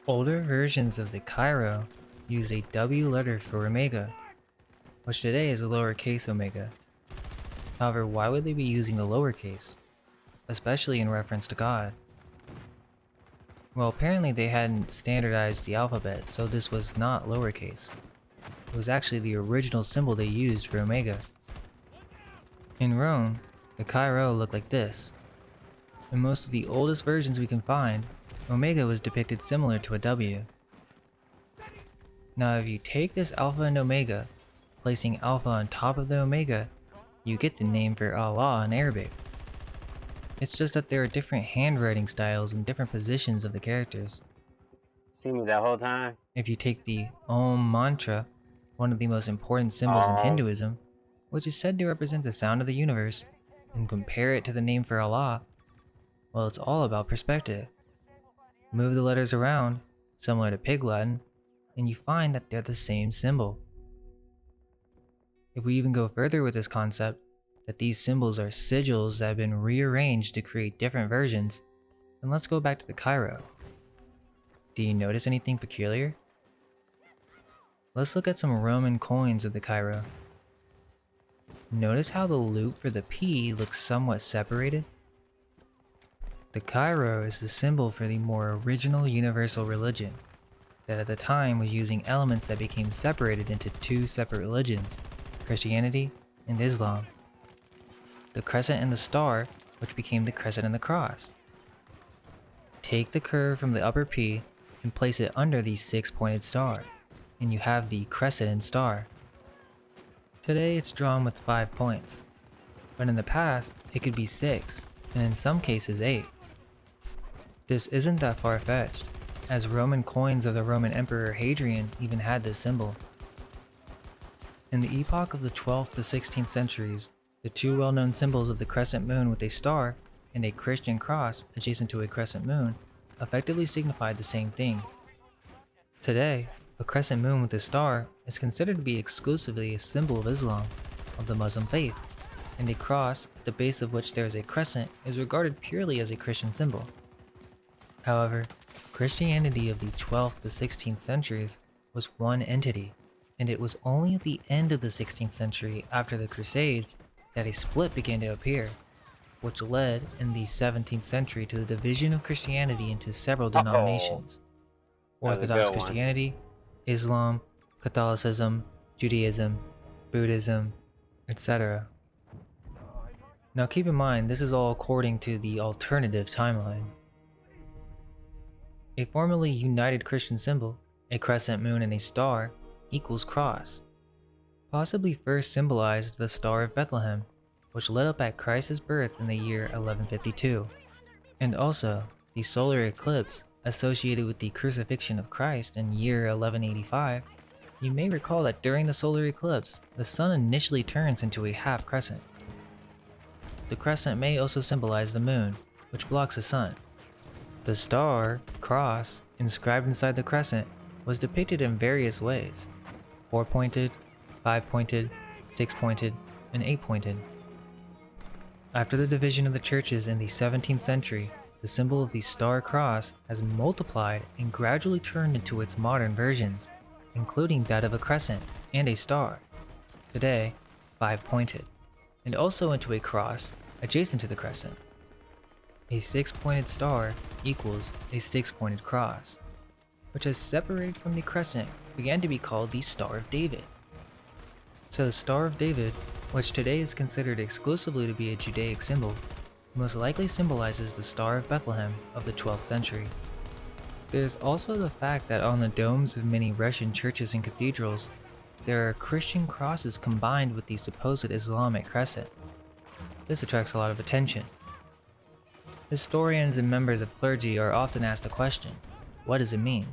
Older versions of the Chi-Rho use a W letter for Omega, which today is a lowercase omega. However, why would they be using the lowercase, especially in reference to God? Well, apparently they hadn't standardized the alphabet, so this was not lowercase. It was actually the original symbol they used for Omega. In Rome, the Chi-Rho looked like this. In most of the oldest versions we can find, Omega was depicted similar to a W. Now if you take this Alpha and Omega, placing Alpha on top of the Omega, you get the name for Allah in Arabic. It's just that there are different handwriting styles and different positions of the characters. See me that whole time? If you take the Om mantra, one of the most important symbols in Hinduism, which is said to represent the sound of the universe, and compare it to the name for Allah, well, it's all about perspective. Move the letters around, similar to Pig Latin, and you find that they're the same symbol. If we even go further with this concept, that these symbols are sigils that have been rearranged to create different versions, then let's go back to the Chi-Rho. Do you notice anything peculiar? Let's look at some Roman coins of the Chi-Rho. Notice how the loop for the P looks somewhat separated? The Chi-Rho is the symbol for the more original universal religion, that at the time was using elements that became separated into two separate religions, Christianity and Islam. The crescent and the star, which became the crescent and the cross. Take the curve from the upper P and place it under the six-pointed star, and you have the crescent and star. Today it's drawn with 5 points, but in the past it could be 6, and in some cases 8. This isn't that far-fetched, as Roman coins of the Roman Emperor Hadrian even had this symbol. In the epoch of the 12th to 16th centuries, the two well-known symbols of the crescent moon with a star and a Christian cross adjacent to a crescent moon effectively signified the same thing. Today, a crescent moon with a star is considered to be exclusively a symbol of Islam, of the Muslim faith, and a cross at the base of which there is a crescent is regarded purely as a Christian symbol. However, Christianity of the 12th to 16th centuries was one entity, and it was only at the end of the 16th century after the Crusades that a split began to appear, which led in the 17th century to the division of Christianity into several denominations: Orthodox Christianity, Islam, Catholicism, Judaism, Buddhism, etc. Now keep in mind, this is all according to the alternative timeline. A formerly united Christian symbol, a crescent moon and a star, equals cross. Possibly first symbolized the Star of Bethlehem, which lit up at Christ's birth in the year 1152, and also the solar eclipse associated with the crucifixion of Christ in year 1185. You may recall that during the solar eclipse, the sun initially turns into a half crescent. The crescent may also symbolize the moon, which blocks the sun. The star, cross, inscribed inside the crescent was depicted in various ways: 4-pointed, 5-pointed, 6-pointed, and 8-pointed. After the division of the churches in the 17th century, the symbol of the star cross has multiplied and gradually turned into its modern versions, including that of a crescent and a star, today 5-pointed, and also into a cross adjacent to the crescent. A 6-pointed star equals a 6-pointed cross, which has separated from the crescent began to be called the Star of David. So the Star of David, which today is considered exclusively to be a Judaic symbol, most likely symbolizes the Star of Bethlehem of the 12th century. There's also the fact that on the domes of many Russian churches and cathedrals, there are Christian crosses combined with the supposed Islamic crescent. This attracts a lot of attention. Historians and members of clergy are often asked the question, what does it mean?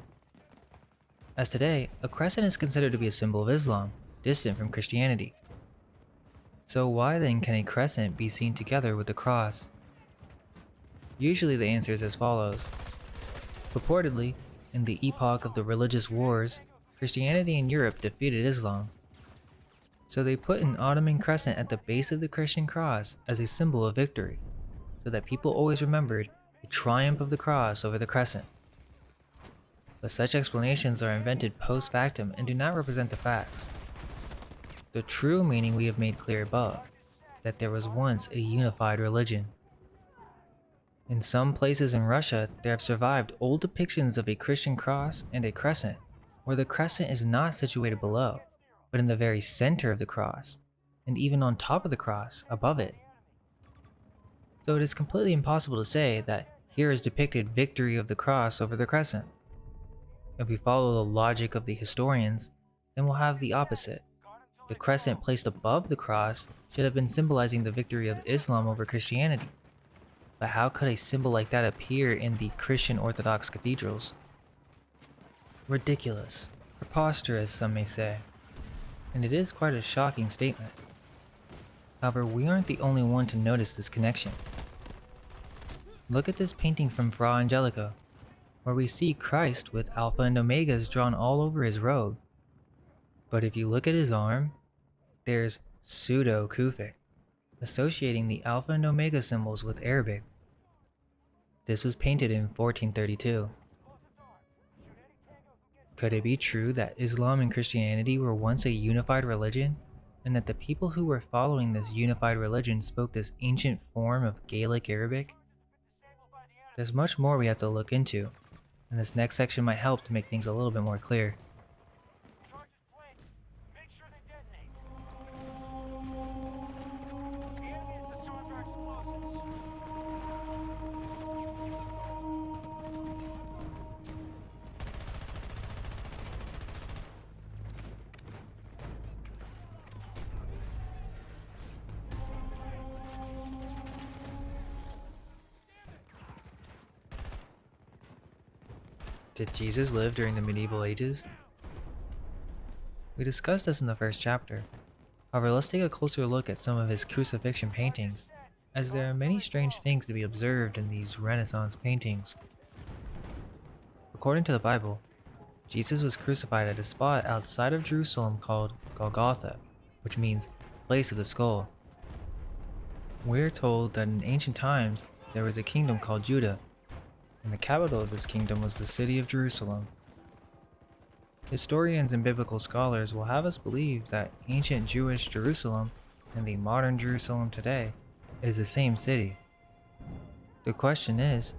As today, a crescent is considered to be a symbol of Islam, distant from Christianity. So why then can a crescent be seen together with the cross? Usually the answer is as follows. Purportedly, in the epoch of the religious wars, Christianity in Europe defeated Islam. So they put an Ottoman crescent at the base of the Christian cross as a symbol of victory, so that people always remembered the triumph of the cross over the crescent. But such explanations are invented post factum and do not represent the facts. The true meaning we have made clear above, that there was once a unified religion. In some places in Russia, there have survived old depictions of a Christian cross and a crescent, where the crescent is not situated below, but in the very center of the cross, and even on top of the cross, above it. So it is completely impossible to say that here is depicted victory of the cross over the crescent. If we follow the logic of the historians, then we'll have the opposite. The crescent placed above the cross should have been symbolizing the victory of Islam over Christianity. But how could a symbol like that appear in the Christian Orthodox cathedrals? Ridiculous, preposterous, some may say. And it is quite a shocking statement. However, we aren't the only one to notice this connection. Look at this painting from Fra Angelico, where we see Christ with Alpha and Omegas drawn all over his robe. But if you look at his arm, there's pseudo-Kufic, associating the Alpha and Omega symbols with Arabic. This was painted in 1432. Could it be true that Islam and Christianity were once a unified religion, and that the people who were following this unified religion spoke this ancient form of Gaelic Arabic? There's much more we have to look into, and this next section might help to make things a little bit more clear. Charges placed. Make sure they detonate. The enemy is discharged our explosives. Did Jesus live during the medieval ages? We discussed this in the first chapter. However, let's take a closer look at some of his crucifixion paintings, as there are many strange things to be observed in these Renaissance paintings. According to the Bible, Jesus was crucified at a spot outside of Jerusalem called Golgotha, which means place of the skull. We're told that in ancient times there was a kingdom called Judah, and the capital of this kingdom was the city of Jerusalem. Historians and biblical scholars will have us believe that ancient Jewish Jerusalem and the modern Jerusalem today is the same city. The question is,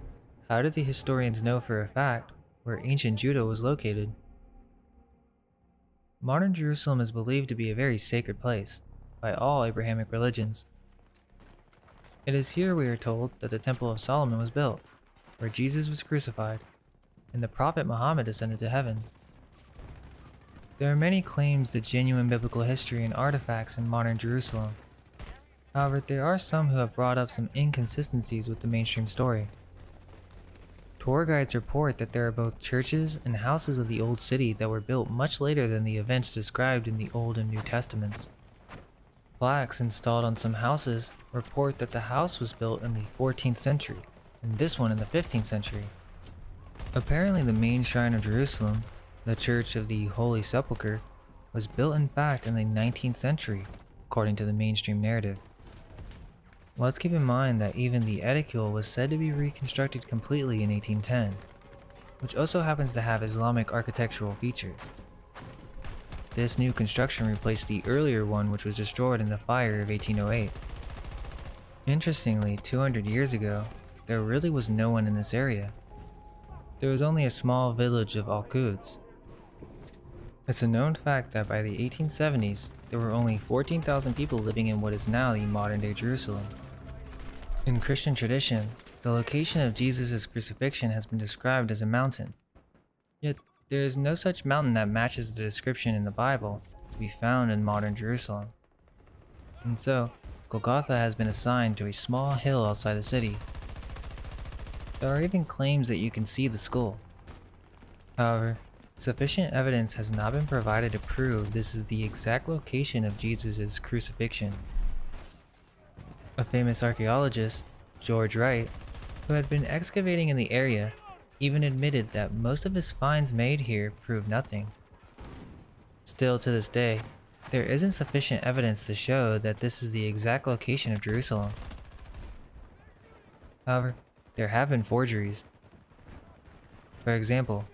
how did the historians know for a fact where ancient Judah was located? Modern Jerusalem is believed to be a very sacred place by all Abrahamic religions. It is here, we are told, that the Temple of Solomon was built, where Jesus was crucified, and the Prophet Muhammad ascended to heaven. There are many claims to genuine biblical history and artifacts in modern Jerusalem. However, there are some who have brought up some inconsistencies with the mainstream story. Tour guides report that there are both churches and houses of the Old City that were built much later than the events described in the Old and New Testaments. Plaques installed on some houses report that the house was built in the 14th century, and this one in the 15th century. Apparently the main shrine of Jerusalem, the Church of the Holy Sepulchre, was built in fact in the 19th century, according to the mainstream narrative. Let's keep in mind that even the Edicule was said to be reconstructed completely in 1810, which also happens to have Islamic architectural features. This new construction replaced the earlier one, which was destroyed in the fire of 1808. Interestingly, 200 years ago, there really was no one in this area. There was only a small village of Al-Quds. It's a known fact that by the 1870s, there were only 14,000 people living in what is now the modern-day Jerusalem. In Christian tradition, the location of Jesus' crucifixion has been described as a mountain. Yet, there is no such mountain that matches the description in the Bible to be found in modern Jerusalem. And so, Golgotha has been assigned to a small hill outside the city. There are even claims that you can see the skull. However, sufficient evidence has not been provided to prove this is the exact location of Jesus' crucifixion. A famous archaeologist, George Wright, who had been excavating in the area, even admitted that most of his finds made here prove nothing. Still to this day, there isn't sufficient evidence to show that this is the exact location of Jerusalem. However, there have been forgeries. For example,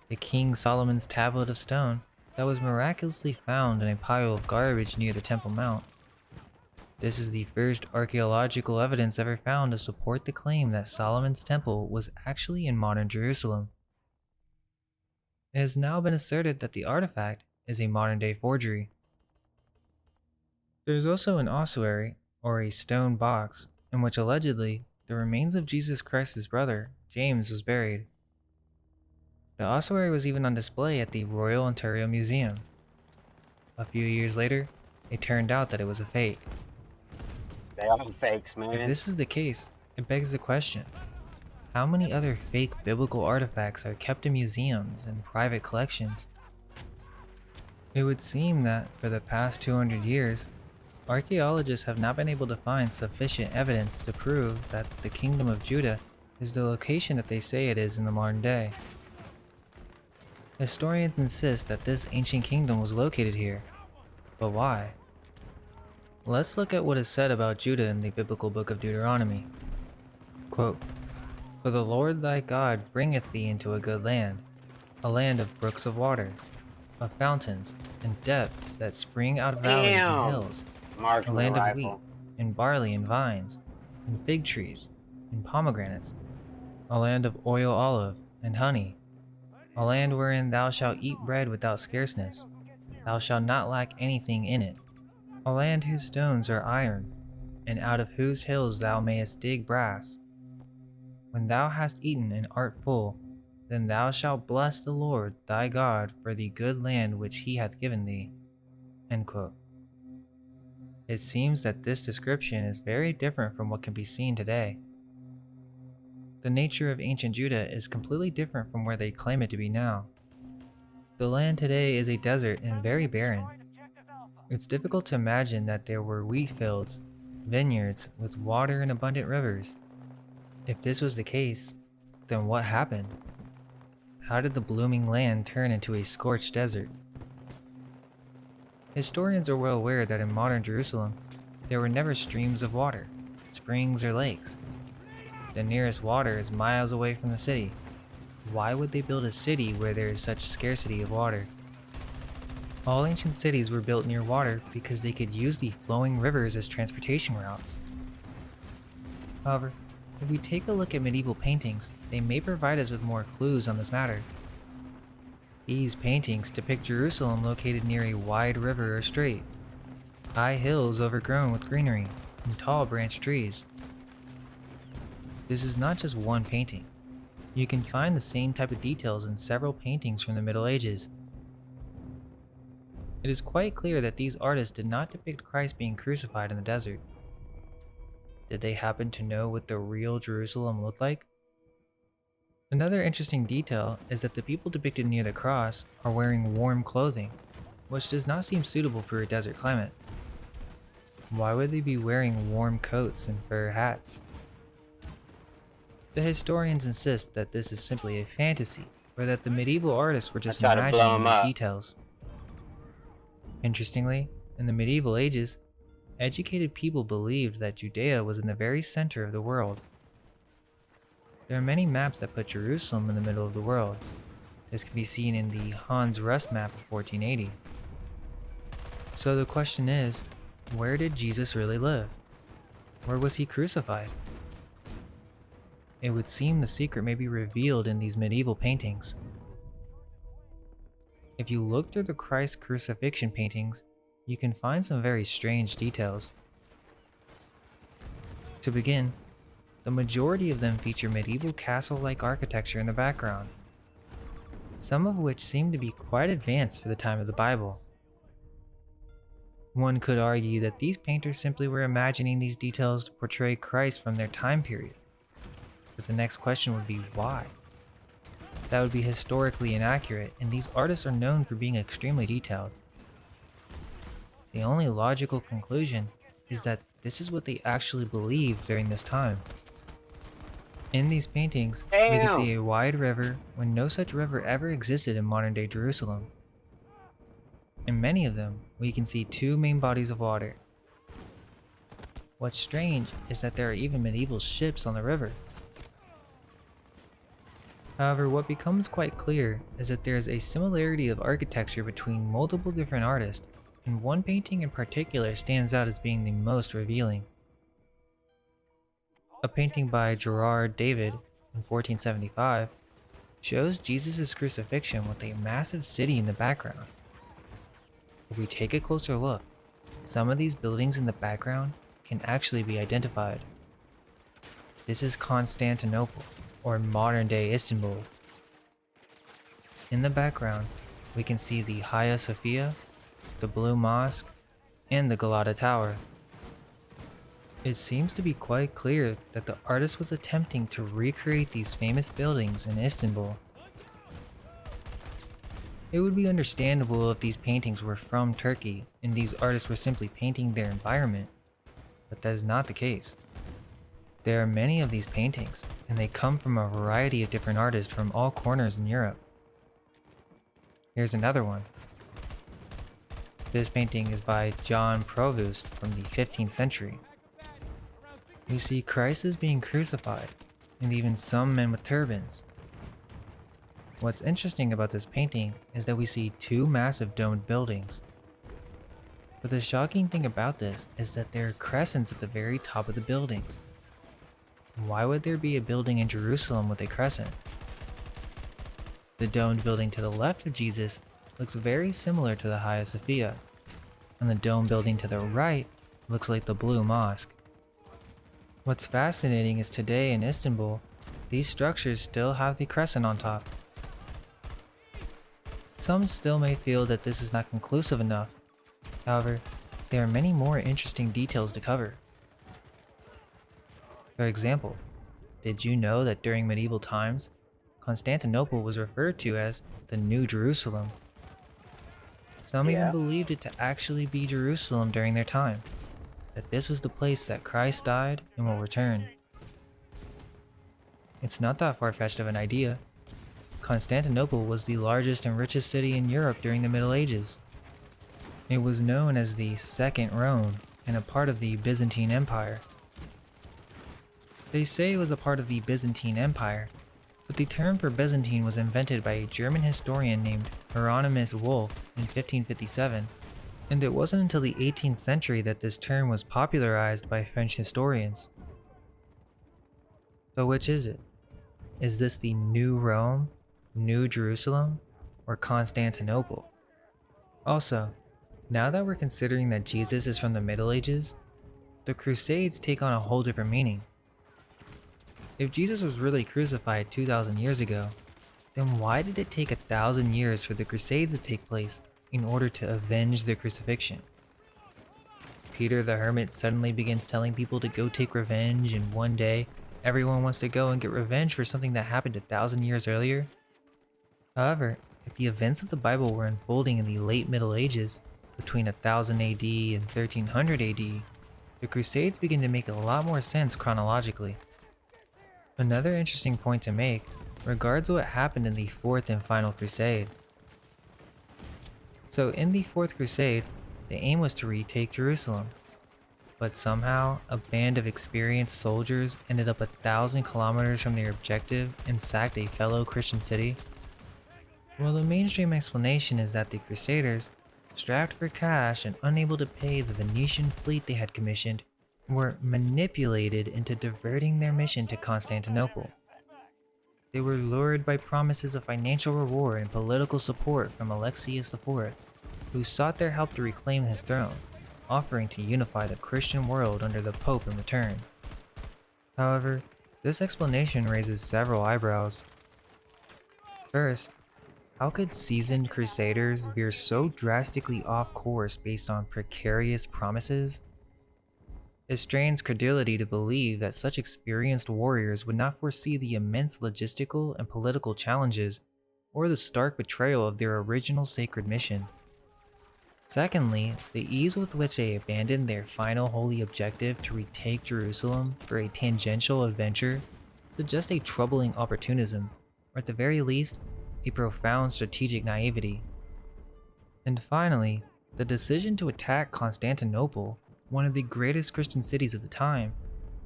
the King Solomon's tablet of stone that was miraculously found in a pile of garbage near the Temple Mount. This is the first archaeological evidence ever found to support the claim that Solomon's temple was actually in modern Jerusalem. It has now been asserted that the artifact is a modern-day forgery. There is also an ossuary, or a stone box, in which allegedly the remains of Jesus Christ's brother, James, was buried. The ossuary was even on display at the Royal Ontario Museum. A few years later, it turned out that it was a fake. They all fakes, man. If this is the case, it begs the question, how many other fake biblical artifacts are kept in museums and private collections? It would seem that for the past 200 years, archaeologists have not been able to find sufficient evidence to prove that the Kingdom of Judah is the location that they say it is in the modern day. Historians insist that this ancient kingdom was located here, but why? Let's look at what is said about Judah in the biblical book of Deuteronomy. Quote, "For the Lord thy God bringeth thee into a good land, a land of brooks of water, of fountains, and depths that spring out of valleys Damn. and hills, a Marksman land of wheat, rifle. and barley and vines, and fig trees, and pomegranates, a land of oil olive, and honey, a land wherein thou shalt eat bread without scarceness, thou shalt not lack anything in it, a land whose stones are iron, and out of whose hills thou mayest dig brass. When thou hast eaten and art full, then thou shalt bless the Lord thy God for the good land which he hath given thee." End quote. It seems that this description is very different from what can be seen today. The nature of ancient Judah is completely different from where they claim it to be now. The land today is a desert and very barren. It's difficult to imagine that there were wheat fields, vineyards with water and abundant rivers. If this was the case, then what happened? How did the blooming land turn into a scorched desert? Historians are well aware that in modern Jerusalem, there were never streams of water, springs, or lakes. The nearest water is miles away from the city. Why would they build a city where there is such scarcity of water? All ancient cities were built near water because they could use the flowing rivers as transportation routes. However, if we take a look at medieval paintings, they may provide us with more clues on this matter. These paintings depict Jerusalem located near a wide river or strait, high hills overgrown with greenery, and tall branch trees. This is not just one painting. You can find the same type of details in several paintings from the Middle Ages. It is quite clear that these artists did not depict Christ being crucified in the desert. Did they happen to know what the real Jerusalem looked like? Another interesting detail is that the people depicted near the cross are wearing warm clothing, which does not seem suitable for a desert climate. Why would they be wearing warm coats and fur hats? The historians insist that this is simply a fantasy, or that the medieval artists were just I try to blow imagining 'em these up. details. Interestingly, in the medieval ages, educated people believed that Judea was in the very center of the world. There are many maps that put Jerusalem in the middle of the world. This can be seen in the Hans Rust map of 1480. So the question is, where did Jesus really live? Where was he crucified? It would seem the secret may be revealed in these medieval paintings. If you look through the Christ crucifixion paintings, you can find some very strange details. To begin, the majority of them feature medieval castle-like architecture in the background, some of which seem to be quite advanced for the time of the Bible. One could argue that these painters simply were imagining these details to portray Christ from their time period. But the next question would be why? That would be historically inaccurate, and these artists are known for being extremely detailed. The only logical conclusion is that this is what they actually believed during this time. In these paintings, we can see a wide river when no such river ever existed in modern-day Jerusalem. In many of them, we can see two main bodies of water. What's strange is that there are even medieval ships on the river. However, what becomes quite clear is that there is a similarity of architecture between multiple different artists, and one painting in particular stands out as being the most revealing. A painting by Gerard David in 1475 shows Jesus' crucifixion with a massive city in the background. If we take a closer look, some of these buildings in the background can actually be identified. This is Constantinople, or modern-day Istanbul. In the background, we can see the Hagia Sophia, the Blue Mosque, and the Galata Tower. It seems to be quite clear that the artist was attempting to recreate these famous buildings in Istanbul. It would be understandable if these paintings were from Turkey and these artists were simply painting their environment, but that is not the case. There are many of these paintings, and they come from a variety of different artists from all corners in Europe. Here's another one. This painting is by John Provoost from the 15th century. We see Christ is being crucified, and even some men with turbans. What's interesting about this painting is that we see two massive domed buildings. But the shocking thing about this is that there are crescents at the very top of the buildings. Why would there be a building in Jerusalem with a crescent? The domed building to the left of Jesus looks very similar to the Hagia Sophia, and the dome building to the right looks like the Blue Mosque. What's fascinating is today in Istanbul, these structures still have the crescent on top. Some still may feel that this is not conclusive enough. However, there are many more interesting details to cover. For example, did you know that during medieval times, Constantinople was referred to as the New Jerusalem? Some even believed it to actually be Jerusalem during their time, that this was the place that Christ died and will return. It's not that far-fetched of an idea. Constantinople was the largest and richest city in Europe during the Middle Ages. It was known as the Second Rome and a part of the Byzantine Empire. They say it was a part of the Byzantine Empire, but the term for Byzantine was invented by a German historian named Hieronymus Wolff in 1557, and it wasn't until the 18th century that this term was popularized by French historians. So which is it? Is this the New Rome, New Jerusalem, or Constantinople? Also, now that we're considering that Jesus is from the Middle Ages, the Crusades take on a whole different meaning. If Jesus was really crucified 2,000 years ago, then why did it take 1,000 years for the Crusades to take place in order to avenge the crucifixion? Peter the Hermit suddenly begins telling people to go take revenge, and one day, everyone wants to go and get revenge for something that happened 1,000 years earlier? However, if the events of the Bible were unfolding in the late Middle Ages, between 1000 AD and 1300 AD, the Crusades begin to make a lot more sense chronologically. Another interesting point to make regards what happened in the Fourth and Final Crusade. So in the Fourth Crusade, the aim was to retake Jerusalem, but somehow a band of experienced soldiers ended up 1,000 kilometers from their objective and sacked a fellow Christian city. Well, the mainstream explanation is that the Crusaders, strapped for cash and unable to pay the Venetian fleet they had commissioned, were manipulated into diverting their mission to Constantinople. They were lured by promises of financial reward and political support from Alexius IV, who sought their help to reclaim his throne, offering to unify the Christian world under the Pope in return. However, this explanation raises several eyebrows. First, how could seasoned crusaders veer so drastically off course based on precarious promises? It strains credulity to believe that such experienced warriors would not foresee the immense logistical and political challenges or the stark betrayal of their original sacred mission. Secondly, the ease with which they abandoned their final holy objective to retake Jerusalem for a tangential adventure suggests a troubling opportunism, or at the very least, a profound strategic naivety. And finally, the decision to attack Constantinople, one of the greatest Christian cities of the time,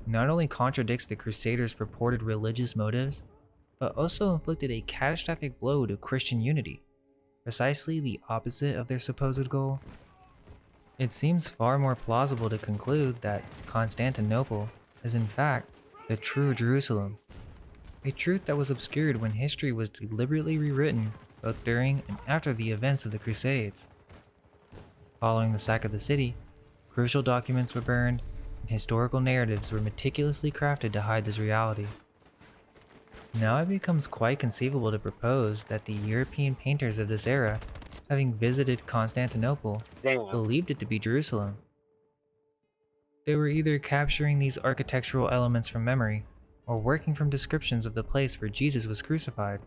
not only contradicts the Crusaders' purported religious motives, but also inflicted a catastrophic blow to Christian unity, precisely the opposite of their supposed goal. It seems far more plausible to conclude that Constantinople is in fact the true Jerusalem, a truth that was obscured when history was deliberately rewritten both during and after the events of the Crusades. Following the sack of the city, crucial documents were burned, and historical narratives were meticulously crafted to hide this reality. Now it becomes quite conceivable to propose that the European painters of this era, having visited Constantinople, Damn. believed it to be Jerusalem. They were either capturing these architectural elements from memory, or working from descriptions of the place where Jesus was crucified.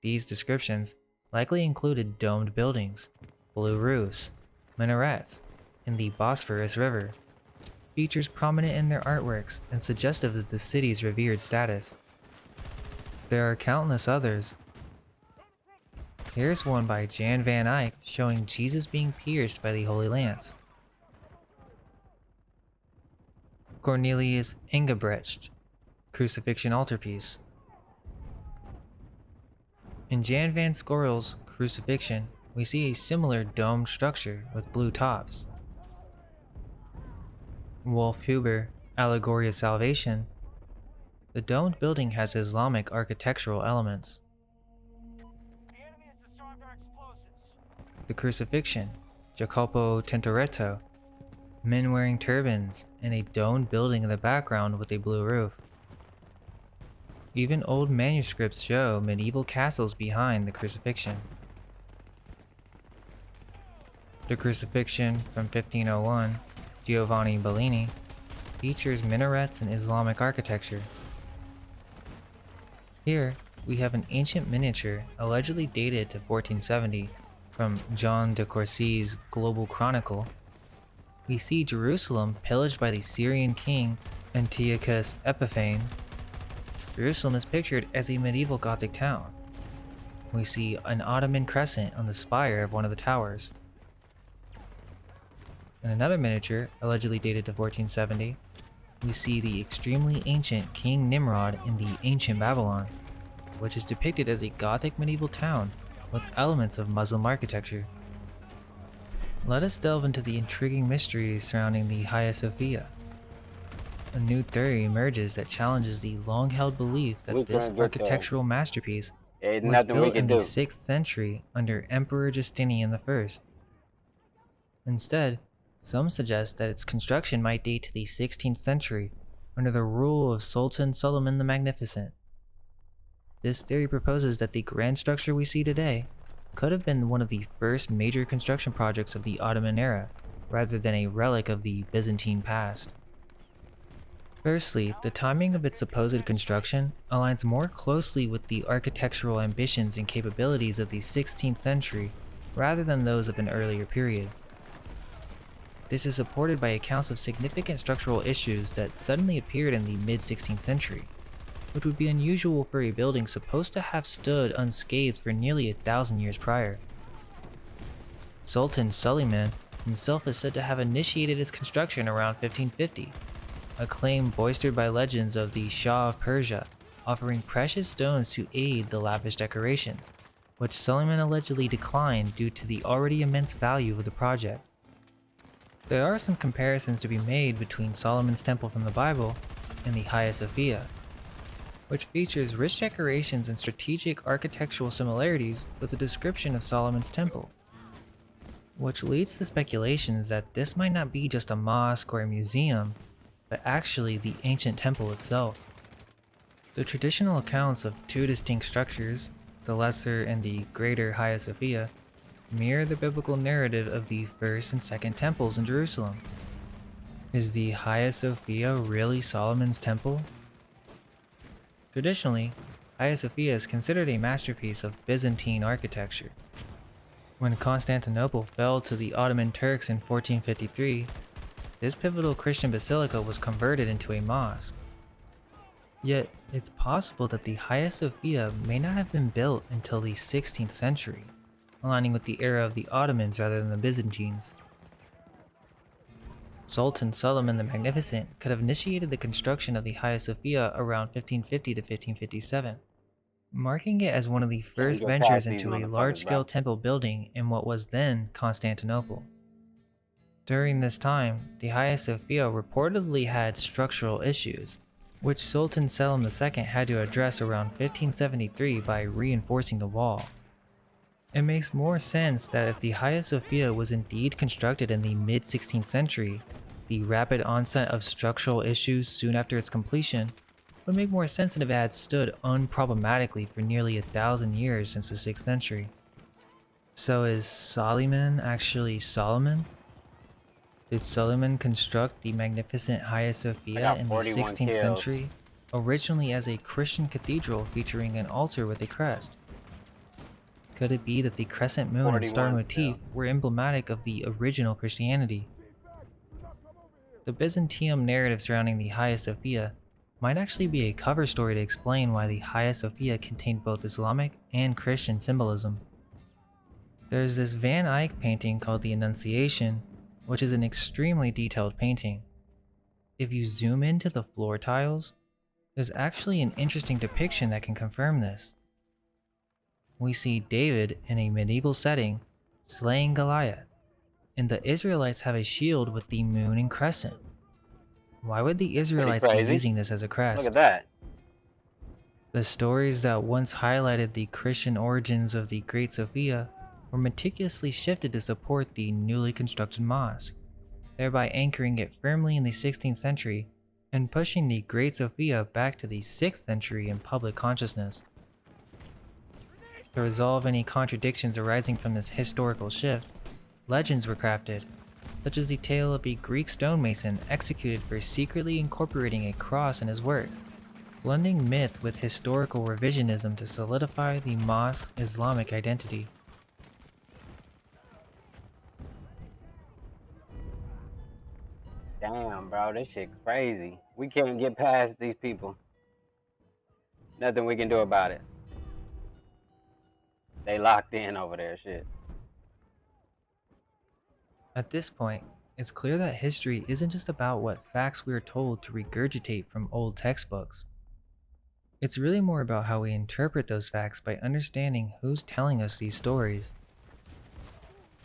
These descriptions likely included domed buildings, blue roofs, minarets, and the Bosphorus River, features prominent in their artworks and suggestive of the city's revered status. There are countless others. Here's one by Jan van Eyck showing Jesus being pierced by the Holy Lance. Cornelius Engelbrecht, Crucifixion Altarpiece. In Jan van Scorel's Crucifixion, we see a similar domed structure with blue tops. Wolf Huber, Allegory of Salvation. The domed building has Islamic architectural elements. The enemy has disarmed our explosives. The Crucifixion, Jacopo Tintoretto. Men wearing turbans and a domed building in the background with a blue roof. Even old manuscripts show medieval castles behind the Crucifixion. The Crucifixion from 1501, Giovanni Bellini, features minarets and Islamic architecture. Here, we have an ancient miniature allegedly dated to 1470 from John de Courcy's Global Chronicle. We see Jerusalem pillaged by the Syrian king Antiochus Epiphanes. Jerusalem is pictured as a medieval Gothic town. We see an Ottoman crescent on the spire of one of the towers. In another miniature, allegedly dated to 1470, we see the extremely ancient King Nimrod in the ancient Babylon, which is depicted as a Gothic medieval town with elements of Muslim architecture. Let us delve into the intriguing mysteries surrounding the Hagia Sophia. A new theory emerges that challenges the long-held belief We that this can't get architectural masterpiece Ain't was nothing we built can in the do. 6th century under Emperor Justinian I. Instead, some suggest that its construction might date to the 16th century under the rule of Sultan Suleiman the Magnificent. This theory proposes that the grand structure we see today could have been one of the first major construction projects of the Ottoman era, rather than a relic of the Byzantine past. Firstly, the timing of its supposed construction aligns more closely with the architectural ambitions and capabilities of the 16th century rather than those of an earlier period. This is supported by accounts of significant structural issues that suddenly appeared in the mid-16th century, which would be unusual for a building supposed to have stood unscathed for nearly 1,000 years prior. Sultan Suleiman himself is said to have initiated its construction around 1550, a claim bolstered by legends of the Shah of Persia offering precious stones to aid the lavish decorations, which Suleiman allegedly declined due to the already immense value of the project. There are some comparisons to be made between Solomon's temple from the Bible and the Hagia Sophia, which features rich decorations and strategic architectural similarities with the description of Solomon's temple, which leads to speculations that this might not be just a mosque or a museum, but actually the ancient temple itself. The traditional accounts of two distinct structures, the Lesser and the Greater Hagia Sophia, mirror the biblical narrative of the first and second temples in Jerusalem. Is the Hagia Sophia really Solomon's temple? Traditionally, Hagia Sophia is considered a masterpiece of Byzantine architecture. When Constantinople fell to the Ottoman Turks in 1453, this pivotal Christian basilica was converted into a mosque. Yet, it's possible that the Hagia Sophia may not have been built until the 16th century, aligning with the era of the Ottomans rather than the Byzantines. Sultan Suleiman the Magnificent could have initiated the construction of the Hagia Sophia around 1550 to 1557, marking it as one of the first go ventures past these into a motherfuckers, large-scale bro. temple building in what was then Constantinople. During this time, the Hagia Sophia reportedly had structural issues, which Sultan Selim II had to address around 1573 by reinforcing the wall. It makes more sense that if the Hagia Sophia was indeed constructed in the mid-16th century, the rapid onset of structural issues soon after its completion would make more sense than if it had stood unproblematically for nearly 1,000 years since the 6th century. So is Soliman actually Solomon? Did Solomon construct the magnificent Hagia Sophia got in the 41 16th kills. century, originally as a Christian cathedral featuring an altar with a crest? Could it be that the crescent moon and star 41 motif still. were emblematic of the original Christianity? The Byzantium narrative surrounding the Hagia Sophia might actually be a cover story to explain why the Hagia Sophia contained both Islamic and Christian symbolism. There's this Van Eyck painting called the Annunciation, which is an extremely detailed painting. If you zoom into the floor tiles, there's actually an interesting depiction that can confirm this. We see David in a medieval setting slaying Goliath, and the Israelites have a shield with the moon and crescent. Why would the Israelites be crazy. using this as a crest? Look at that. The stories that once highlighted the Christian origins of the Great Sophia were meticulously shifted to support the newly constructed mosque, thereby anchoring it firmly in the 16th century and pushing the Great Sophia back to the 6th century in public consciousness. To resolve any contradictions arising from this historical shift, legends were crafted, such as the tale of a Greek stonemason executed for secretly incorporating a cross in his work, blending myth with historical revisionism to solidify the mosque's Islamic identity. Damn, bro, this shit crazy. We can't get past these people. Nothing we can do about it. They locked in over there, shit. At this point, it's clear that history isn't just about what facts we are told to regurgitate from old textbooks. It's really more about how we interpret those facts by understanding who's telling us these stories.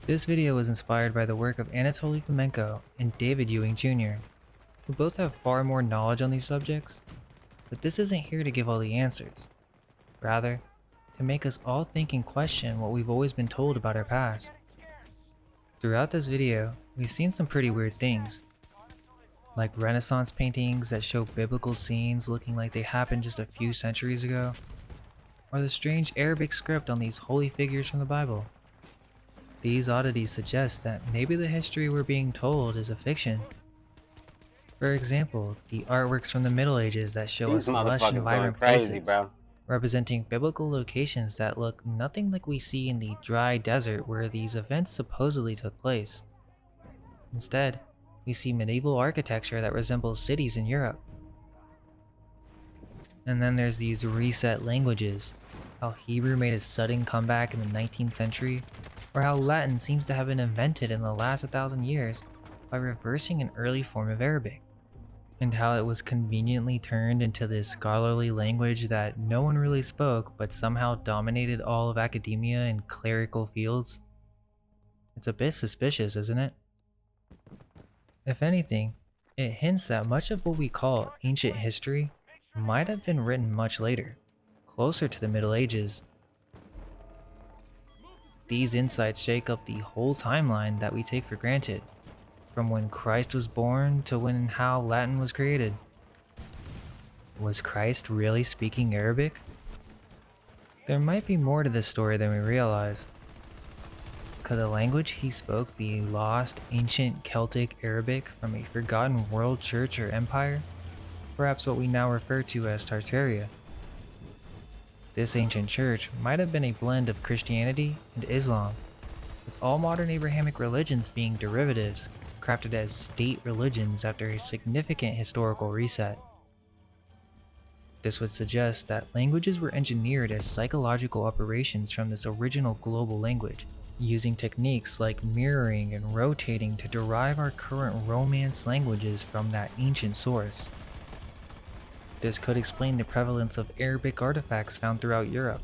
This video was inspired by the work of Anatoly Fomenko and David Ewing Jr., who both have far more knowledge on these subjects, but this isn't here to give all the answers. Rather, to make us all think and question what we've always been told about our past. Throughout this video, we've seen some pretty weird things, like Renaissance paintings that show biblical scenes looking like they happened just a few centuries ago, or the strange Arabic script on these holy figures from the Bible. These oddities suggest that maybe the history we're being told is a fiction. For example, the artworks from the Middle Ages that show These us lush and motherfuckers going vibrant crazy, places, bro. representing biblical locations that look nothing like we see in the dry desert where these events supposedly took place. Instead, we see medieval architecture that resembles cities in Europe. And then there's these reset languages, how Hebrew made a sudden comeback in the 19th century, or how Latin seems to have been invented in the last 1,000 years by reversing an early form of Arabic, and how it was conveniently turned into this scholarly language that no one really spoke but somehow dominated all of academia and clerical fields. It's a bit suspicious, isn't it? If anything, it hints that much of what we call ancient history might have been written much later, closer to the Middle Ages. These insights shake up the whole timeline that we take for granted, from when Christ was born to when and how Latin was created. Was Christ really speaking Arabic? There might be more to this story than we realize. Could the language he spoke be lost ancient Celtic Arabic from a forgotten world church or empire? Perhaps what we now refer to as Tartaria. This ancient church might have been a blend of Christianity and Islam, with all modern Abrahamic religions being derivatives, crafted as state religions after a significant historical reset. This would suggest that languages were engineered as psychological operations from this original global language, using techniques like mirroring and rotating to derive our current Romance languages from that ancient source. This could explain the prevalence of Arabic artifacts found throughout Europe,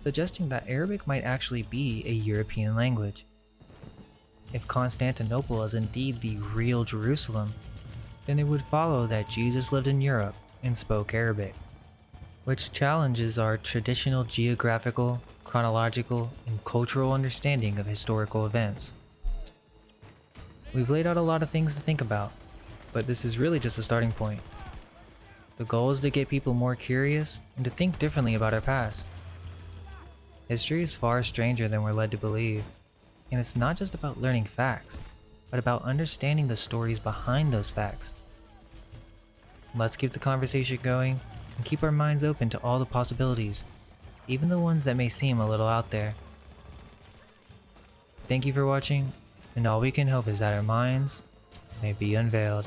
suggesting that Arabic might actually be a European language. If Constantinople is indeed the real Jerusalem, then it would follow that Jesus lived in Europe and spoke Arabic, which challenges our traditional geographical, chronological, and cultural understanding of historical events. We've laid out a lot of things to think about, but this is really just a starting point. The goal is to get people more curious and to think differently about our past. History is far stranger than we're led to believe, and it's not just about learning facts, but about understanding the stories behind those facts. Let's keep the conversation going and keep our minds open to all the possibilities, even the ones that may seem a little out there. Thank you for watching, and all we can hope is that our minds may be unveiled.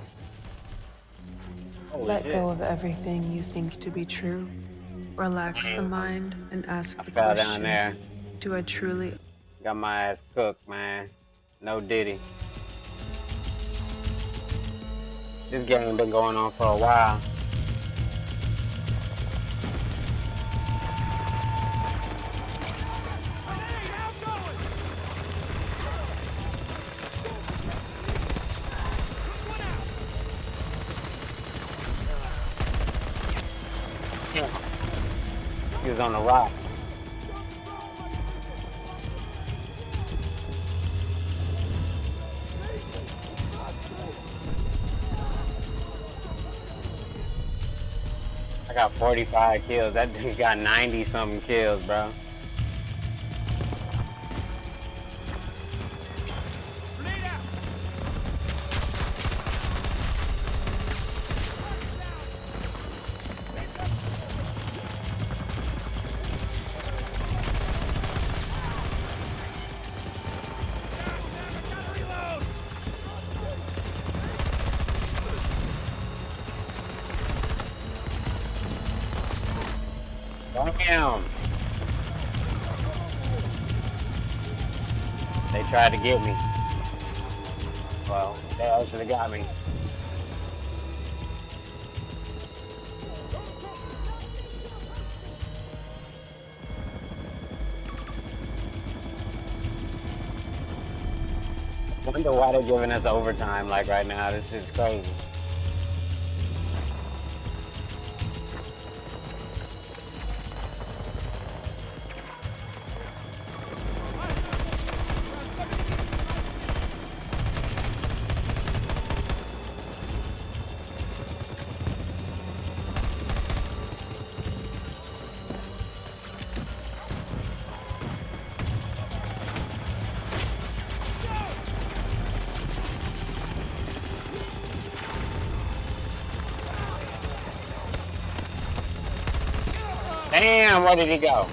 Holy Let shit. go of everything you think to be true. Relax the mind and ask I the fell down question, there. do I truly Got my ass cooked, man. No Diddy. This game been going on for a while. Hey, how going? He was on the rock. I got 45 kills. That dude got 90 something kills, bro. Grenade out. Reload. Damn. They tried to get me. Well, they actually got me. I wonder why they're giving us overtime like right now. This shit's crazy. Damn, where did he go?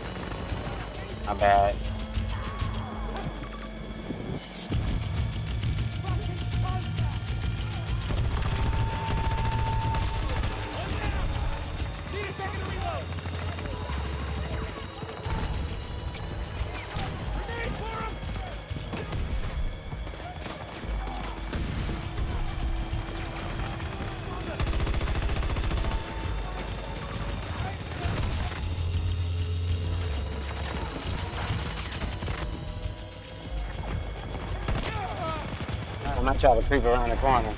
My bad. Need a second to reload. Grenade for him. I'm not trying to creep around the corner.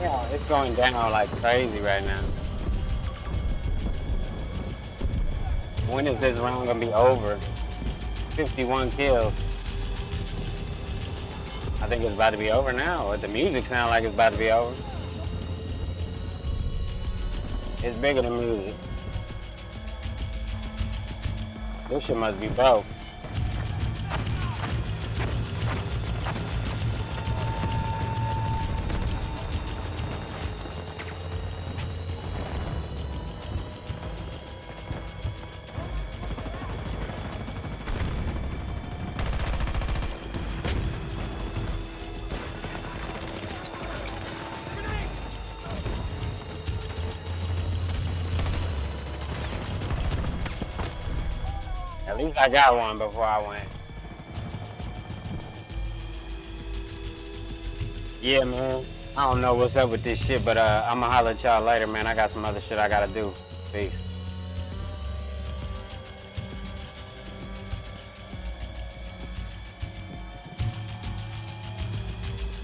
Yeah, it's going down like crazy right now. When is this round gonna be over? 51 kills. I think it's about to be over now. The music sounds like it's about to be over. It's bigger than music. This shit must be broke. At least I got one before I went. Yeah, man. I don't know what's up with this shit, but I'ma holler at y'all later, man. I got some other shit I gotta do. Peace.